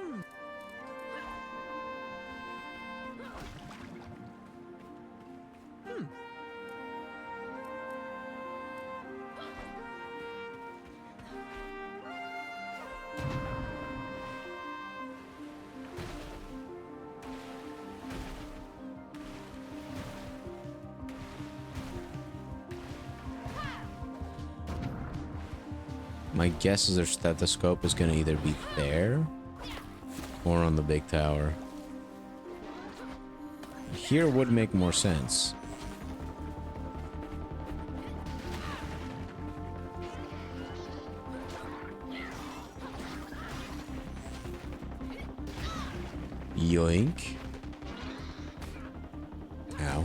My guess is their stethoscope is gonna either be there or on the big tower. Here would make more sense. Yoink. Ow.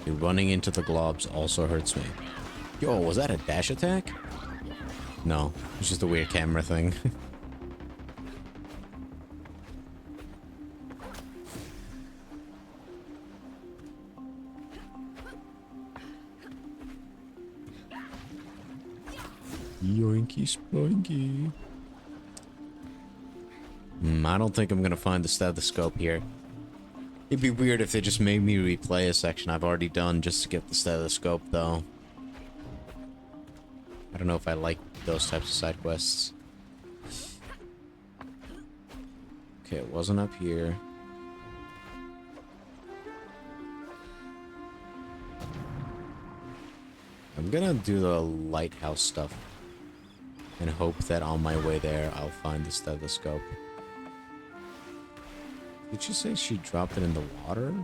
Dude, running into the globs also hurts me. Yo, was that a dash attack? No, it's just a weird camera thing. Yoinky sploinky. I don't think I'm gonna find the stethoscope here. It'd be weird if they just made me replay a section I've already done just to get the stethoscope, though. I don't know if I like those types of side quests. Okay, it wasn't up here. I'm gonna do the lighthouse stuff and hope that on my way there I'll find the stethoscope. Did she say she dropped it in the water?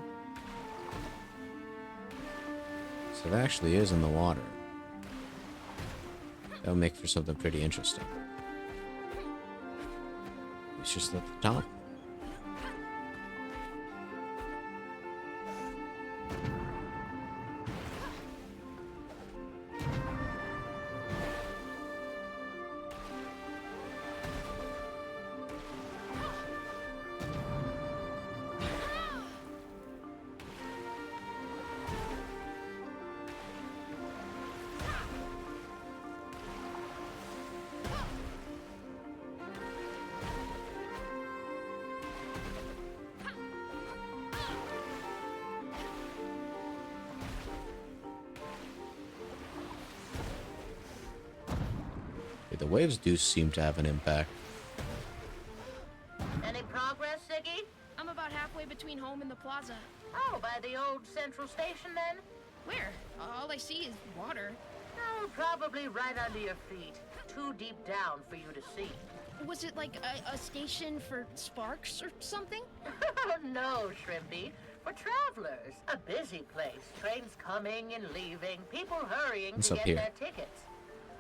So it actually is in the water. That'll make for something pretty interesting. It's just at the top. waves do seem to have an impact. Any progress, Siggy? I'm about halfway between home and the plaza. Oh, by the old central station then? Where? All I see is water. Oh, probably right under your feet. Too deep down for you to see. Was it like a station for sparks or something? No, Shrimpy. For travelers. A busy place. Trains coming and leaving. People hurrying What's to up get here? their tickets.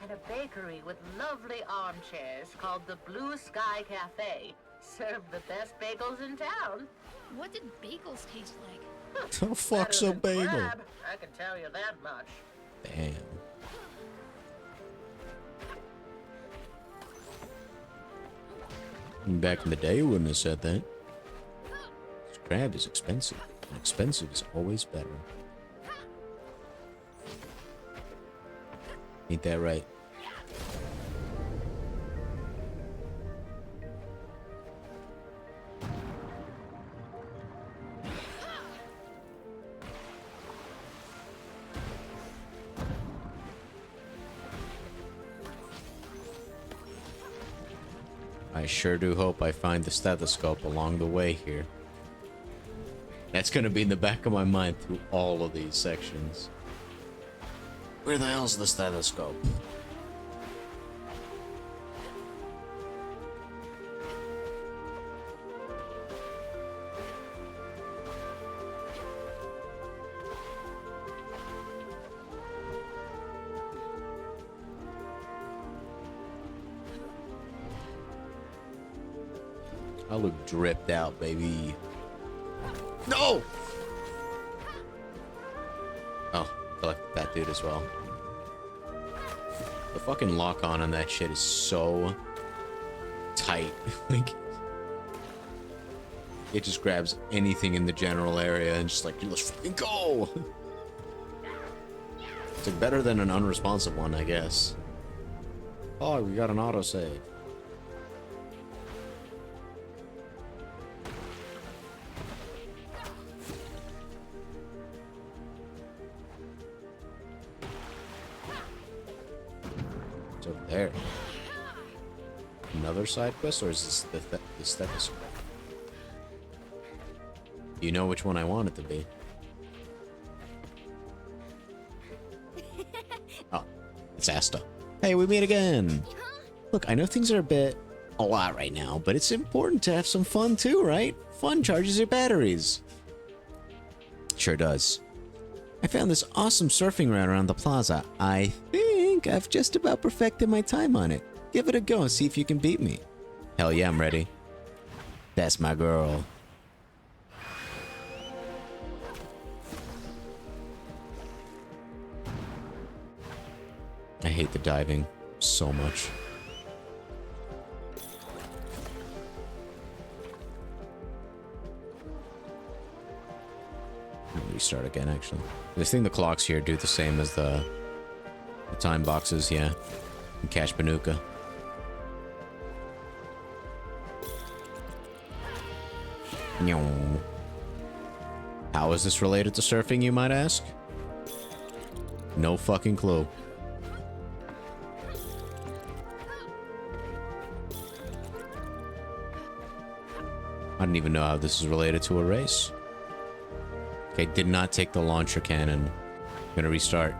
And a bakery with lovely armchairs called the Blue Sky Cafe. Serve the best bagels in town. What did bagels taste like? The fuck's a Better than bagel? crab, I can tell you that much. Damn. Back in the day, you wouldn't have said that. This crab is expensive, and expensive is always better. Ain't that right? I sure do hope I find the stethoscope along the way here. That's gonna be in the back of my mind through all of these sections. Where the hell's the stethoscope? I look dripped out, baby. No! Oh, collect that dude as well. The fucking lock-on that shit is so tight. Like, it just grabs anything in the general area and just like, let's fucking go! It's like better than an unresponsive one, I guess. Oh, we got an autosave. It's over there. Another side quest, or is this the stethoscope? You know which one I want it to be. Oh, it's Asta. Hey, we meet again. Look, I know things are a lot right now, but it's important to have some fun too, right? Fun charges your batteries. Sure does. I found this awesome surfing route around the plaza. I think I've just about perfected my time on it. Give it a go and see if you can beat me. Hell yeah, I'm ready. That's my girl. I hate the diving so much. Restart again, actually. I think the clocks here do the same as the time boxes, yeah. And Cash Banuka. How is this related to surfing, you might ask? No fucking clue. I don't even know how this is related to a race. Okay, did not take the launcher cannon. I'm gonna restart.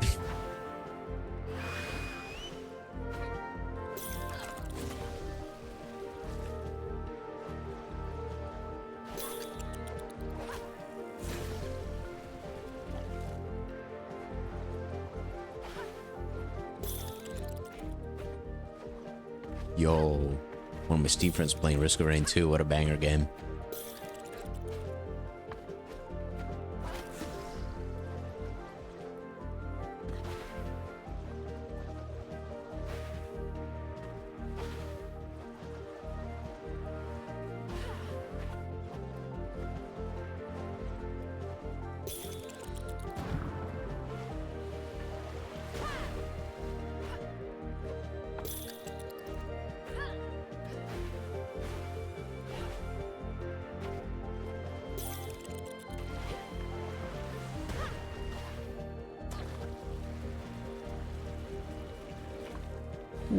Yo, one of my Steve friends playing Risk of Rain 2. What a banger game.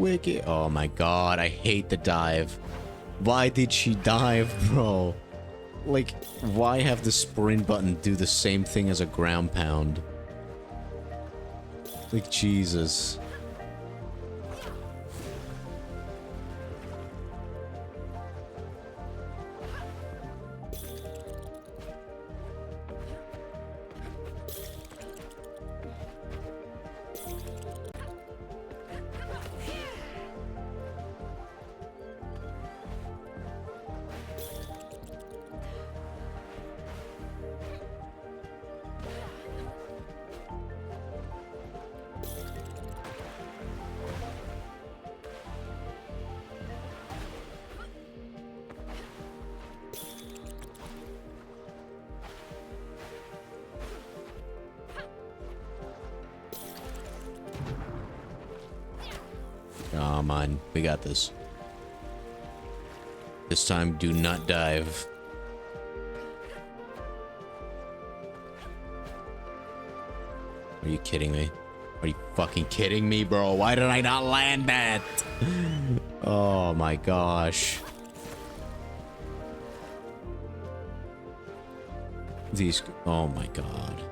wicked. Oh my god, I hate the dive. Why did she dive, bro? Like, why have the sprint button do the same thing as a ground pound? Like, Jesus. Come on, we got this. This time, do not dive. Are you kidding me? Are you fucking kidding me, bro? Why did I not land that? Oh my gosh. These... Oh my god.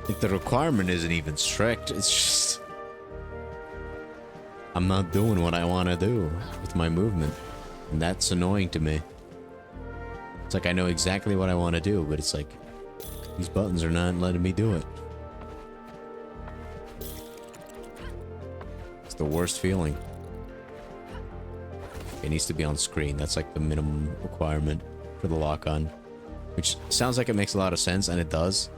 Like, the requirement isn't even strict. It's just... I'm not doing what I want to do with my movement. And that's annoying to me. It's like I know exactly what I want to do, but it's like... These buttons are not letting me do it. It's the worst feeling. It needs to be on screen. That's like the minimum requirement for the lock-on. Which sounds like it makes a lot of sense, and it does.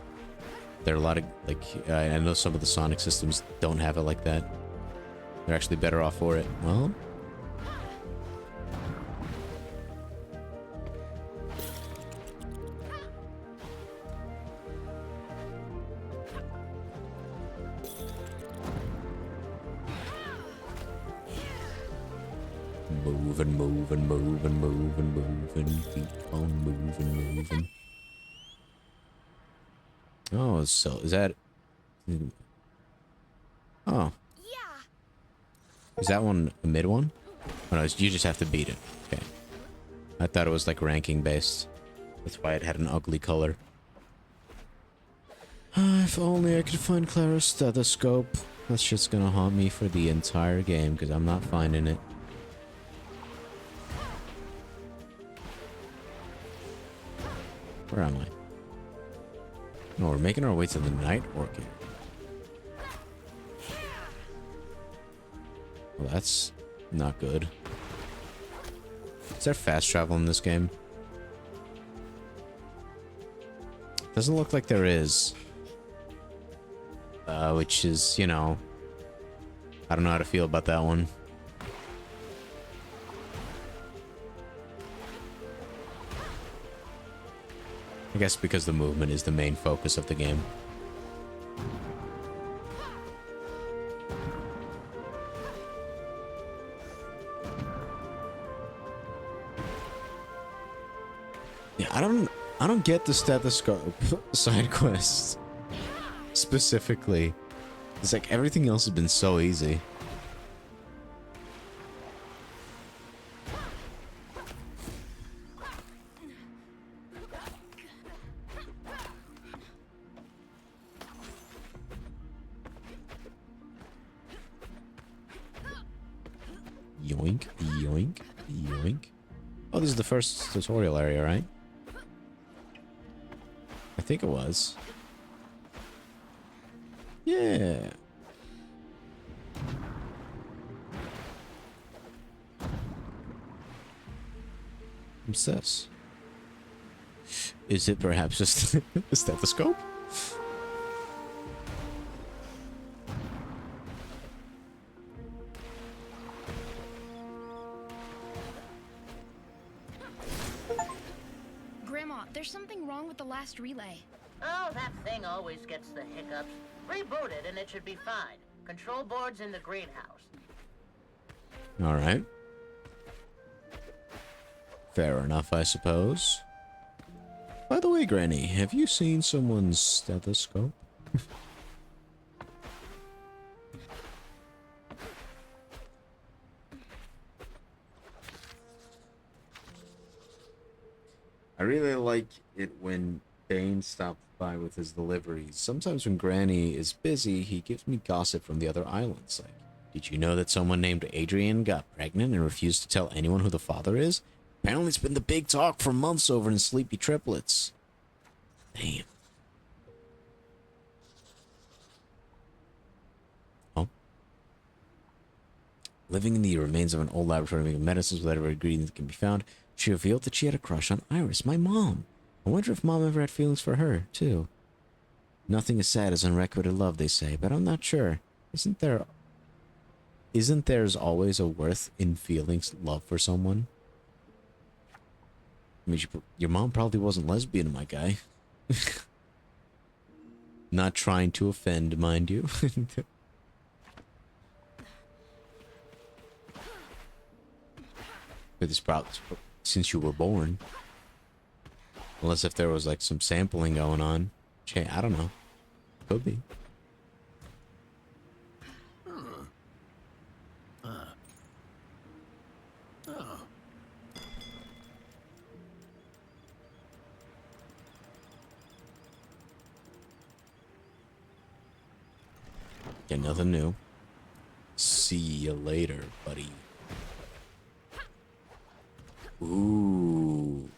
There are a lot of, like, I know some of the Sonic systems don't have it like that. They're actually better off for it. Well... Move and move and move and move and move and keep on moving, moving. Oh, so is that... Oh. Yeah. Is that one a mid one? Oh no, you just have to beat it. Okay. I thought it was like ranking based. That's why it had an ugly color. If only I could find Clara's stethoscope. That shit's gonna haunt me for the entire game because I'm not finding it. Where am I? No, we're making our way to the night orchid. Well, that's not good. Is there fast travel in this game? Doesn't look like there is. Which is, you know... I don't know how to feel about that one. I guess because the movement is the main focus of the game. Yeah, I don't get the stethoscope side quest specifically. It's like everything else has been so easy. Yoink, yoink, yoink. Oh, this is the first tutorial area, right? I think it was. Yeah. What's this? Is it perhaps just a stethoscope? Grandma, there's something wrong with the last relay. Oh, that thing always gets the hiccups. Reboot it and it should be fine. Control board's in the greenhouse. All right. Fair enough, I suppose. By the way, Granny, have you seen someone's stethoscope? I really like it when Dane stops by with his deliveries. Sometimes when Granny is busy, he gives me gossip from the other islands. Like, did you know that someone named Adrian got pregnant and refused to tell anyone who the father is? Apparently it's been the big talk for months over in Sleepy Triplets. Damn. Oh. Living in the remains of an old laboratory making medicines with whatever ingredients can be found, she revealed that she had a crush on Iris, my mom. I wonder if Mom ever had feelings for her, too. Nothing as sad as unrequited love, they say, but I'm not sure. Isn't there's always a worth in feeling love for someone? I mean, your mom probably wasn't lesbian, my guy. Not trying to offend, mind you. But this probably since you were born. Unless if there was like some sampling going on. I don't know. Could be. Get nothing new. See you later, buddy. Ooh.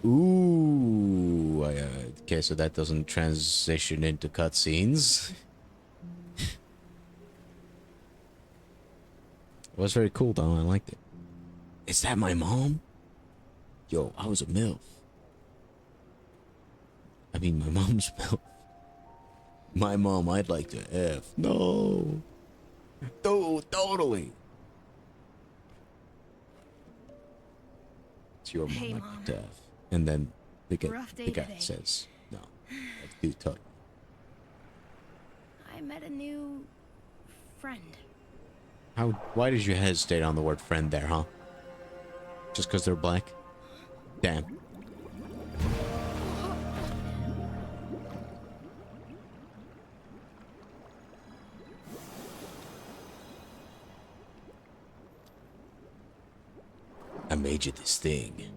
Ooh. Okay, so that doesn't transition into cutscenes. It was very cool, though. I liked it. Is that my mom? Yo, I was a MILF. I mean, my mom's MILF. My mom, I'd like to F. No. Totally. It's your mom, Hey, I'd Mom. like to F. And then the guy Rough day today. says, no. I do totally. I met a new friend. Why did you hesitate on the word friend there, huh? Just because they're black? Damn. I made you this thing.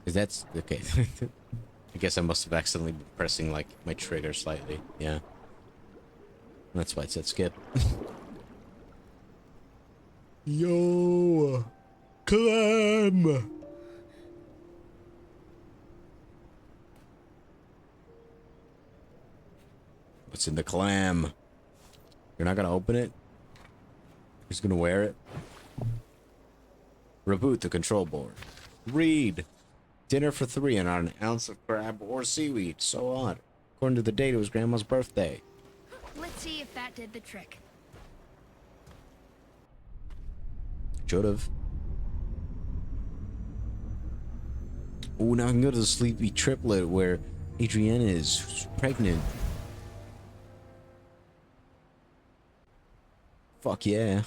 Is that's okay? I guess I must have accidentally been pressing like my trigger slightly. Yeah. That's why it said skip. Yo, clam. What's in the clam? You're not gonna open it? Who's gonna wear it? Reboot the control board. Read. Dinner for 3 and not an ounce of crab or seaweed. So odd. According to the date, it was Grandma's birthday. Let's see if that did the trick. Should've. Oh, now I can go to the Sleepy Triplet where Adrienne is pregnant. Fuck yeah.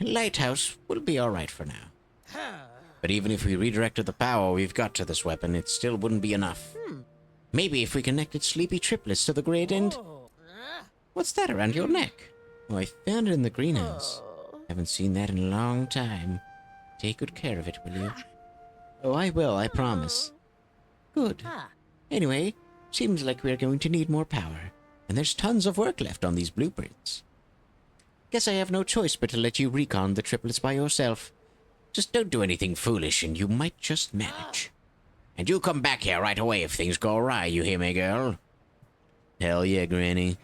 Lighthouse will be alright for now. But even if we redirected the power we've got to this weapon, it still wouldn't be enough. Maybe if we connected Sleepy Triplets to the grid and... What's that around your neck? Oh, I found it in the greenhouse. Haven't seen that in a long time. Take good care of it, will you? Oh, I will, I promise. Good. Anyway, seems like we're going to need more power. And there's tons of work left on these blueprints. Guess I have no choice but to let you recon the triplets by yourself. Just don't do anything foolish and you might just manage. And you'll come back here right away if things go awry, you hear me, girl? Hell yeah, Granny.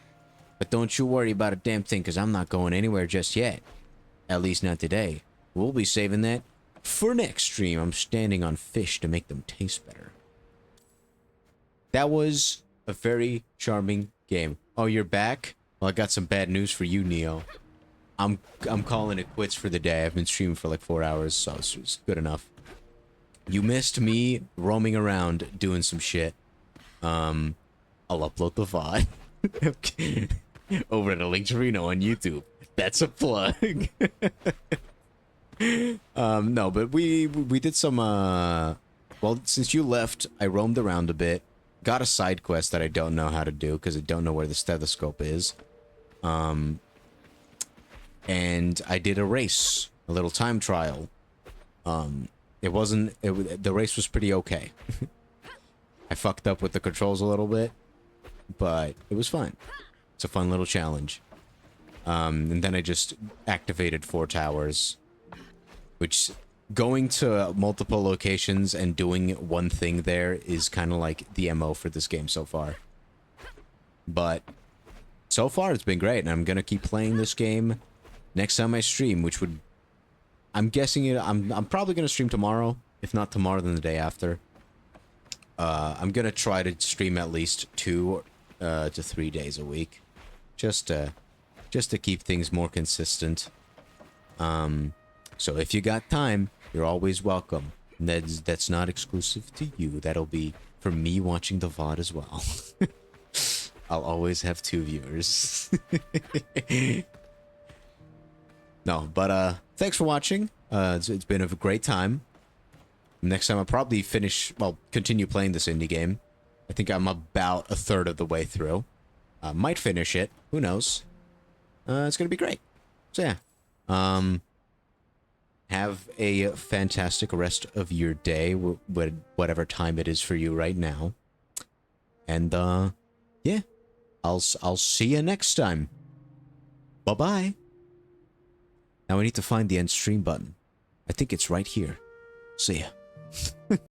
But don't you worry about a damn thing, because I'm not going anywhere just yet. At least not today. We'll be saving that for next stream. I'm standing on fish to make them taste better. That was a very charming game. Oh, you're back? Well, I got some bad news for you, Neo. I'm calling it quits for the day. I've been streaming for like 4 hours, so it's good enough. You missed me roaming around doing some shit. I'll upload the VOD. Okay. Over at a link to Reno on YouTube. That's a plug. No, but we did some well, since you left, I roamed around a bit. Got a side quest that I don't know how to do because I don't know where the stethoscope is. and I did a race, a little time trial. The race was pretty okay. I fucked up with the controls a little bit, but it was fun. It's a fun little challenge. And then I just activated 4 towers, which going to multiple locations and doing one thing there is kind of like the MO for this game so far. But so far it's been great, and I'm gonna keep playing this game next time I stream, which would, I'm guessing it. I'm probably gonna stream tomorrow, if not tomorrow, then the day after. I'm gonna try to stream at least 2 to 3 days a week, just to keep things more consistent. So if you got time, you're always welcome. That's not exclusive to you. That'll be for me watching the VOD as well. I'll always have 2 viewers. No, but thanks for watching. It's been a great time. Next time I'll probably continue playing this indie game. I think I'm about a third of the way through. Might finish it. Who knows? It's gonna be great. So yeah. Have a fantastic rest of your day, whatever time it is for you right now. And yeah, I'll see you next time. Bye bye. Now I need to find the end stream button. I think it's right here. See ya.